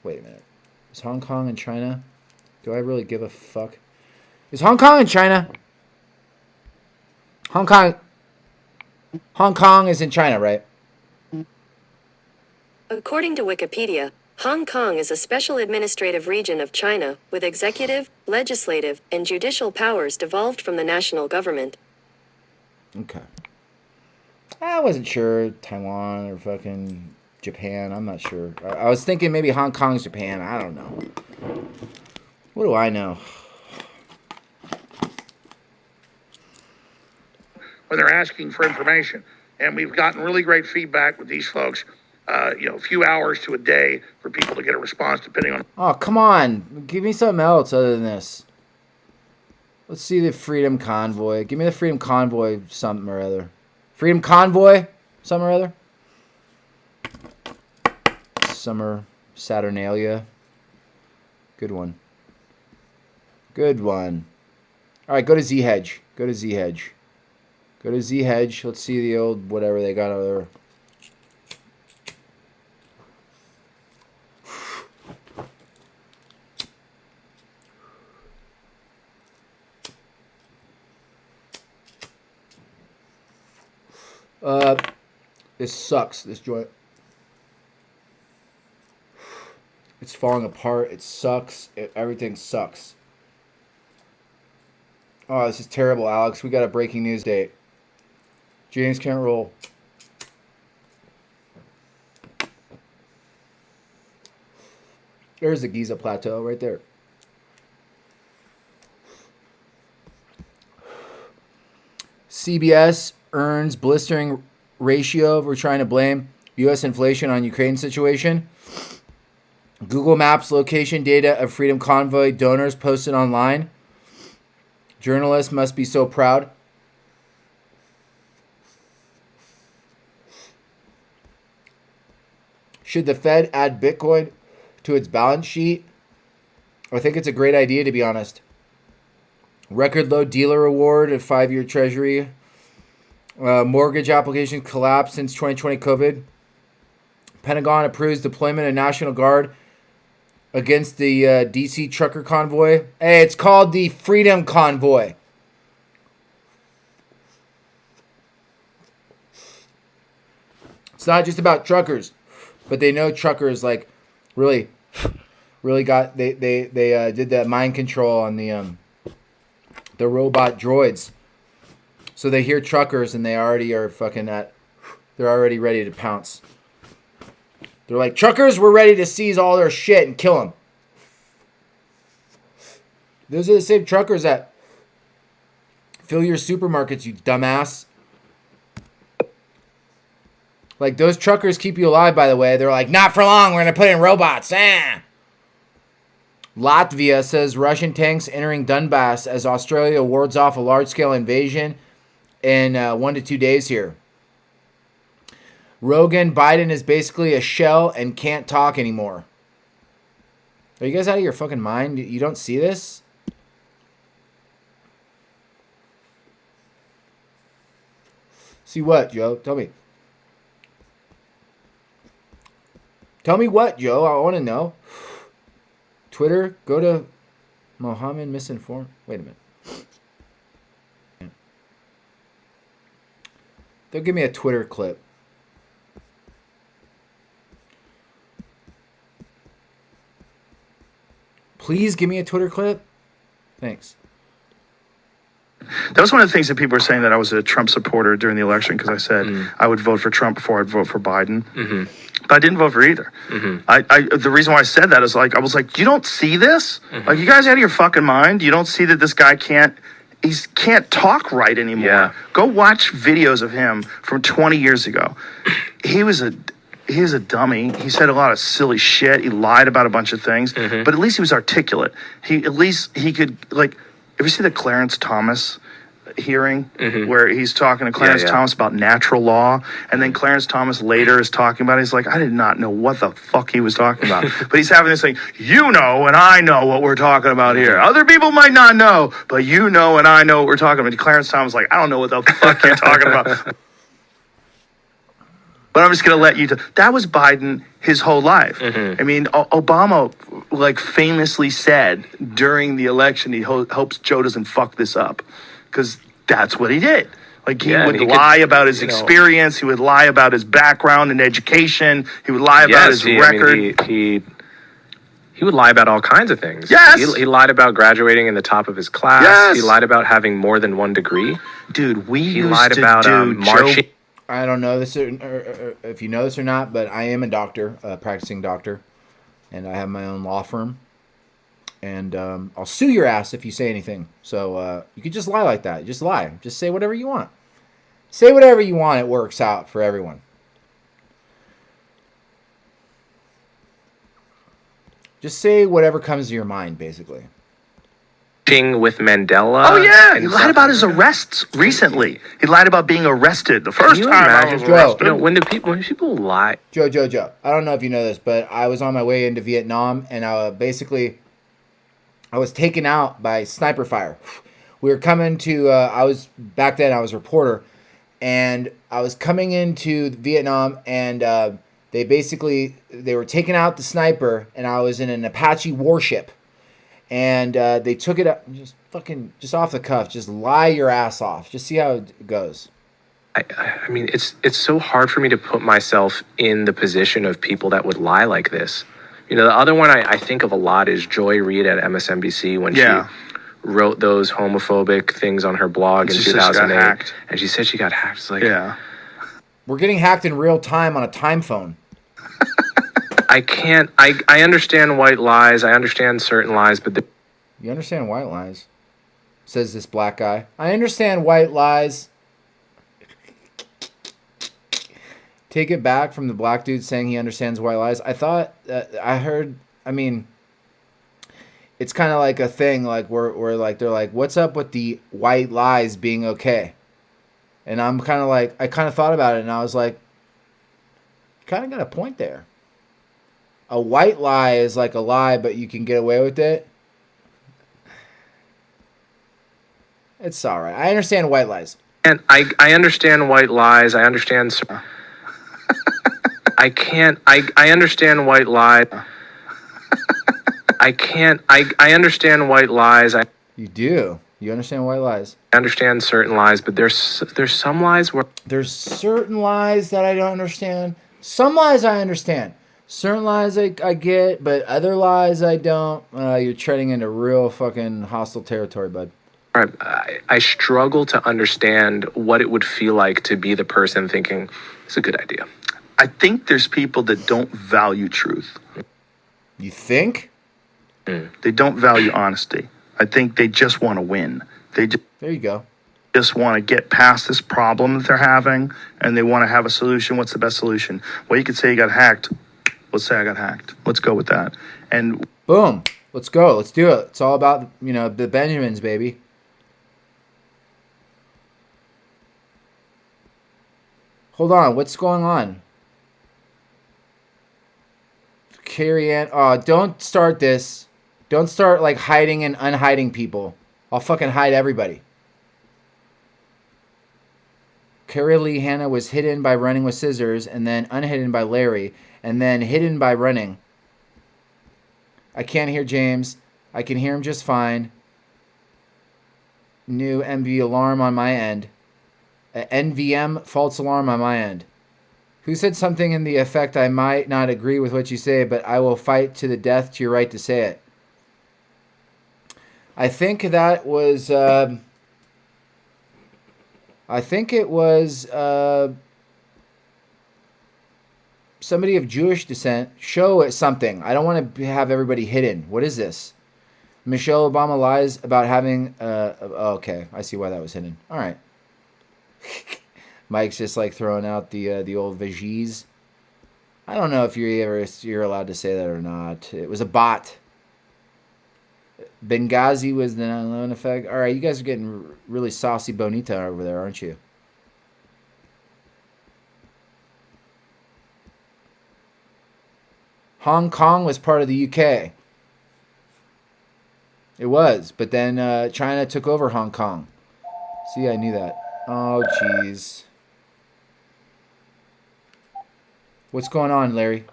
Speaker 1: Wait a minute. Is Hong Kong and China? Do I really give a fuck? Is Hong Kong and China? Hong Kong is in China, right?
Speaker 10: According to Wikipedia, Hong Kong is a special administrative region of China with executive, legislative, and judicial powers devolved from the national government.
Speaker 1: Okay. I wasn't sure. Taiwan or fucking Japan. I'm not sure. I was thinking maybe Hong Kong's Japan. I don't know. What do I know?
Speaker 8: When they're asking for information. And we've gotten really great feedback with these folks. A few hours to a day for people to get a response depending on...
Speaker 1: Oh, come on. Give me something else other than this. Let's see the Freedom Convoy. Give me the Freedom Convoy something or other. Freedom Convoy something or other. Summer Saturnalia. Good one. Good one. All right, go to Z-Hedge. Go to Z-Hedge. Go to Z-Hedge. Let's see the old whatever they got over there. This sucks. This joint. It's falling apart. It sucks. Everything sucks. Oh, this is terrible, Alex. We got a breaking news date. James can't roll. There's the Giza Plateau right there. CBS earns blistering ratio. We're trying to blame U.S. inflation on Ukraine situation. Google Maps location data of Freedom Convoy donors posted online. Journalists must be so proud. Should the Fed add Bitcoin to its balance sheet? I think it's a great idea, to be honest. Record low dealer reward of 5-year treasury. Mortgage applications collapsed since 2020 COVID. Pentagon approves deployment of National Guard against the DC trucker convoy. Hey, it's called the Freedom Convoy. It's not just about truckers, but they know truckers like really got they did that mind control on the robot droids. So they hear truckers and they already are they're already ready to pounce. They're like, truckers, we're ready to seize all their shit and kill them. Those are the same truckers that fill your supermarkets, you dumbass. Like, those truckers keep you alive, by the way. They're like, not for long, we're going to put in robots. Latvia says Russian tanks entering Donbass as Australia wards off a large-scale invasion in 1 to 2 days here. Rogan, Biden is basically a shell and can't talk anymore. Are you guys out of your fucking mind? You don't see this? See what, Joe? Tell me. Tell me what, Joe? I want to know. Twitter, go to Mohammed Misinformed. Wait a minute. They'll give me a Twitter clip. Please give me a Twitter clip. Thanks.
Speaker 8: That was one of the things that people were saying, that I was a Trump supporter during the election because I said I would vote for Trump before I'd vote for Biden. But I didn't vote for either. The reason why I said that is I was like, you don't see this? Like, you guys out of your fucking mind? You don't see that this guy can't talk right anymore? Yeah. Go watch videos of him from 20 years ago. He was a dummy. He said a lot of silly shit. He lied about a bunch of things, but at least he was articulate. He could, like, if you see the Clarence Thomas hearing where he's talking to Clarence Thomas about natural law, and then Clarence Thomas later is talking about it, he's like, I did not know what the fuck he was talking about. But he's having this thing, you know and I know what we're talking about here. Other people might not know, but you know and I know what we're talking about. Clarence Thomas is like, I don't know what the fuck you're talking about. But I'm just going to let you... That was Biden his whole life. I mean, Obama, like, famously said during the election, he hopes Joe doesn't fuck this up. Because that's what he did. Like, he would lie about his experience. He would lie about his background and education. He would lie about his record.
Speaker 11: He would lie about all kinds of things.
Speaker 8: Yes!
Speaker 11: He lied about graduating in the top of his class.
Speaker 8: Yes!
Speaker 11: He lied about having more than 1 degree.
Speaker 8: Dude,
Speaker 11: he lied about marching.
Speaker 1: I don't know this or if you know this or not, but I am a doctor, a practicing doctor, and I have my own law firm. And I'll sue your ass if you say anything. So you could just lie like that. Just lie. Just say whatever you want. Say whatever you want. It works out for everyone. Just say whatever comes to your mind, basically.
Speaker 11: With Mandela.
Speaker 8: Oh, yeah. He lied about his arrests recently. He lied about being arrested the first time I was arrested.
Speaker 11: You know, when people lie.
Speaker 1: Joe. I don't know if you know this, but I was on my way into Vietnam, and I was taken out by sniper fire. We were coming to, back then I was a reporter, and I was coming into Vietnam, and they were taking out the sniper, and I was in an Apache warship. And they took it up, just off the cuff, just lie your ass off. Just see how it goes.
Speaker 11: I mean, it's so hard for me to put myself in the position of people that would lie like this. You know, the other one I think of a lot is Joy Reid at MSNBC when she wrote those homophobic things on her blog in 2008. And she said she got hacked. It's like,
Speaker 1: we're getting hacked in real time on a time phone.
Speaker 11: I understand white lies. I understand certain lies, but
Speaker 1: you understand white lies, says this black guy. I understand white lies. Take it back from the black dude saying he understands white lies. I thought, I heard, I mean, it's kind of like a thing, like we're like, they're like, what's up with the white lies being okay? And I'm kind of like, I kind of thought about it and I was like, kind of got a point there. A white lie is like a lie, but you can get away with it. It's all right. I understand white lies.
Speaker 11: And I understand white lies. I understand. I understand white lies. I understand white lies.
Speaker 1: You do. You understand white lies.
Speaker 11: I understand certain lies, but there's some lies where
Speaker 1: there's certain lies that I don't understand. Some lies I understand. Certain lies I get, but other lies I don't. You're treading into real fucking hostile territory, bud.
Speaker 11: I struggle to understand what it would feel like to be the person thinking, it's a good idea.
Speaker 8: I think there's people that don't value truth.
Speaker 1: You think?
Speaker 8: They don't value honesty. I think they just want to win. There
Speaker 1: you go.
Speaker 8: Just want to get past this problem that they're having, and they want to have a solution. What's the best solution? Well, you could say you got hacked. Let's say I got hacked. Let's go with that. And
Speaker 1: boom. Let's go. Let's do it. It's all about, the Benjamins, baby. Hold on. What's going on? Carrie Ann. Oh, don't start this. Don't start like hiding and unhiding people. I'll fucking hide everybody. Carrie Lee Hanna was hidden by running with scissors and then unhidden by Larry and then hidden by running. I can't hear James. I can hear him just fine. New MV alarm on my end. NVM false alarm on my end. Who said something in the effect, I might not agree with what you say, but I will fight to the death to your right to say it. I think that was... I think it was somebody of Jewish descent. Show it something. I don't want to have everybody hidden. What is this? Michelle Obama lies about having... okay, I see why that was hidden. All right. Mike's just like throwing out the old veggies. I don't know if you're allowed to say that or not. It was a bot. Benghazi was the 9/11 effect. All right, you guys are getting really saucy bonita over there, aren't you? Hong Kong was part of the UK. It was, but then China took over Hong Kong. See, I knew that. Oh, jeez. What's going on, Larry?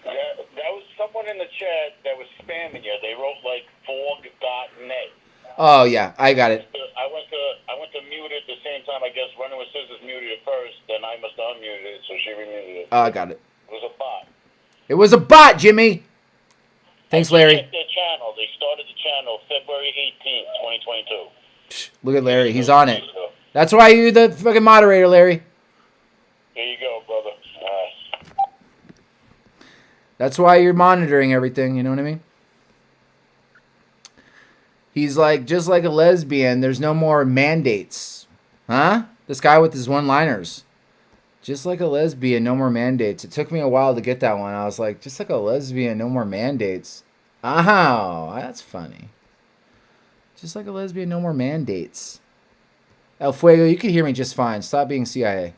Speaker 2: That was someone in the chat that was spamming you. They wrote like forg.net.
Speaker 1: Oh yeah, I got it.
Speaker 2: I went to mute it at the same time. I guess Running with Scissors muted it first, then I must have unmuted it, so she remuted it.
Speaker 1: Oh, I got it.
Speaker 2: It was a bot.
Speaker 1: It was a bot, Jimmy. Thanks, Larry.
Speaker 2: Check their channel. They started the channel February 18th, 2022.
Speaker 1: Look at Larry. He's on it. That's why you're the fucking moderator, Larry.
Speaker 2: There you go, brother.
Speaker 1: That's why you're monitoring everything, you know what I mean? He's like, just like a lesbian, there's no more mandates. Huh? This guy with his one-liners. Just like a lesbian, no more mandates. It took me a while to get that one. I was like, just like a lesbian, no more mandates. Oh, that's funny. Just like a lesbian, no more mandates. El Fuego, you can hear me just fine. Stop being CIA.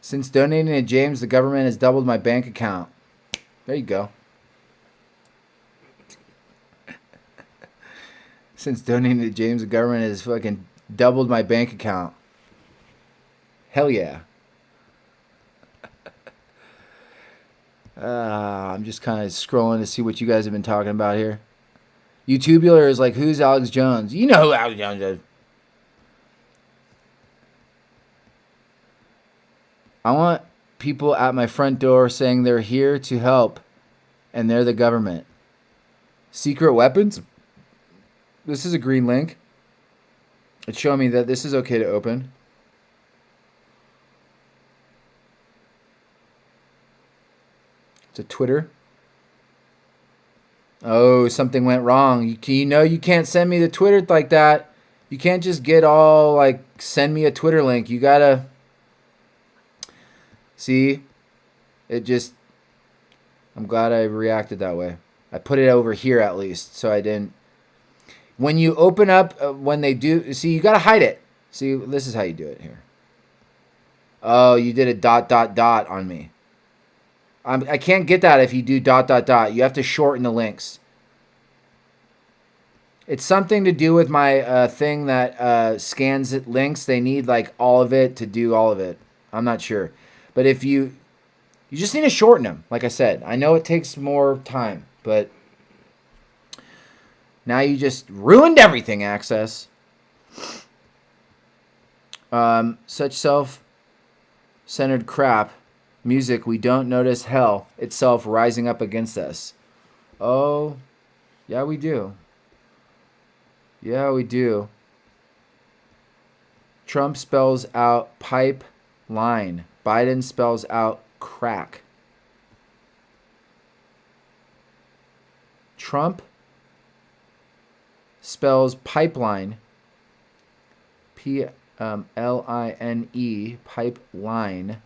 Speaker 1: Since donating to James, the government has doubled my bank account. There you go. Since donating to James, the government has fucking doubled my bank account. Hell yeah. I'm just kind of scrolling to see what you guys have been talking about here. YouTubular is like, who's Alex Jones? You know who Alex Jones is. I want people at my front door saying they're here to help and they're the government. Secret weapons? This is a green link. It's showing me that this is okay to open. It's a Twitter. Oh, something went wrong. You know you can't send me the Twitter like that. You can't just get all like, send me a Twitter link. You gotta... See? It just... I'm glad I reacted that way. I put it over here at least, so I didn't... When you open up, when they do... See, you gotta hide it. See, this is how you do it here. Oh, you did a ... on me. I can't get that if you do ... You have to shorten the links. It's something to do with my thing that scans it links. They need like all of it to do all of it. I'm not sure. But if you just need to shorten them, like I said. I know it takes more time, but now you just ruined everything, Access. Such self-centered crap. Music, we don't notice hell itself rising up against us. Oh, yeah, we do. Yeah, we do. Trump spells out pipeline. Biden spells out crack. Trump spells pipeline. P-L-I-N-E, pipeline.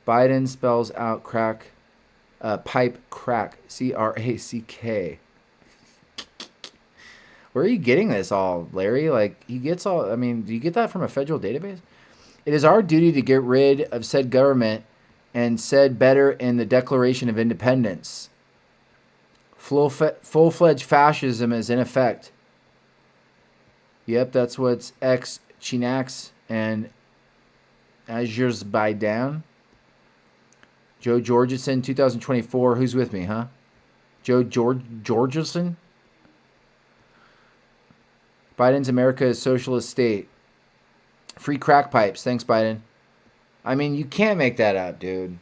Speaker 1: Biden spells out crack, pipe crack, C-R-A-C-K. Where are you getting this all, Larry? Like, he gets all, I mean, do you get that from a federal database? It is our duty to get rid of said government and said better in the Declaration of Independence. Full-fledged fascism is in effect. Yep, that's what's ex-Chinax and Azerbaijan. Joe Georgeson, 2024. Who's with me, huh? Joe Georgeson? Biden's America is socialist state. Free crack pipes. Thanks, Biden. I mean, you can't make that up, dude.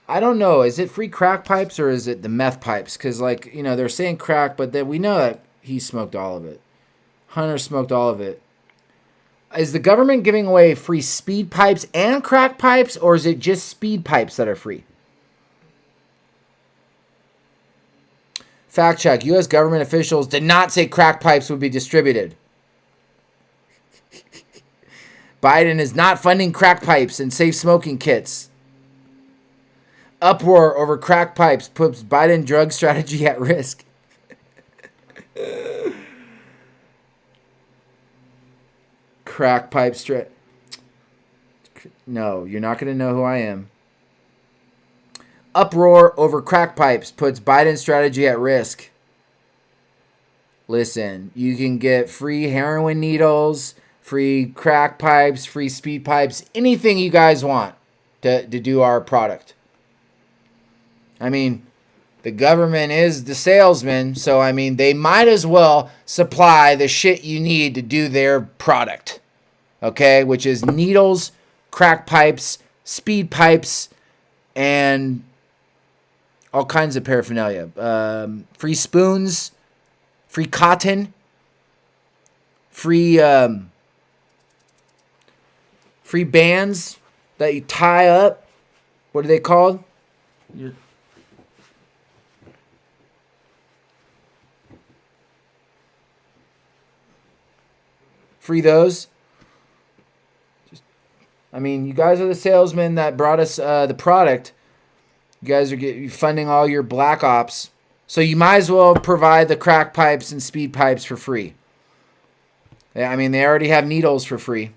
Speaker 1: I don't know. Is it free crack pipes or is it the meth pipes? Because, like, you know, they're saying crack, but then we know that he smoked all of it. Hunter smoked all of it. Is the government giving away free speed pipes and crack pipes, or is it just speed pipes that are free? Fact check. U.S. government officials did not say crack pipes would be distributed. Biden is not funding crack pipes and safe smoking kits. Uproar over crack pipes puts Biden drug strategy at risk. Crack pipe straight. No, you're not going to know who I am. Uproar over crack pipes puts Biden strategy at risk. Listen, you can get free heroin needles, free crack pipes, free speed pipes, anything you guys want to do our product. I mean, the government is the salesman, so I mean, they might as well supply the shit you need to do their product. Okay, which is needles, crack pipes, speed pipes, and all kinds of paraphernalia. Free spoons, free cotton, free bands that you tie up. What are they called? Free those. I mean, you guys are the salesmen that brought us the product. You guys are funding all your black ops. So you might as well provide the crack pipes and speed pipes for free. Yeah, I mean, they already have needles for free.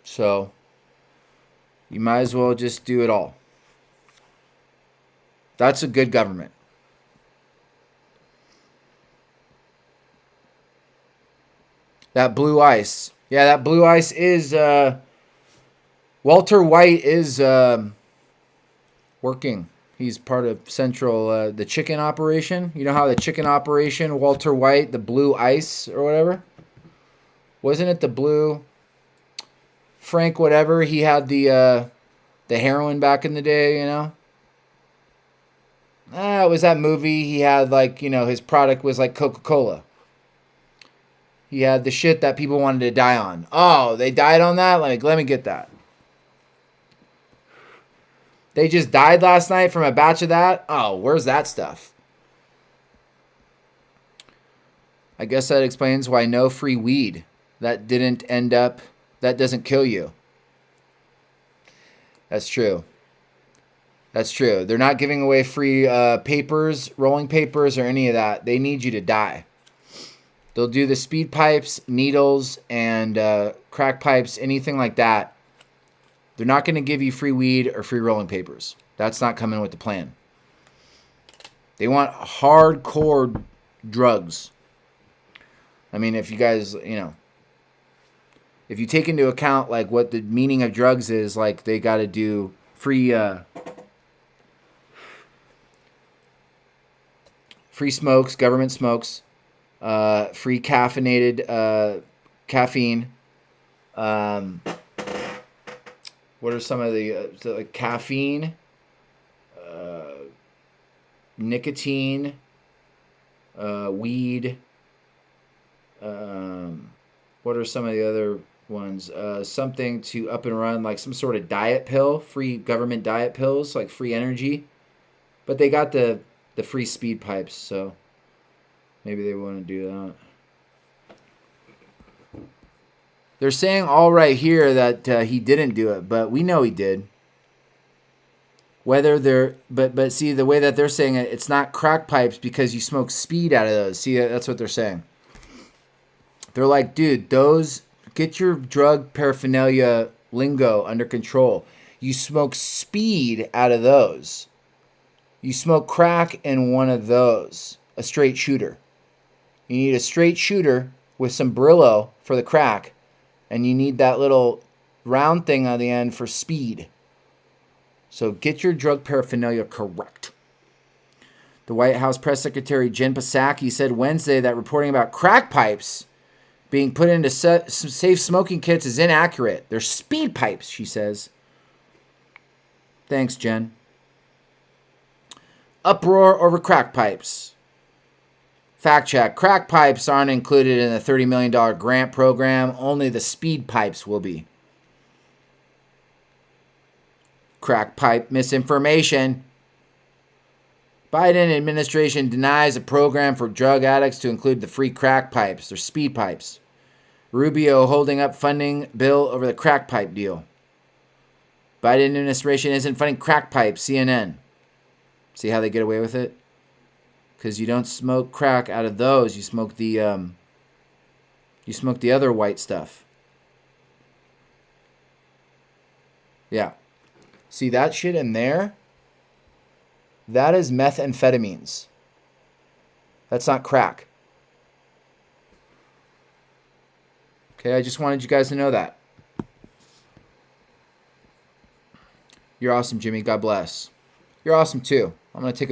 Speaker 1: So you might as well just do it all. That's a good government. That blue ice. Yeah, that blue ice is... Walter White is working. He's part of Central, the chicken operation. You know how the chicken operation, Walter White, the blue ice or whatever? Wasn't it the blue? Frank whatever, he had the heroin back in the day, you know? It was that movie. He had like, you know, his product was like Coca-Cola. He had the shit that people wanted to die on. Oh, they died on that? Let me get that. They just died last night from a batch of that? Oh, where's that stuff? I guess that explains why no free weed. That doesn't kill you. That's true. That's true. They're not giving away free papers, rolling papers, or any of that. They need you to die. They'll do the speed pipes, needles, and crack pipes, anything like that. They're not going to give you free weed or free rolling papers. That's not coming with the plan. They want hardcore drugs. I mean, if you guys, you know, if you take into account like what the meaning of drugs is, like they got to do free smokes, government smokes, free caffeinated caffeine. What are some of the caffeine, nicotine, weed? What are some of the other ones? Something to up and run, like some sort of diet pill, free government diet pills, like free energy. But they got the free speed pipes, so maybe they want to do that. They're saying all right here that he didn't do it, but we know he did. Whether they're, but see the way that they're saying it, it's not crack pipes because you smoke speed out of those. See, that's what they're saying. They're like, dude, those, get your drug paraphernalia lingo under control. You smoke speed out of those. You smoke crack in one of those, a straight shooter. You need a straight shooter with some Brillo for the crack. And you need that little round thing on the end for speed. So get your drug paraphernalia correct. The White House Press Secretary Jen Psaki said Wednesday that reporting about crack pipes being put into safe smoking kits is inaccurate. They're speed pipes, she says. Thanks, Jen. Uproar over crack pipes. Fact check. Crack pipes aren't included in the $30 million grant program. Only the speed pipes will be. Crack pipe misinformation. Biden administration denies a program for drug addicts to include the free crack pipes. They're speed pipes. Rubio holding up funding bill over the crack pipe deal. Biden administration isn't funding crack pipes. CNN. See how they get away with it? Because you don't smoke crack out of those. You smoke the other white stuff. Yeah. See that shit in there? That is methamphetamines. That's not crack. Okay, I just wanted you guys to know that. You're awesome, Jimmy. God bless. You're awesome too. I'm going to take a